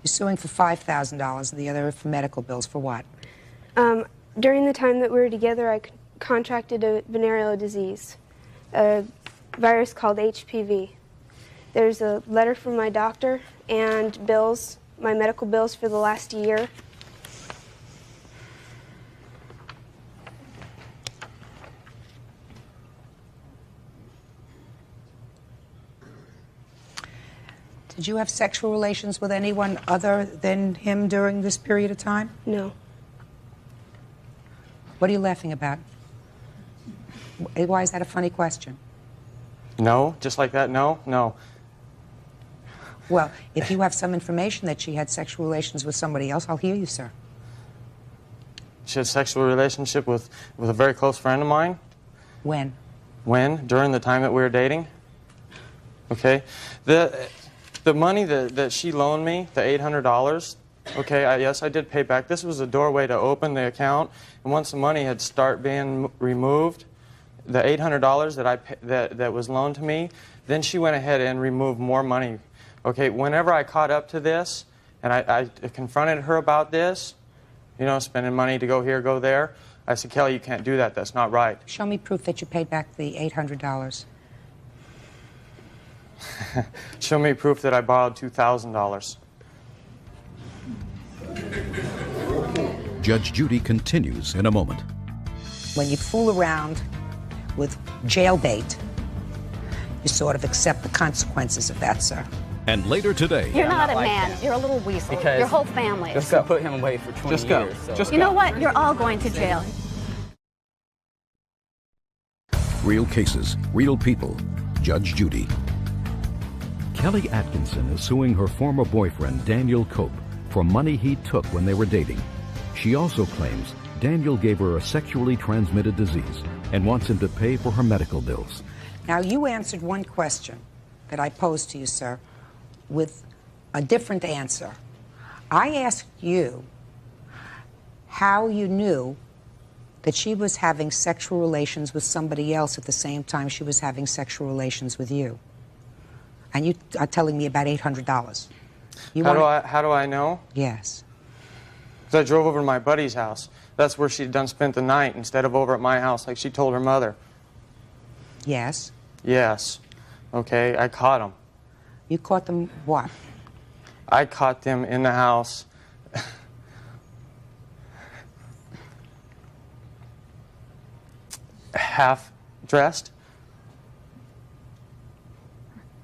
you're suing for $5,000 and the other for medical bills. For what? During the time that we were together, I contracted a venereal disease, a virus called HPV. There's a letter from my doctor and bills, my medical bills for the last year. Did you have sexual relations with anyone other than him during this period of time? No. What are you laughing about? Why is that a funny question? No, just like that, no, no. Well, if you have some information that she had sexual relations with somebody else, I'll hear you, sir. She had a sexual relationship with a very close friend of mine. When? When? During the time that we were dating. Okay? The money that she loaned me, the $800, okay, yes, I did pay back. This was a doorway to open the account, and once the money had started being removed, the $800 that was loaned to me, then she went ahead and removed more money. Okay, whenever I caught up to this, and I confronted her about this, you know, spending money to go here, go there, I said, Kelly, you can't do that. That's not right. Show me proof that you paid back the $800. Show me proof that I borrowed $2,000. Judge Judy continues in a moment. When you fool around with jailbait, you sort of accept the consequences of that, sir. And later today... You're not a man. You're a little weasel. Because your whole family. Just put him away for 20 years. So. You know what? You're all going to jail. Real cases, real people. Judge Judy. Kelly Atkinson is suing her former boyfriend, Daniel Cope, for money he took when they were dating. She also claims Daniel gave her a sexually transmitted disease and wants him to pay for her medical bills. Now, you answered one question that I posed to you, sir, with a different answer. I asked you how you knew that she was having sexual relations with somebody else at the same time she was having sexual relations with you. And you are telling me about $800. How do I know? Yes. Because I drove over to my buddy's house. That's where she'd spent the night instead of over at my house like she told her mother. Yes. Yes. Okay, I caught them. You caught them what? I caught them in the house. Half dressed.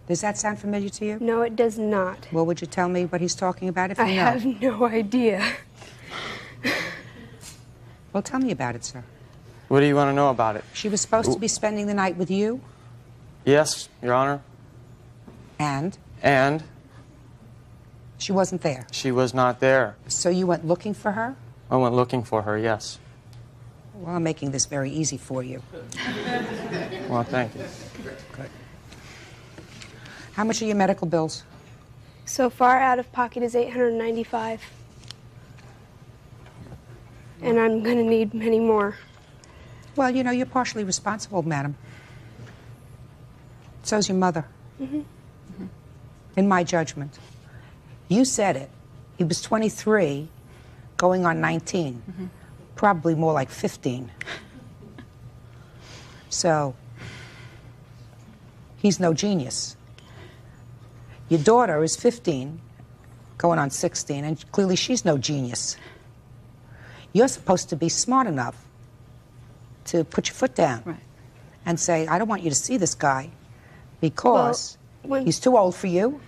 Does that sound familiar to you? No, it does not. Well, would you tell me what he's talking about if you know? I have no idea. Well, tell me about it, sir. What do you want to know about it? She was supposed to be spending the night with you? Yes, Your Honor. And? And? She wasn't there? She was not there. So you went looking for her? I went looking for her, yes. Well, I'm making this very easy for you. Well, thank you. Good. How much are your medical bills? So far, out of pocket is $895. And I'm going to need many more. Well, you know, you're partially responsible, madam. So's your mother. Mm-hmm. In my judgment. You said it. He was 23, going on 19. Probably more like 15. So, he's no genius. Your daughter is 15, going on 16, and clearly she's no genius. You're supposed to be smart enough to put your foot down and say, I don't want you to see this guy because he's too old for you,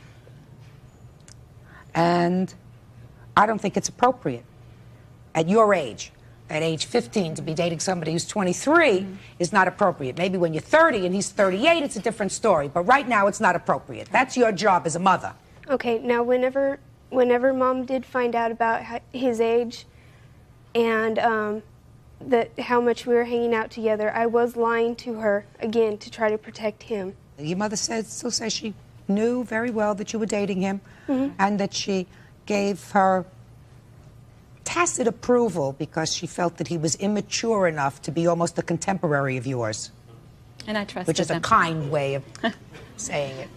and I don't think it's appropriate at your age. At age 15, to be dating somebody who's 23 is not appropriate. Maybe when you're 30 and he's 38, it's a different story. But right now, it's not appropriate. That's your job as a mother. Okay, now whenever Mom did find out about his age and how much we were hanging out together, I was lying to her, again, to try to protect him. Your mother still says she knew very well that you were dating him and that she gave her tacit approval because she felt that he was immature enough to be almost a contemporary of yours. And I trusted Which is them. a kind way of saying it.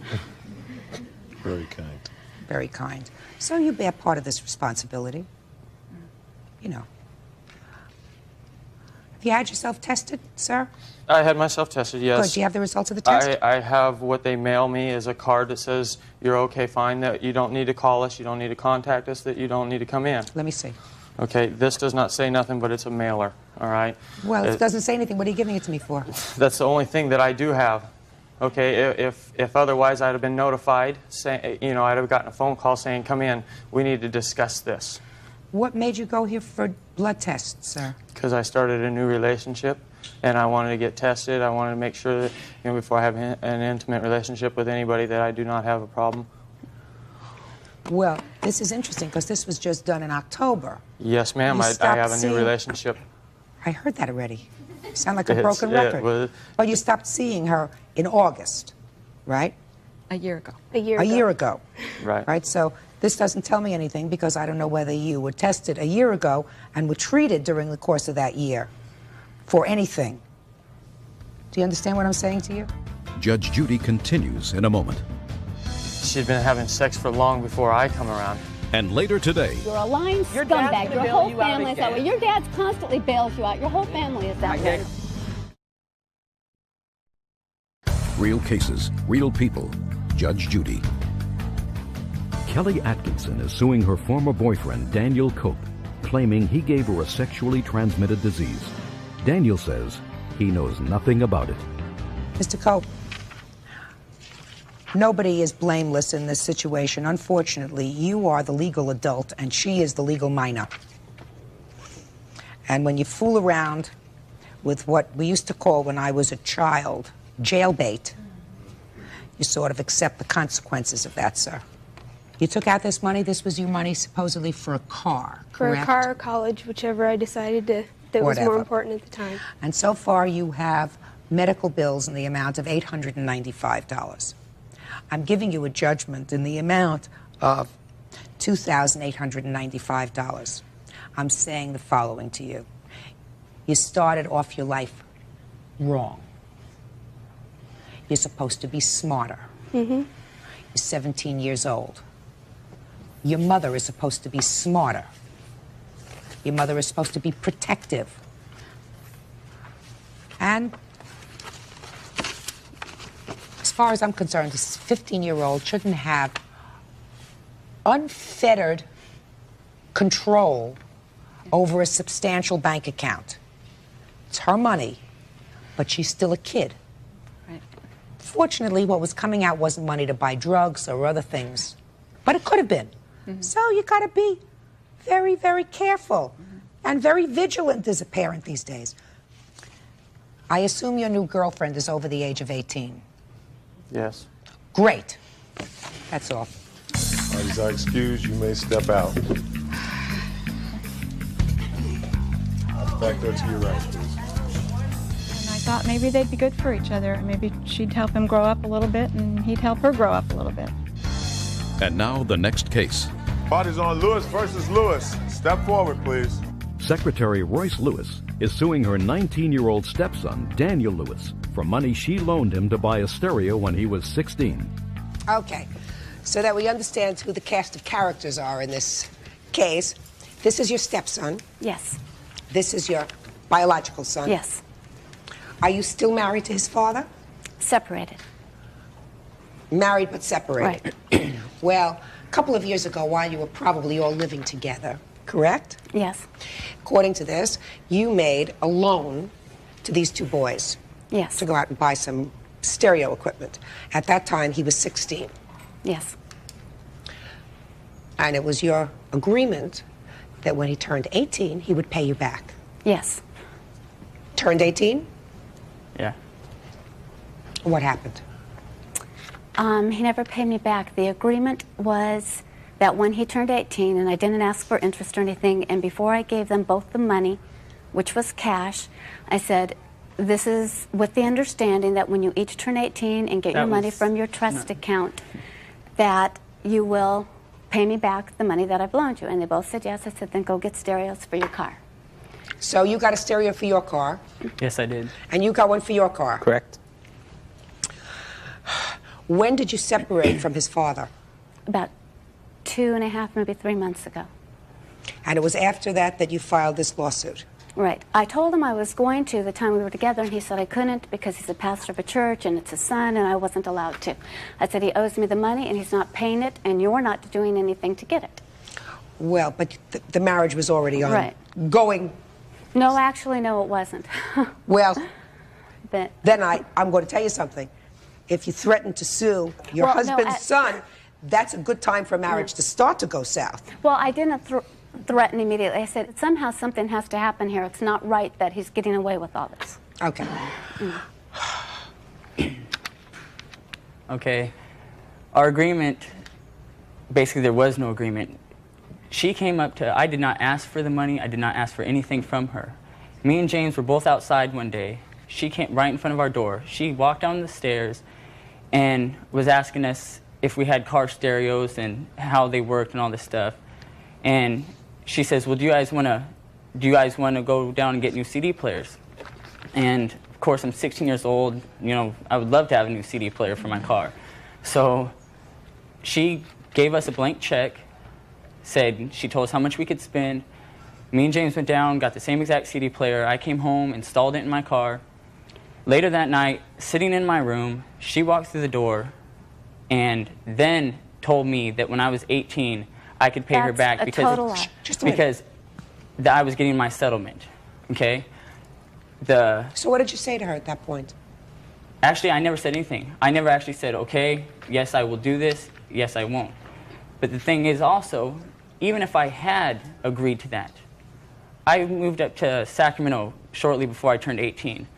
Very kind. Very kind. So you bear part of this responsibility. You know. Have you had yourself tested, sir? I had myself tested, yes. Good. Do you have the results of the test? I have what they mail me is a card that says you're okay, fine, that you don't need to call us, you don't need to contact us, that you don't need to come in. Let me see. Okay, this does not say nothing, but it's a mailer, all right? Well, it doesn't say anything. What are you giving it to me for? That's the only thing that I do have. Okay, if otherwise I'd have been notified, say, you know, I'd have gotten a phone call saying, come in, we need to discuss this. What made you go here for blood tests, sir? Because I started a new relationship, and I wanted to get tested. I wanted to make sure that, you know, before I have an intimate relationship with anybody, that I do not have a problem. Well, this is interesting because this was just done in October. Yes, ma'am. I have a new relationship. I heard that already. You sound like a broken record. But you stopped seeing her in August, right? A year ago. A year ago. Right. Right. So this doesn't tell me anything because I don't know whether you were tested a year ago and were treated during the course of that year for anything. Do you understand what I'm saying to you? Judge Judy continues in a moment. She'd been having sex for long before I come around. And later today, You're a lying scumbag. Your whole family is that way. Your dad constantly bails you out. Your whole family is that way. real cases, real people. Judge Judy. Kelly Atkinson is suing her former boyfriend, Daniel Cope, claiming he gave her a sexually transmitted disease. Daniel says he knows nothing about it. Mr. Cope, nobody is blameless in this situation. Unfortunately, you are the legal adult and she is the legal minor. And when you fool around with what we used to call, when I was a child, jailbait, you sort of accept the consequences of that, sir. You took out this money. This was your money supposedly for a car, For correct? a car or college, whichever I decided that was more important at the time. And so far you have medical bills in the amount of $895. I'm giving you a judgment in the amount of $2,895. I'm saying the following to you. You started off your life wrong. You're supposed to be smarter. Mm-hmm. You're 17 years old. Your mother is supposed to be smarter. Your mother is supposed to be protective. And as far as I'm concerned, this 15-year-old shouldn't have unfettered control over a substantial bank account. It's her money, but she's still a kid. Right. Fortunately, what was coming out wasn't money to buy drugs or other things, but it could have been. Mm-hmm. So you got to be very, very careful and very vigilant as a parent these days. I assume your new girlfriend is over the age of 18. Yes. Great. That's all. All right, are excused. You may step out. Back there to your right, please. And I thought maybe they'd be good for each other. Maybe she'd help him grow up a little bit, and he'd help her grow up a little bit. And now the next case. Party's on Lewis versus Lewis. Step forward, please. Secretary Royce Lewis is suing her 19-year-old stepson, Daniel Lewis, for money she loaned him to buy a stereo when he was 16. Okay, so that we understand who the cast of characters are in this case, this is your stepson. Yes. This is your biological son. Yes. Are you still married to his father? Separated. Married but separated. Right. Well, a couple of years ago, while you were probably all living together, correct? Yes. According to this, you made a loan to these two boys. Yes. To go out and buy some stereo equipment. At that time, he was 16. Yes. And it was your agreement that when he turned 18, he would pay you back. Yes. Turned 18? Yeah. What happened? He never paid me back. The agreement was that when he turned 18, and I didn't ask for interest or anything, and before I gave them both the money, which was cash, I said, this is with the understanding that when you each turn 18 and get your money from your trust account, that you will pay me back the money that I've loaned you. And they both said yes. I said, then go get stereos for your car. So you got a stereo for your car. Yes, I did. And you got one for your car. Correct. When did you separate from his father? About 2.5, maybe 3 months ago. And it was after that that you filed this lawsuit? Right. I told him I was going to the time we were together, and he said I couldn't because he's a pastor of a church and it's his son, and I wasn't allowed to. I said he owes me the money and he's not paying it, and you're not doing anything to get it. Well, but the marriage was already on. Right. Going. No, actually, no, it wasn't. Well, but then I'm going to tell you something. If you threaten to sue your husband's son, that's a good time for marriage to start to go south. Well, I didn't threaten immediately. I said, somehow something has to happen here. It's not right that he's getting away with all this. Okay. Okay. Our agreement, basically there was no agreement. She came up to, I did not ask for the money. I did not ask for anything from her. Me and James were both outside one day. She came right in front of our door. She walked down the stairs and was asking us if we had car stereos and how they worked and all this stuff. And she says, well, do you guys want to go down and get new CD players? And of course, I'm 16 years old. You know, I would love to have a new CD player for my car. So she gave us a blank check, said she told us how much we could spend. Me and James went down, got the same exact CD player. I came home, installed it in my car. Later that night, sitting in my room, she walked through the door and then told me that when I was 18, I could pay her back because I was getting my settlement. Okay? So what did you say to her at that point? Actually, I never said anything. I never actually said, okay, yes, I will do this, yes, I won't. But the thing is also, even if I had agreed to that, I moved up to Sacramento shortly before I turned 18.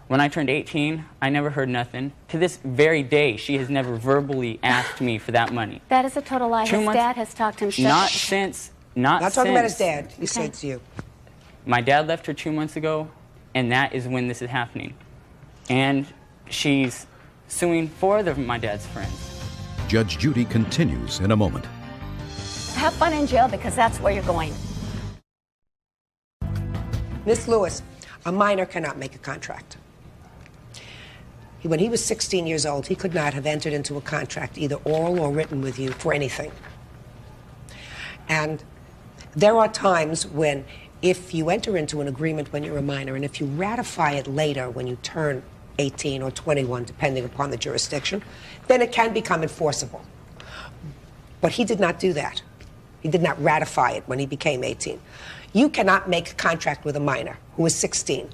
When I turned 18, I never heard nothing. To this very day, she has never verbally asked me for that money. That is a total lie. His dad has talked to him. Not since. Not talking about his dad. You said it's you. My dad left her 2 months ago, and that is when this is happening. And she's suing 4 of my dad's friends. Judge Judy continues in a moment. Have fun in jail because that's where you're going. Miss Lewis, a minor cannot make a contract. When he was 16 years old, he could not have entered into a contract, either oral or written, with you for anything. And there are times when, if you enter into an agreement when you're a minor, and if you ratify it later when you turn 18 or 21, depending upon the jurisdiction, then it can become enforceable. But he did not do that. He did not ratify it when he became 18. You cannot make a contract with a minor who is 16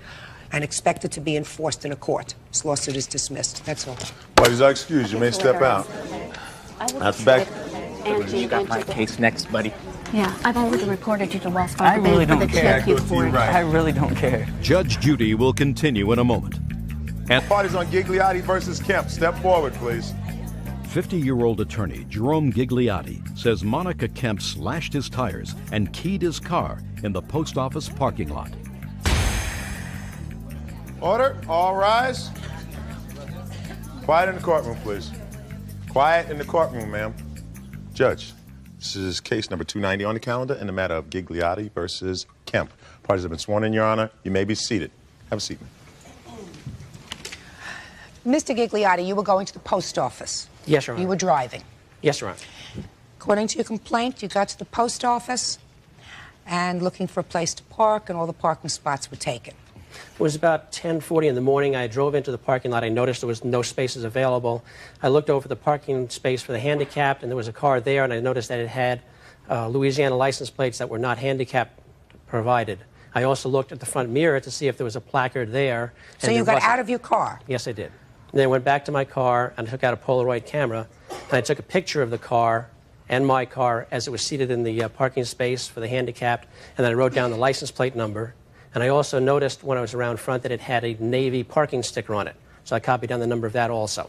and expect it to be enforced in a court. This lawsuit is dismissed. That's all. Parties are excused. You may step out. That's back. You got my case next, buddy. Yeah, I've already reported you to Wells Fargo. I really don't care. Right. I really don't care. Judge Judy will continue in a moment. And parties on Gigliotti versus Kemp. Step forward, please. 50-year-old attorney Jerome Gigliotti says Monica Kemp slashed his tires and keyed his car in the post office parking lot. Order. All rise. Quiet in the courtroom, please. Quiet in the courtroom, ma'am. Judge, this is case number 290 on the calendar in the matter of Gigliotti versus Kemp. Parties have been sworn in, Your Honor. You may be seated. Have a seat, ma'am. Mr. Gigliotti, you were going to the post office. Yes, Your Honor. You were driving. Yes, Your Honor. According to your complaint, you got to the post office and looking for a place to park, and all the parking spots were taken. It was about 10:40 in the morning. I drove into the parking lot. I noticed there was no spaces available. I looked over the parking space for the handicapped, and there was a car there, and I noticed that it had Louisiana license plates that were not handicap provided. I also looked at the front mirror to see if there was a placard there. So you got out of your car? Yes, I did. Then I went back to my car and I took out a Polaroid camera, and I took a picture of the car and my car as it was seated in the parking space for the handicapped, and then I wrote down the license plate number. And I also noticed when I was around front that it had a Navy parking sticker on it. So I copied down the number of that also.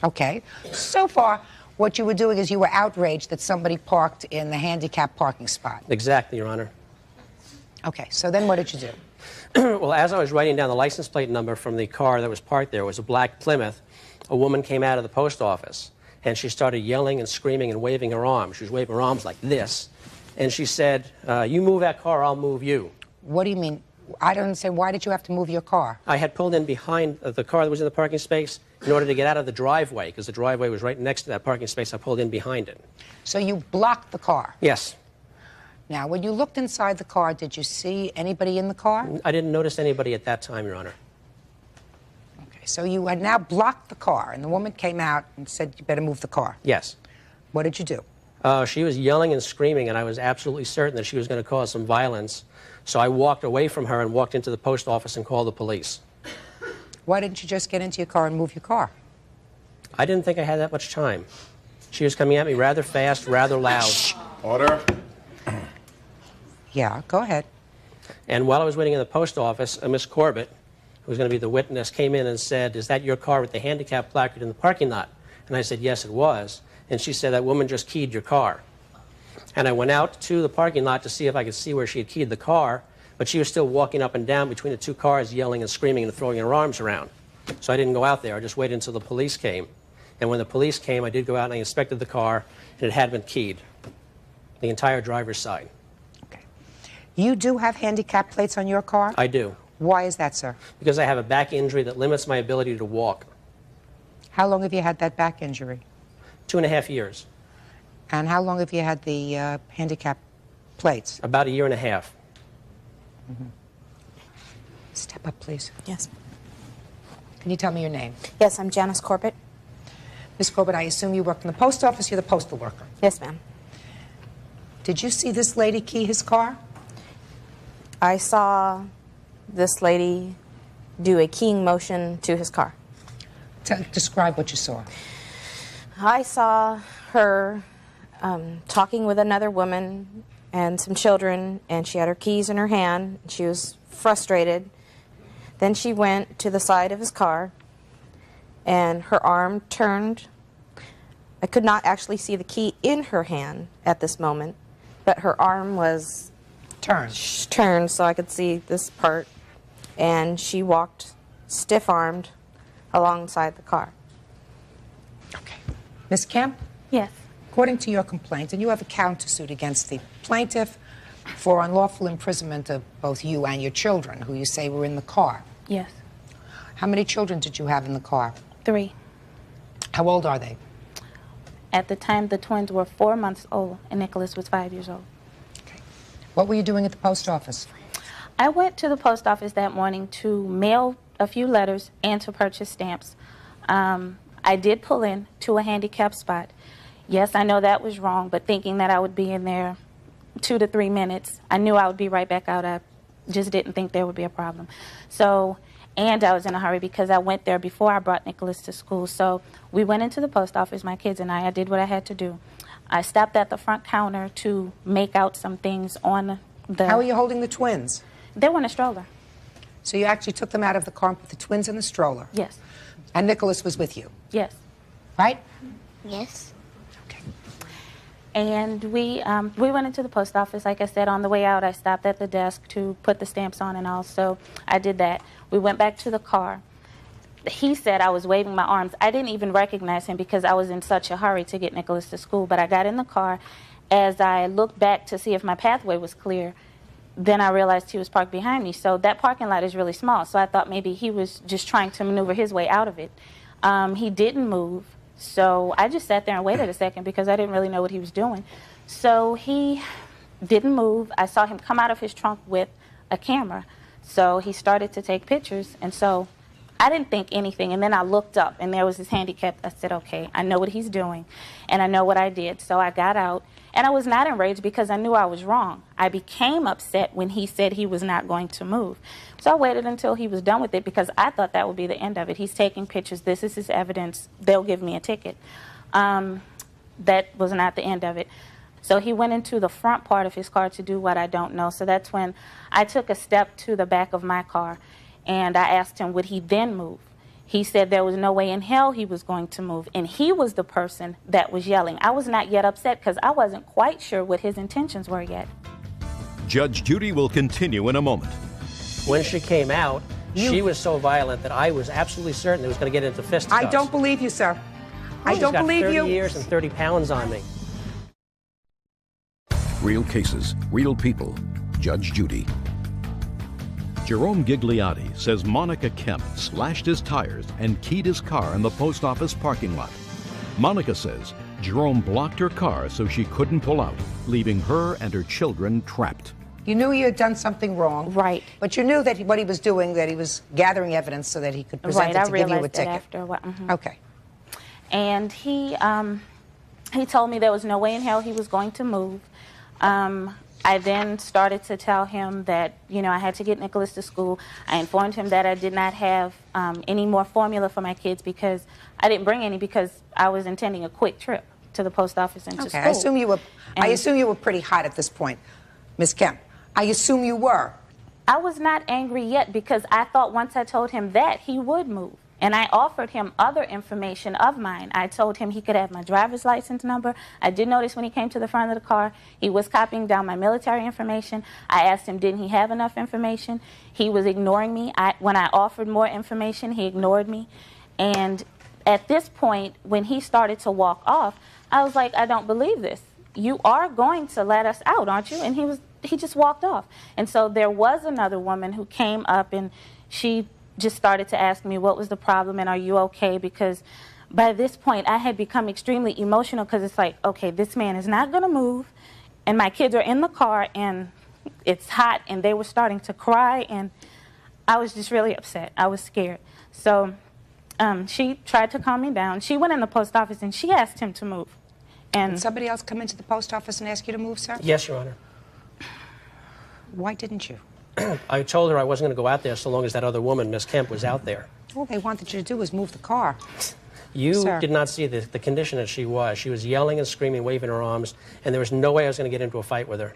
Okay. So far, what you were doing is you were outraged that somebody parked in the handicapped parking spot. Exactly, Your Honor. Okay, so then what did you do? Well, as I was writing down the license plate number from the car that was parked there, it was a black Plymouth, a woman came out of the post office, and she started yelling and screaming and waving her arms. She was waving her arms like this. And she said, you move that car, I'll move you. What do you mean? I don't understand. Why did you have to move your car? I had pulled in behind the car that was in the parking space in order to get out of the driveway, because the driveway was right next to that parking space. I pulled in behind it. So you blocked the car? Yes. Now, when you looked inside the car, did you see anybody in the car? I didn't notice anybody at that time, Your Honor. Okay, so you had now blocked the car, and the woman came out and said, you better move the car. Yes. What did you do? She was yelling and screaming, and I was absolutely certain that she was going to cause some violence. So I walked away from her and walked into the post office and called the police. Why didn't you just get into your car and move your car? I didn't think I had that much time. She was coming at me rather fast, rather loud. Order. Yeah, go ahead. And while I was waiting in the post office, Miss Corbett, who was going to be the witness, came in and said, is that your car with the handicap placard in the parking lot? And I said, yes, it was. And she said, that woman just keyed your car. And I went out to the parking lot to see if I could see where she had keyed the car, but she was still walking up and down between the two cars, yelling and screaming and throwing her arms around. So I didn't go out there. I just waited until the police came. And when the police came, I did go out and I inspected the car, and it had been keyed, the entire driver's side. Okay. You do have handicap plates on your car? I do. Why is that, sir? Because I have a back injury that limits my ability to walk. How long have you had that back injury? 2.5 years. And how long have you had the handicap plates? About 1.5 years. Mm-hmm. Step up, please. Yes. Can you tell me your name? Yes, I'm Janice Corbett. Miss Corbett, I assume you work in the post office. You're the postal worker. Yes, ma'am. Did you see this lady key his car? I saw this lady do a keying motion to his car. Describe what you saw. I saw her talking with another woman and some children, and she had her keys in her hand. She was frustrated. Then she went to the side of his car, and her arm turned. I could not actually see the key in her hand at this moment, but her arm was turned, so I could see this part, and she walked stiff-armed alongside the car. Okay. Ms. Kemp? Yes. According to your complaint, and you have a countersuit against the plaintiff for unlawful imprisonment of both you and your children, who you say were in the car. Yes. How many children did you have in the car? 3. How old are they? At the time, the twins were 4 months old, and Nicholas was 5 years old. Okay. What were you doing at the post office? I went to the post office that morning to mail a few letters and to purchase stamps. I did pull in to a handicapped spot. Yes, I know that was wrong, but thinking that I would be in there 2 to 3 minutes, I knew I would be right back out. I just didn't think there would be a problem. So, and I was in a hurry because I went there before I brought Nicholas to school. So we went into the post office, my kids and I did what I had to do. I stopped at the front counter to make out some things on the... How are you holding the twins? They were in a stroller. So you actually took them out of the car and put the twins in the stroller? Yes. And Nicholas was with you? Yes. Right? Yes. Okay. And we went into the post office. Like I said, on the way out, I stopped at the desk to put the stamps on and all. So I did that. We went back to the car. He said I was waving my arms. I didn't even recognize him because I was in such a hurry to get Nicholas to school. But I got in the car. As I looked back to see if my pathway was clear, then I realized he was parked behind me. So that parking lot is really small. So I thought maybe he was just trying to maneuver his way out of it. He didn't move. So I just sat there and waited a second because I didn't really know what he was doing. So he didn't move. I saw him come out of his trunk with a camera. So he started to take pictures, and so I didn't think anything. And then I looked up, and there was his handicap. I said, okay, I know what he's doing, and I know what I did. So I got out, and I was not enraged because I knew I was wrong. I became upset when he said he was not going to move. So I waited until he was done with it because I thought that would be the end of it. He's taking pictures. This is his evidence. They'll give me a ticket. That was not the end of it. So he went into the front part of his car to do what I don't know. So that's when I took a step to the back of my car, and I asked him, would he then move? He said there was no way in hell he was going to move, and he was the person that was yelling. I was not yet upset because I wasn't quite sure what his intentions were yet. Judge Judy will continue in a moment. When she came out, she was so violent that I was absolutely certain it was going to get into fisticuffs. I don't believe you, sir. I don't believe you. She's got 30 years and 30 pounds on me. Real cases, real people. Judge Judy. Jerome Gigliotti says Monica Kemp slashed his tires and keyed his car in the post office parking lot. Monica says Jerome blocked her car so she couldn't pull out, leaving her and her children trapped. You knew you had done something wrong. Right. But you knew that what he was doing, that he was gathering evidence so that he could present it to give you a ticket. After what, Okay. And he told me there was no way in hell he was going to move. I then started to tell him that, you know, I had to get Nicholas to school. I informed him that I did not have any more formula for my kids because I didn't bring any because I was intending a quick trip to the post office and to school. I assume you were pretty hot at this point, Ms. Kemp. I assume you were. I was not angry yet because I thought once I told him that, he would move. And I offered him other information of mine. I told him he could have my driver's license number. I did notice when he came to the front of the car, he was copying down my military information. I asked him, didn't he have enough information? He was ignoring me. When I offered more information, he ignored me. And at this point, when he started to walk off, I was like, I don't believe this. You are going to let us out, aren't you? And he just walked off. And so there was another woman who came up, and she just started to ask me what was the problem and are you okay, because by this point I had become extremely emotional because it's like, okay, this man is not going to move and my kids are in the car and it's hot and they were starting to cry and I was just really upset. I was scared. So she tried to calm me down. She went in the post office and she asked him to move. And did somebody else come into the post office and ask you to move, sir? Yes, Your Honor. Why didn't you? I told her I wasn't going to go out there so long as that other woman, Miss Kemp, was out there. All they wanted you to do was move the car. You did not see the condition that she was. She was yelling and screaming, waving her arms, and there was no way I was going to get into a fight with her.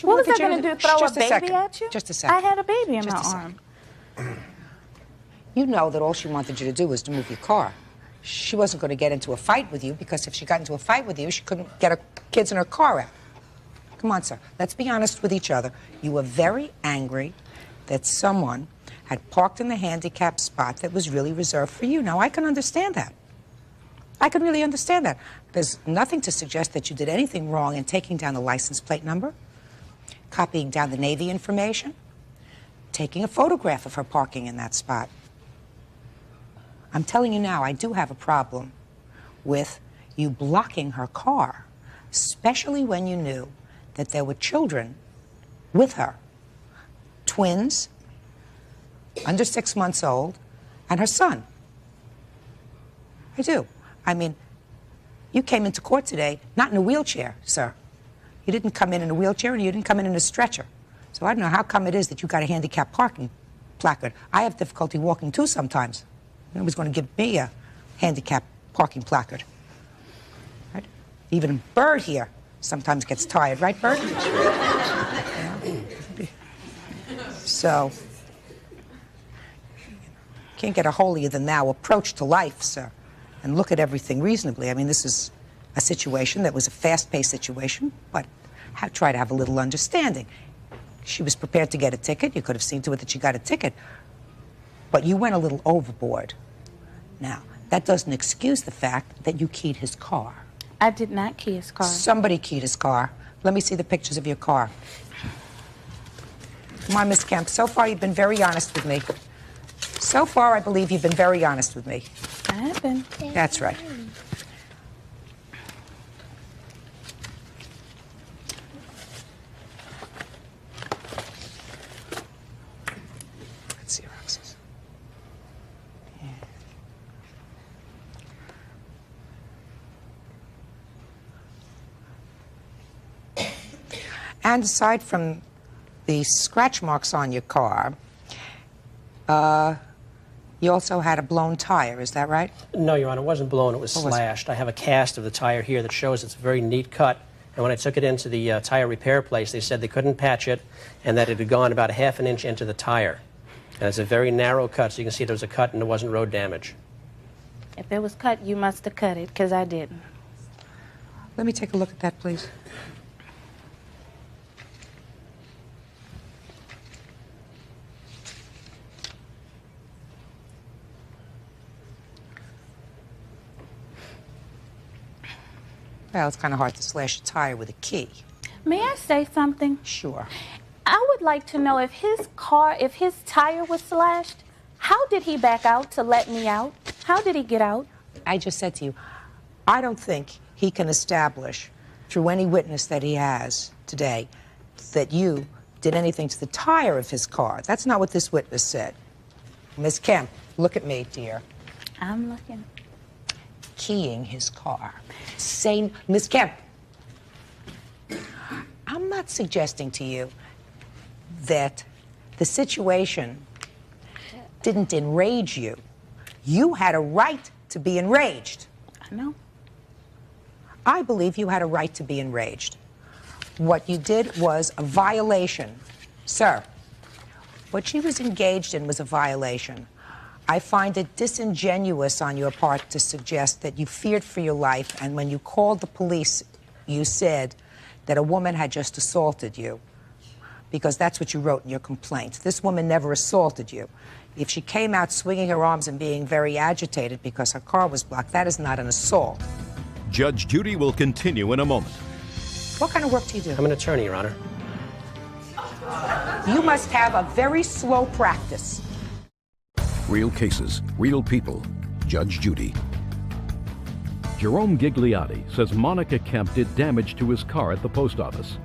What was I going to do, throw a baby at you? Just a second. I had a baby in my arm. You know that all she wanted you to do was to move your car. She wasn't going to get into a fight with you because if she got into a fight with you, she couldn't get her kids in her car out. Come on, sir. Let's be honest with each other. You were very angry that someone had parked in the handicapped spot that was really reserved for you. Now, I can understand that. I can really understand that. There's nothing to suggest that you did anything wrong in taking down the license plate number, copying down the Navy information, taking a photograph of her parking in that spot. I'm telling you now, I do have a problem with you blocking her car, especially when you knew that there were children with her, twins, under 6 months old, and her son. I do. I mean, you came into court today, not in a wheelchair, sir. You didn't come in a wheelchair and you didn't come in a stretcher. So I don't know how come it is that you got a handicapped parking placard. I have difficulty walking too sometimes. Nobody's going to give me a handicapped parking placard. Right? Even a bird here sometimes gets tired, right, Bert? So, can't get a holier-than-thou approach to life, sir, and look at everything reasonably. I mean, this is a situation that was a fast-paced situation, but try to have a little understanding. She was prepared to get a ticket. You could have seen to it that she got a ticket, but you went a little overboard. Now, that doesn't excuse the fact that you keyed his car. I did not key his car. Somebody keyed his car. Let me see the pictures of your car. Come on, Miss Kemp. So far, you've been very honest with me. So far, I believe you've been very honest with me. I have been. That's right. And aside from the scratch marks on your car, you also had a blown tire, is that right? No, Your Honor, it wasn't blown, it was What was it? slashed. I have a cast of the tire here that shows it's a very neat cut. And when I took it into the tire repair place, they said they couldn't patch it and that it had gone about ½ an inch into the tire. And it's a very narrow cut, so you can see there was a cut and there wasn't road damage. If it was cut, you must have cut it, because I didn't. Let me take a look at that, please. Well, it's kind of hard to slash a tire with a key. May I say something? Sure. I would like to know if his tire was slashed, how did he back out to let me out? How did he get out? I just said to you, I don't think he can establish through any witness that he has today that you did anything to the tire of his car. That's not what this witness said. Miss Kemp, look at me, dear. I'm looking. Keying his car. Say, Miss Kemp, I'm not suggesting to you that the situation didn't enrage you. You had a right to be enraged. I know. I believe you had a right to be enraged. What you did was a violation. Sir, what she was engaged in was a violation. I find it disingenuous on your part to suggest that you feared for your life, and when you called the police, you said that a woman had just assaulted you, because that's what you wrote in your complaint. This woman never assaulted you. If she came out swinging her arms and being very agitated because her car was blocked, that is not an assault. Judge Judy will continue in a moment. What kind of work do you do? I'm an attorney, Your Honor. You must have a very slow practice. Real cases, real people. Judge Judy. Jerome Gigliotti says Monica Kemp did damage to his car at the post office.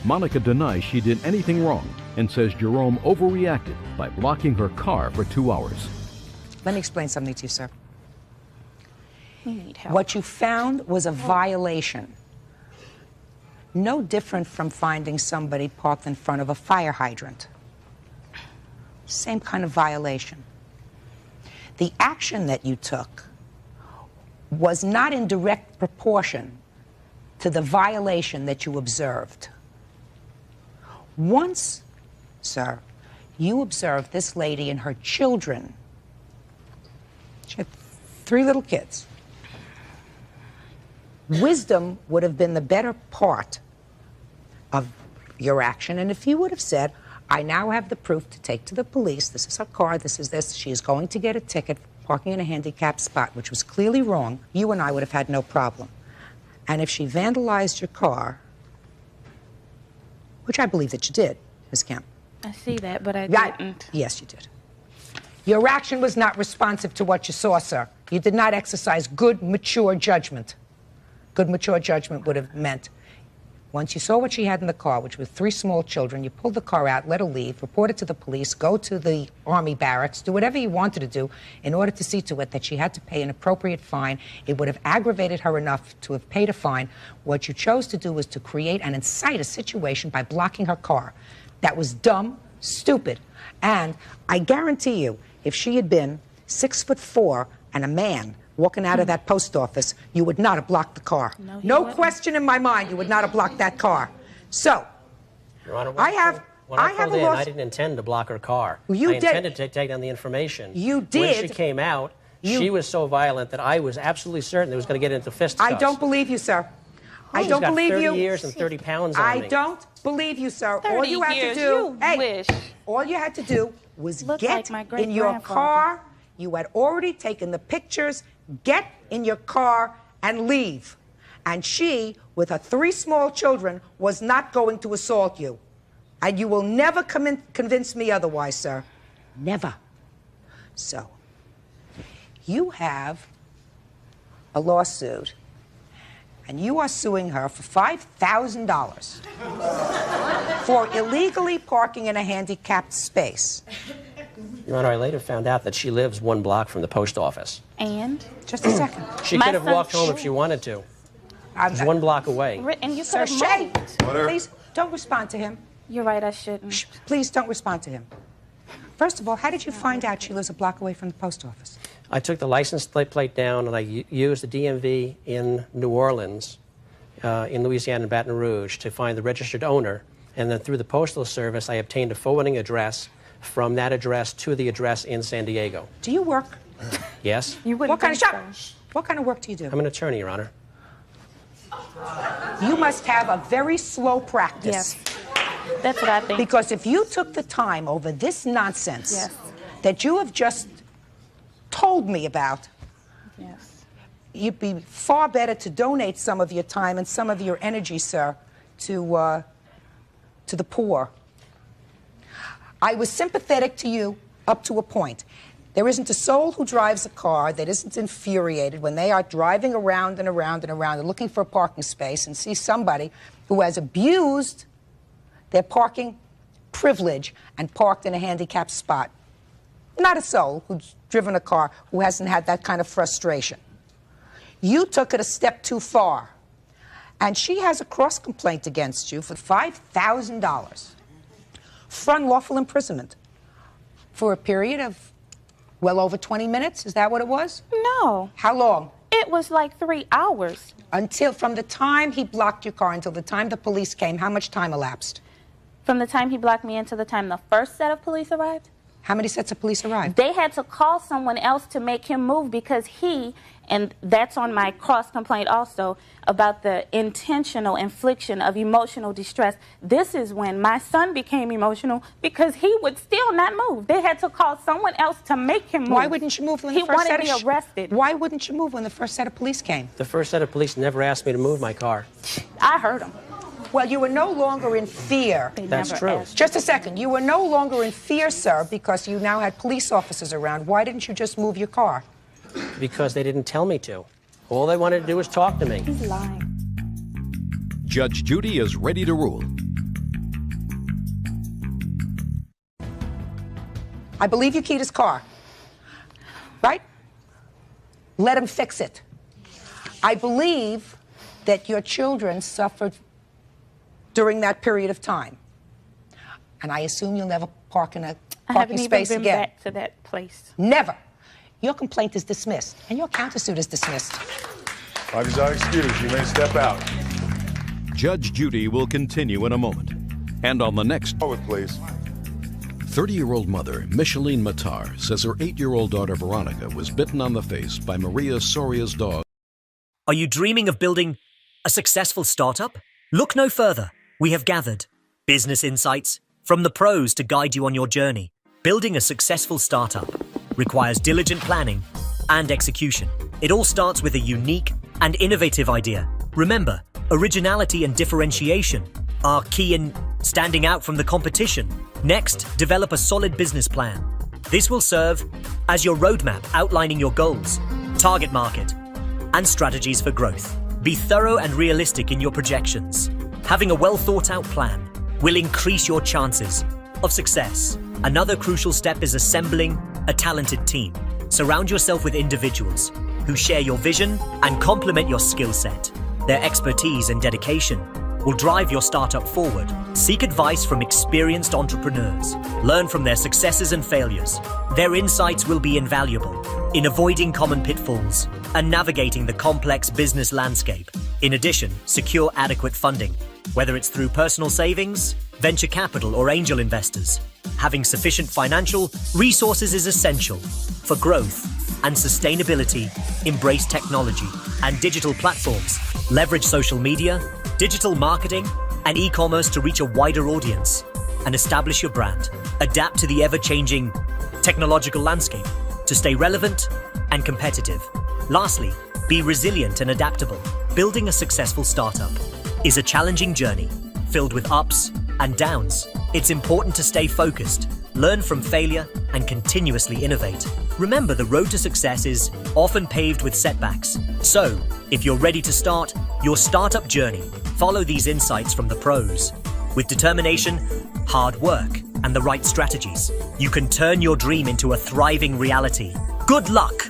Monica denies she did anything wrong and says Jerome overreacted by blocking her car for 2 hours. Let me explain something to you, sir. You need help. What you found was a violation. No different from finding somebody parked in front of a fire hydrant. Same kind of violation. The action that you took was not in direct proportion to the violation that you observed. Once, sir, you observed this lady and her children. She had 3 little kids. Wisdom would have been the better part of your action, and if you would have said, I now have the proof to take to the police, this is her car, this is this, she is going to get a ticket for parking in a handicapped spot, which was clearly wrong, you and I would have had no problem. And if she vandalized your car, which I believe that you did, Ms. Kemp. I see that, but I didn't. Yes, you did. Your action was not responsive to what you saw, sir. You did not exercise good, mature judgment. Good, mature judgment would have meant once you saw what she had in the car, which was 3 small children, you pulled the car out, let her leave, report it to the police, go to the Army barracks, do whatever you wanted to do in order to see to it that she had to pay an appropriate fine. It would have aggravated her enough to have paid a fine. What you chose to do was to create and incite a situation by blocking her car. That was dumb, stupid, and I guarantee you, if she had been 6'4" and a man walking out of that post office, you would not have blocked the car. No question in my mind, you would not have blocked that car. So, Your Honor, I have a I didn't intend to block her car. You I did. intended to take down the information. You When did. she came out, she was so violent that I was absolutely certain it was going to get into fisticuffs. I don't believe you, sir. I She's don't got believe 30 you. years and 30 pounds on I me. don't believe you, sir. 30 All you had years, to do, you wish. all you had to do was Look get like my in your great-grandfather. car. You had already taken the pictures. Get in your car and leave. And she, with her 3 small children, was not going to assault you. And you will never convince me otherwise, sir. Never. So, you have a lawsuit, and you are suing her for $5,000 for illegally parking in a handicapped space. Your Honor, I later found out that she lives 1 block from the post office. And? Just a second. She could have walked home if she wanted to. She's 1 block away. And you Sir could have Shay, moved. please, Don't respond to him. You're right, I shouldn't. Shh, please don't respond to him. First of all, how did you find out she lives a block away from the post office? I took the license plate down and I used the DMV in New Orleans, in Louisiana and Baton Rouge to find the registered owner. And then through the Postal Service, I obtained a forwarding address from that address to the address in San Diego. Do you work? Yes. What kind of work do you do? I'm an attorney, Your Honor. You must have a very slow practice. Yes. That's what I think. Because if you took the time over this nonsense that you have just told me about, you'd be far better to donate some of your time and some of your energy, sir, to the poor. I was sympathetic to you up to a point. There isn't a soul who drives a car that isn't infuriated when they are driving around and around and around and looking for a parking space and see somebody who has abused their parking privilege and parked in a handicapped spot. Not a soul who's driven a car who hasn't had that kind of frustration. You took it a step too far. And she has a cross complaint against you for $5,000 for unlawful imprisonment for a period of well over 20 minutes. Is that what it was? No. How long? It was like 3 hours. Until, from the time he blocked your car until the time the police came, how much time elapsed? From the time he blocked me until the time the first set of police arrived? How many sets of police arrived? They had to call someone else to make him move because he, and that's on my cross complaint also, about the intentional infliction of emotional distress. This is when my son became emotional because he would still not move. They had to call someone else to make him move. Why wouldn't you move when the first set of... He wanted me arrested. Why wouldn't you move when the first set of police came? The first set of police never asked me to move my car. I heard him. Well, you were no longer in fear. That's true. Just a second. You were no longer in fear, sir, because you now had police officers around. Why didn't you just move your car? Because they didn't tell me to. All they wanted to do was talk to me. He's lying. Judge Judy is ready to rule. I believe you keyed his car. Right? Let him fix it. I believe that your children suffered during that period of time. And I assume you'll never park in a parking space again. I haven't even been back to that place. Never. Your complaint is dismissed, and your countersuit is dismissed. Parties are excused. You may step out. Judge Judy will continue in a moment. And on the next... Forward, please. 30-year-old mother, Micheline Matar, says her 8-year-old daughter, Veronica, was bitten on the face by Maria Soria's dog. Are you dreaming of building a successful startup? Look no further. We have gathered business insights from the pros to guide you on your journey. Building a successful startup requires diligent planning and execution. It all starts with a unique and innovative idea. Remember, originality and differentiation are key in standing out from the competition. Next, develop a solid business plan. This will serve as your roadmap outlining your goals, target market, and strategies for growth. Be thorough and realistic in your projections. Having a well-thought-out plan will increase your chances of success. Another crucial step is assembling a talented team. Surround yourself with individuals who share your vision and complement your skill set. Their expertise and dedication will drive your startup forward. Seek advice from experienced entrepreneurs. Learn from their successes and failures. Their insights will be invaluable in avoiding common pitfalls and navigating the complex business landscape. In addition, secure adequate funding, whether it's through personal savings, venture capital, or angel investors. Having sufficient financial resources is essential for growth and sustainability. Embrace technology and digital platforms. Leverage social media, digital marketing, and e-commerce to reach a wider audience and establish your brand. Adapt to the ever-changing technological landscape to stay relevant and competitive. Lastly, be resilient and adaptable. Building a successful startup is a challenging journey filled with ups and downs. It's important to stay focused, learn from failure, and continuously innovate. Remember, the road to success is often paved with setbacks. So, if you're ready to start your startup journey, follow these insights from the pros. With determination, hard work, and the right strategies, you can turn your dream into a thriving reality. Good luck!